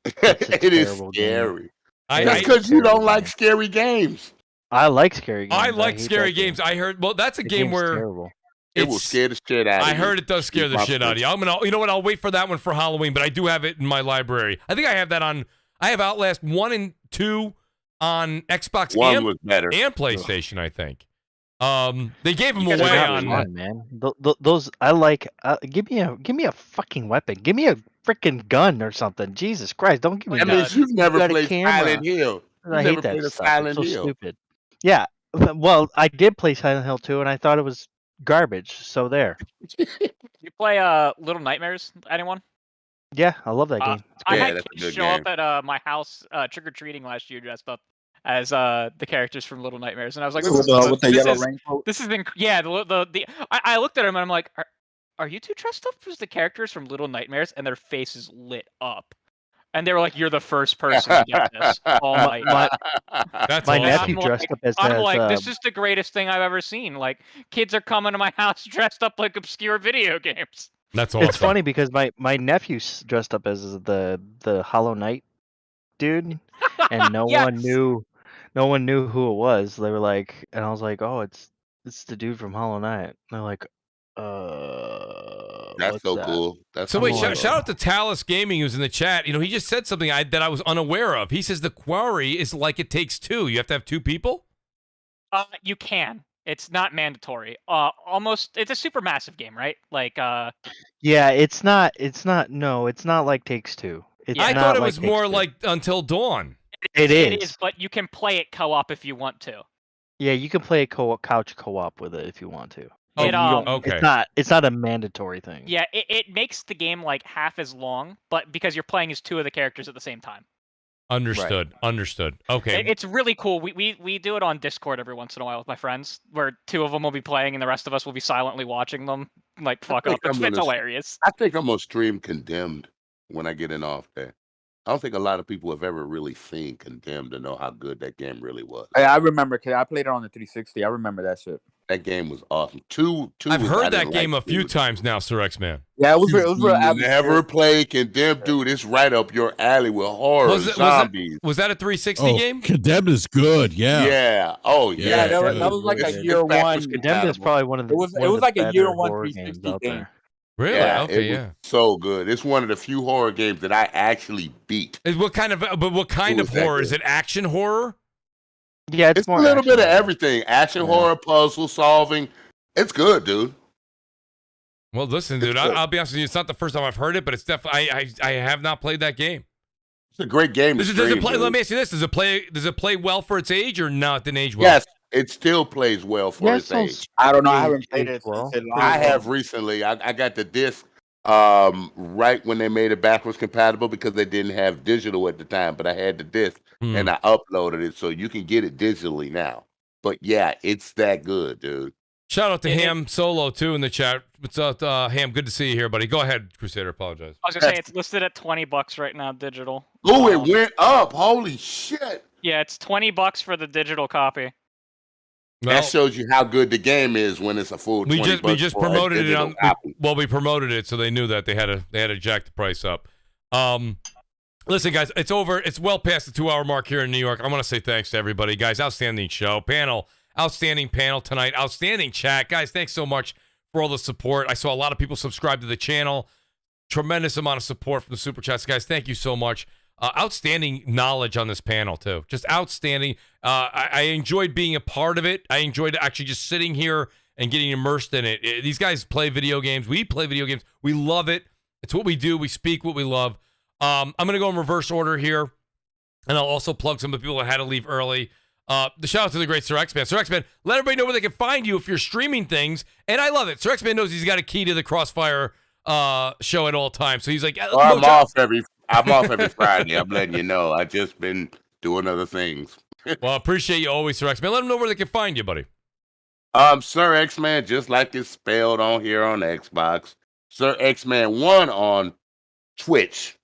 It is terrible game. scary. I That's because you don't like scary games. I like scary games. I like hate scary that game. I heard. Well, that's a The game game's where terrible. It will it's- scare the shit out of you. I heard it does scare Excuse the my shit out of you. I'm gonna. You know what? I'll wait for that one for Halloween. But I do have it in my library. I think I have that on. I have Outlast 1 and 2 on Xbox One and, was better. and PlayStation. I think. They gave them You guys away are on. not Fun, man. Those I like. Give me a fucking weapon. Give me a freaking gun or something. Jesus Christ! Don't give me I that. mean, you've never got a played camera. Silent Hill. I You've hate never that played a stuff. Silent It's so Hill. stupid. Yeah. Well, I did play Silent Hill 2, and I thought it was garbage. So there. You play Little Nightmares? Anyone? Yeah, I love that game. I Yeah, had that's a kids good show game. up at my house trick or treating last year dressed up as the characters from Little Nightmares, and I was like, with the yellow raincoat. This has been I looked at them and I'm like, are you two dressed up as the characters from Little Nightmares? And their faces lit up, and they were like, "You're the first person to get this all night." That's My awesome. nephew I'm dressed like- up as I'm like, this is the greatest thing I've ever seen. Like, kids are coming to my house dressed up like obscure video games. That's awesome. It's funny because my nephew's dressed up as the Hollow Knight dude, and no Yes. one knew who it was. They were like, and I was like, oh, it's the dude from Hollow Knight. And they're like, That's what's so that? cool. That's So so wait, cool. shout out to Talus Gaming who's in the chat. You know, he just said something that I was unaware of. He says the Quarry is like It Takes Two. You have to have two people. You can. It's not mandatory. Almost. It's a super massive game, right? Like, Yeah, it's not. No, it's not like Takes Two. It's I not thought it like was Takes more Two. like Until Dawn. It It is. is, but you can play it co-op if you want to. Yeah, you can play a couch co-op with it if you want to. Oh, It, um, okay. It's not a mandatory thing. Yeah, it makes the game like half as long, but because you're playing as two of the characters at the same time. Understood. Understood. Okay. It's really cool. We do it on Discord every once in a while with my friends, where two of them will be playing and the rest of us will be silently watching them. like fuck up. It's hilarious. I think I'm gonna stream Condemned when I get an off day. I don't think a lot of people have ever really seen Condemned to know how good that game really was. I remember, cause I played it on the 360. I remember that shit. That game was awesome. Two. I've heard that game a few times now, Sir X-Man. Yeah, it was real. Never played Condemned, dude. It's right up your alley with horror zombies. Was that a 360 game? Condemned is good. Yeah. Yeah. Oh yeah. Yeah, that was like a year one. Condemned is probably one of the. It was like a year one 360 game. Really? Yeah, okay, yeah. So good. It's one of the few horror games that I actually beat. What kind of horror? Is it action horror? Yeah, it's more a little bit of everything. Action, horror, puzzle solving. It's good, dude. Well, listen, dude, I'll be honest with you. It's not the first time I've heard it, but it's definitely I have not played that game. It's a great game. Does it play? Let me ask you this: Does it play well for its age or not? Didn't age well? Yes, it still plays well for its age. I don't know. I haven't played it. I have recently. I got the disc right when they made it backwards compatible because they didn't have digital at the time, but I had the disc and I uploaded it so you can get it digitally now. But yeah, it's that good, dude. Shout out to Ham Solo too in the chat. What's up, Ham? Good to see you here, buddy. Go ahead, Crusader. Apologize. I was gonna say it's listed at $20 right now, digital. Oh, it went up! Holy shit! Yeah, it's $20 for the digital copy. Well, that shows you how good the game is when it's a full. We just promoted it on. We promoted it so they knew that they had to jack the price up. Listen, guys, it's over. It's well past the 2-hour mark here in New York. I want to say thanks to everybody, guys. Outstanding show, outstanding panel tonight, outstanding chat, guys. Thanks so much for all the support. I saw a lot of people subscribe to the channel. Tremendous amount of support from the super chats, guys. Thank you so much. Outstanding knowledge on this panel too. Just outstanding. I enjoyed being a part of it. I enjoyed actually just sitting here and getting immersed in it. These guys play video games. We play video games. We love it. It's what we do. We speak what we love. I'm going to go in reverse order here, and I'll also plug some of the people that had to leave early. The shout out to the great Sir X-Man. Sir X-Man, let everybody know where they can find you if you're streaming things. And I love it. Sir X-Man knows he's got a key to the CrossFire show at all times. So he's like, I'm off every Friday. I'm letting you know. I've just been doing other things. Well, I appreciate you always, Sir X-Man. Let them know where they can find you, buddy. Sir X-Man, just like it's spelled on here on Xbox. Sir X-Man 1 on Twitch.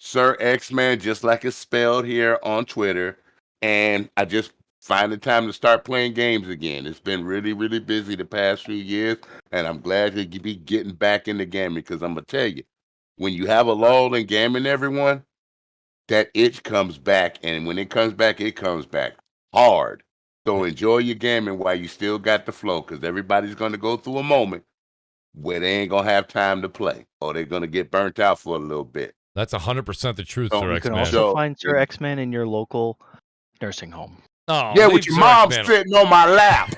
Sir X-Man, just like it's spelled here on Twitter. And I just find the time to start playing games again. It's been really, really busy the past few years, and I'm glad to be getting back into gaming because I'm going to tell you, when you have a lull in gaming, everyone, that itch comes back, and when it comes back hard. So enjoy your gaming while you still got the flow because everybody's going to go through a moment where they ain't going to have time to play or they're going to get burnt out for a little bit. That's 100% the truth, So Sir you X-Man. You can also find Sir X-Man in your local nursing home. Oh, yeah, with your mom sitting on my lap.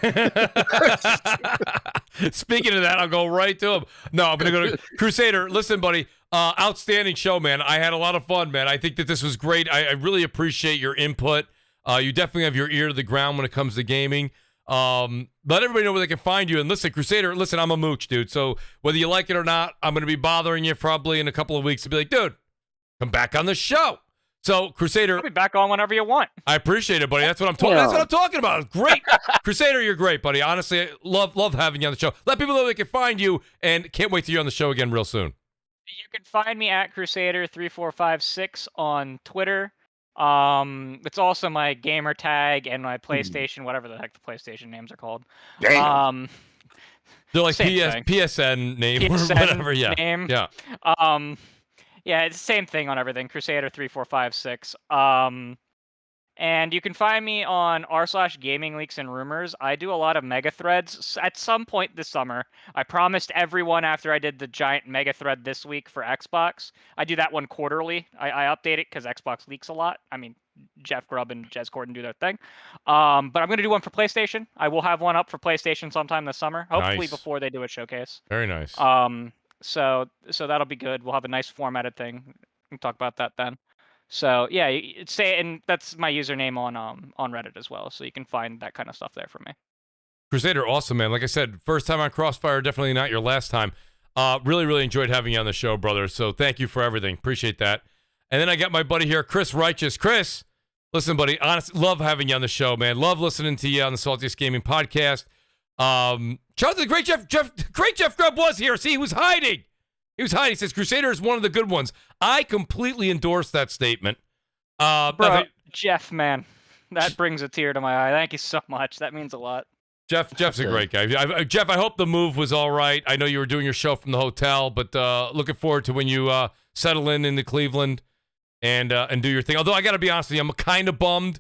Speaking of that, I'll go right to him. No, I'm going to go to Crusader. Listen, buddy, outstanding show, man. I had a lot of fun, man. I think that this was great. I really appreciate your input. You definitely have your ear to the ground when it comes to gaming. Let everybody know where they can find you. And listen, Crusader, listen, I'm a mooch, dude. So whether you like it or not, I'm going to be bothering you probably in a couple of weeks to be like, dude, come back on the show. So, Crusader, I'll be back on whenever you want. I appreciate it, buddy. That's what I'm talking. That's what I'm talking about. Great, Crusader, you're great, buddy. Honestly, love having you on the show. Let people know they can find you, and can't wait to hear you on the show again real soon. You can find me at Crusader3456 on Twitter. It's also my gamer tag and my PlayStation, whatever the heck the PlayStation names are called. Damn. They're like PSN name or whatever. Yeah. Name. Yeah. Yeah, it's the same thing on everything. Crusader3456. And you can find me on r/gaming leaks and rumors. I do a lot of mega threads at some point this summer. I promised everyone after I did the giant mega thread this week for Xbox. I do that one quarterly. I update it because Xbox leaks a lot. I mean, Jeff Grubb and Jez Corden do their thing. But I'm going to do one for PlayStation. I will have one up for PlayStation sometime this summer. Hopefully before they do a showcase. Very nice. So that'll be good. We'll have a nice formatted thing. We can talk about that then. So yeah, and that's my username on Reddit as well. So you can find that kind of stuff there for me. Crusader, awesome, man. Like I said, first time on CrossFire, definitely not your last time. Really, really enjoyed having you on the show, brother. So thank you for everything. Appreciate that. And then I got my buddy here, Chris Righteous. Chris, listen, buddy, honestly, love having you on the show, man. Love listening to you on the Saltiest Gaming Podcast. Charles, the great Jeff Grubb was here. See, he was hiding. He says Crusader is one of the good ones. I completely endorse that statement. Bro, Jeff, man, that brings a tear to my eye. Thank you so much. That means a lot. Jeff's a great guy. Jeff, I hope the move was all right. I know you were doing your show from the hotel, but looking forward to when you settle into Cleveland and do your thing. Although I got to be honest with you, I'm kind of bummed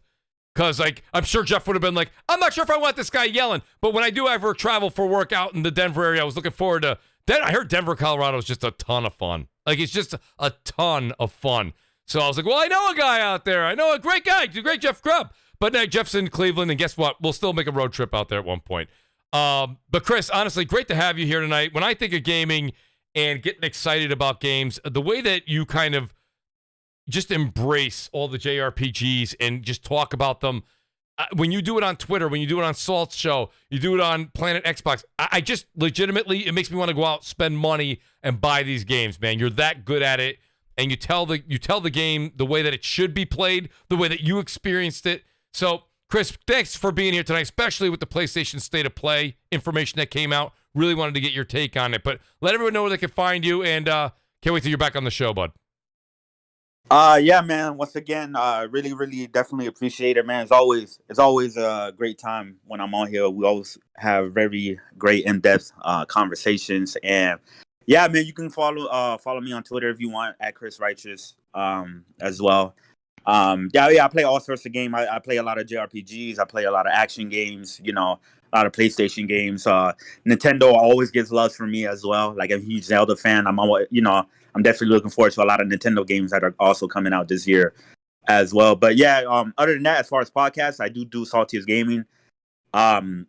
because I'm sure Jeff would have been like, I'm not sure if I want this guy yelling. But when I do ever travel for work out in the Denver area, I was looking forward to. I heard Denver, Colorado is just a ton of fun. It's just a ton of fun. So I was like, well, I know a guy out there. I know a great guy, the great Jeff Grubb. But now Jeff's in Cleveland, and guess what? We'll still make a road trip out there at one point. But Chris, honestly, great to have you here tonight. When I think of gaming and getting excited about games, the way that you kind of just embrace all the JRPGs and just talk about them, when you do it on Twitter, when you do it on Salt's show, you do it on Planet Xbox, I just legitimately, it makes me want to go out, spend money, and buy these games, man. You're that good at it, and you tell the game the way that it should be played, the way that you experienced it. So, Chris, thanks for being here tonight, especially with the PlayStation State of Play information that came out. Really wanted to get your take on it, but let everyone know where they can find you, and can't wait till you're back on the show, bud. Yeah, man. Once again, really, definitely appreciate it, man. It's always a great time when I'm on here. We always have very great in-depth conversations, and yeah, man, you can follow me on Twitter if you want at Chris Righteous as well. I play all sorts of games. I play a lot of JRPGs. I play a lot of action games. A lot of PlayStation games. Nintendo always gets love for me as well. Like, I'm a huge Zelda fan. I'm definitely looking forward to a lot of Nintendo games that are also coming out this year as well. But yeah, other than that, as far as podcasts, I do Saltiest Gaming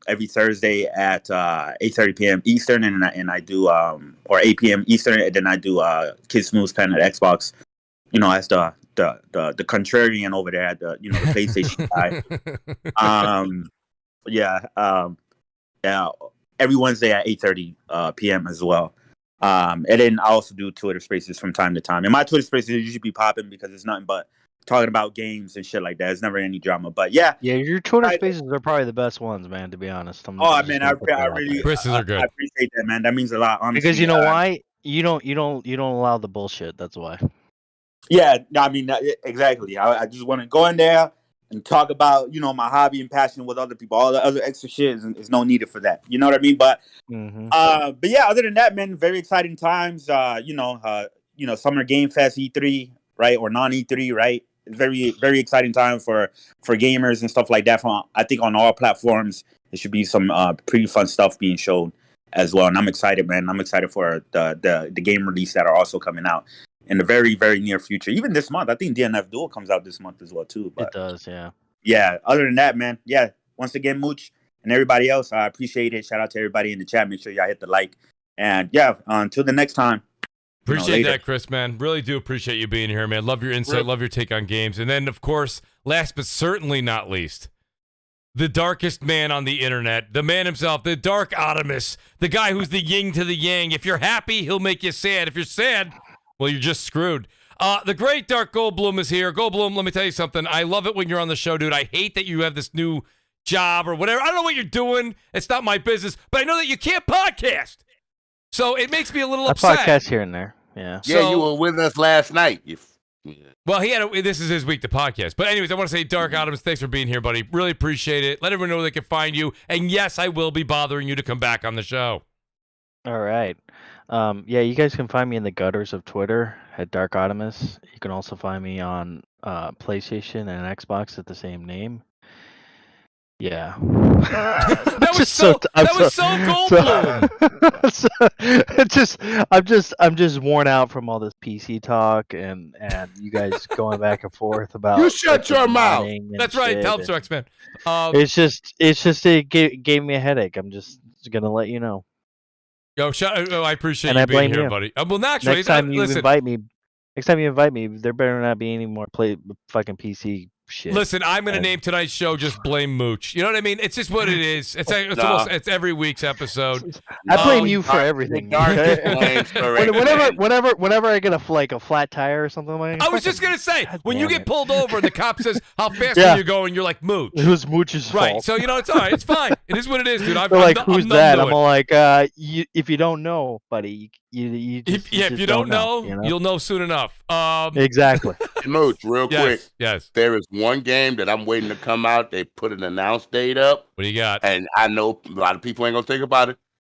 every Thursday at 8:30 p.m. Eastern, and I do or 8 p.m. Eastern, and then I do Kid Smooth's Pen at Xbox. As the contrarian over there at the PlayStation guy. Every Wednesday at 8:30 p.m. as well. And then I also do Twitter Spaces from time to time. And my Twitter Spaces usually be popping because it's nothing but talking about games and shit like that. It's never any drama. But yeah, your Twitter Spaces are probably the best ones, man. To be honest. I really Spaces are good. I appreciate that, man. That means a lot, honestly. Because you know why? You don't allow the bullshit. That's why. Yeah, I mean, exactly. I just want to go in there and talk about, my hobby and passion with other people. All the other extra shit is no needed for that. You know what I mean? But, but yeah, other than that, man, very exciting times. Summer Game Fest E3, right, or non-E3, right? Very, very exciting time for gamers and stuff like that. I think on all platforms, there should be some pretty fun stuff being shown as well. And I'm excited, man. I'm excited for the game release that are also coming out in the very, very near future. Even this month. I think DNF Duel comes out this month as well, too. But, it does, yeah. Yeah, other than that, man, yeah, once again, Mooch and everybody else, I appreciate it. Shout out to everybody in the chat. Make sure y'all hit the like. And, yeah, until the next time. Appreciate that, Chris, man. Really do appreciate you being here, man. Love your insight. Love your take on games. And then, of course, last but certainly not least, the darkest man on the internet, the man himself, the Dark Optimus, the guy who's the yin to the yang. If you're happy, he'll make you sad. If you're sad, well, you're just screwed. The great Dark Goldblum is here. Goldblum, let me tell you something. I love it when you're on the show, dude. I hate that you have this new job or whatever. I don't know what you're doing. It's not my business. But I know that you can't podcast. So it makes me a little upset. I podcast here and there. Yeah. Yeah, you were with us last night. Well, this is his week to podcast. But anyways, I want to say, Dark Optimus, thanks for being here, buddy. Really appreciate it. Let everyone know where they can find you. And yes, I will be bothering you to come back on the show. All right. You guys can find me in the gutters of Twitter at Dark Optimus. You can also find me on PlayStation and Xbox at the same name. Yeah. that was so Goldblum. I'm just worn out from all this PC talk and you guys going back and forth about. You shut your mouth. That's right. Tell him so, X-Man. It gave me a headache. I'm just gonna let you know. Yo, I appreciate you being here, buddy. Well, naturally, next time you invite me, there better not be any more fucking PC shit. Listen, I'm going to name tonight's show just Blame Mooch. You know what I mean? It's just what it is. It's every week's episode. I blame you for everything. Whenever I get a flat tire or something like that. I was just going to say, when you get pulled over and the cop says, how fast are you going? You're like, Mooch. It was Mooch's fault. Right. So, it's all right. It's fine. It is what it is, dude. I'm like, who's that? I'm all like, if you don't know, buddy, if you don't know, you'll know soon enough. Exactly. Mooch, real quick. Yes. There is one game that I'm waiting to come out. They put an announce date up. What do you got? And I know a lot of people ain't gonna think about it.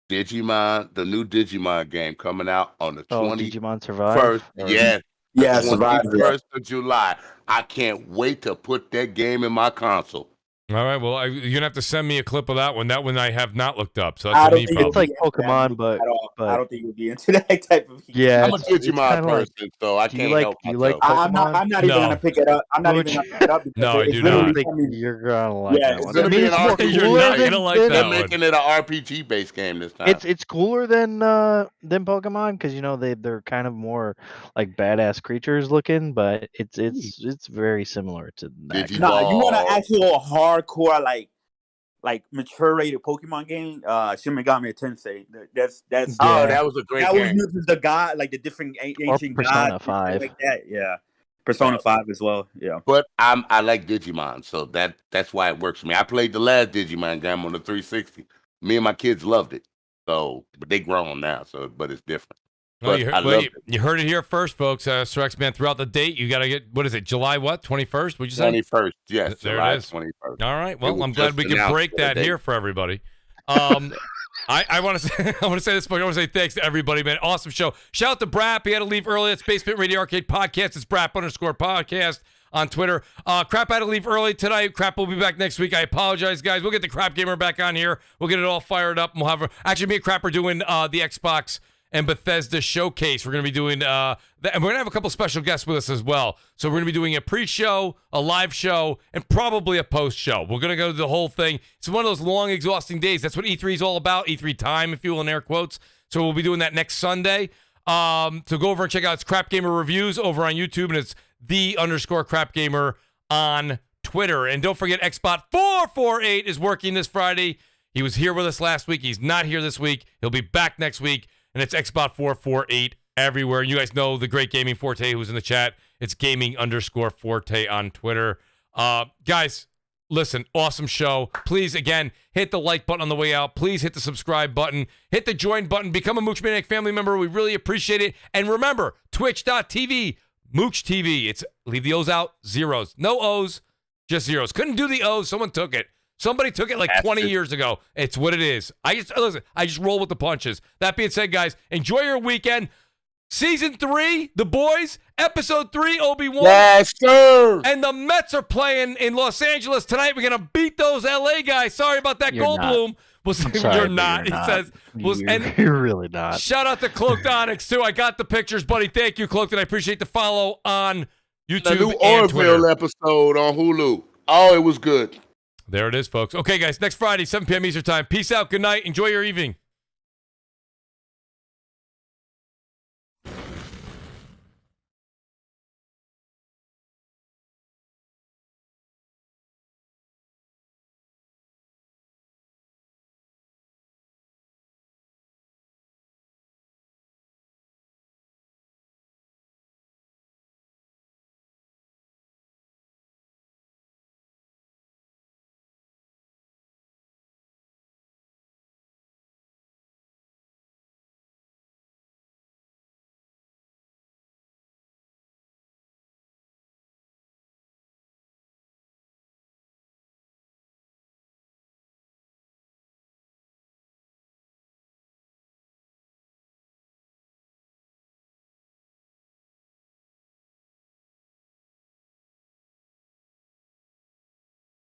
Digimon, the new Digimon game coming out on the 21st. Digimon Survive? Yeah, 21st of July. I can't wait to put that game in my console. All right, well, you're going to have to send me a clip of that one. That one I have not looked up, so that's a me problem. It's like Pokemon, but I don't think you'll be into that type of game. Yeah, I'm a Digimon person, so I can't help myself. Do you like Pokemon? I'm not even going to pick it up. I'm not even going to pick it up. No, I do not. You're going to like that one. It's going to be an RPG. You're not going to like that They're making it an RPG-based game this time. It's cooler than Pokemon because, they're kind of more like badass creatures looking, but it's very similar to that. No, you want an actual hardcore, like mature rated Pokemon game, Shin Megami Tensei. That's that was a great game. That was using the god, like the different ancient Persona gods, 5. like that. Yeah, Persona 5 as well. Yeah, but I like Digimon, so that's why it works for me. I played the last Digimon game on the 360. Me and my kids loved it. So, but they grown now, but it's different. Well, you heard it here first, folks. Srex, man, throughout the date, you got to get, what is it, July what? 21st? Would you say? 21st, yes. There July it is. 21st. All right. Well, I'm glad we can break that here for everybody. I want to say this, but I want to say thanks to everybody, man. Awesome show. Shout out to BRAP. He had to leave early. It's Basement Radio Arcade Podcast. It's BRAP_podcast on Twitter. Crap had to leave early tonight. Crap will be back next week. I apologize, guys. We'll get the Crap Gamer back on here. We'll get it all fired up. And we'll have actually, me and Crap are doing the Xbox and Bethesda Showcase. We're going to be doing and we're going to have a couple special guests with us as well. So we're going to be doing a pre-show, a live show, and probably a post-show. We're going to go through the whole thing. It's one of those long, exhausting days. That's what E3 is all about. E3 time, if you will, in air quotes. So we'll be doing that next Sunday. So go over and check out it's Crap Gamer Reviews over on YouTube, and it's _Crap Gamer on Twitter. And don't forget, Xbot448 is working this Friday. He was here with us last week. He's not here this week. He'll be back next week. And it's Xbot448 everywhere. You guys know the great Gaming Forte who's in the chat. It's gaming_Forte on Twitter. Guys, listen, awesome show. Please, again, hit the like button on the way out. Please hit the subscribe button. Hit the join button. Become a Mooch Maniac family member. We really appreciate it. And remember, twitch.tv, Mooch TV. It's leave the O's out, zeros. No O's, just zeros. Couldn't do the O's. Someone took it. Somebody took it like 20 years ago. It's what it is. I just roll with the punches. That being said, guys, enjoy your weekend. Season 3, The Boys, Episode 3, Obi-Wan. Yes, sir. And the Mets are playing in Los Angeles tonight. We're going to beat those LA guys. Sorry about that, Goldblum. You're not. He says. You're really not. Shout out to Cloaked Onyx, too. I got the pictures, buddy. Thank you, Cloaked, and I appreciate the follow on YouTube the new and Twitter. Orville episode on Hulu. Oh, it was good. There it is, folks. Okay, guys, next Friday, 7 p.m. Eastern Time. Peace out. Good night. Enjoy your evening.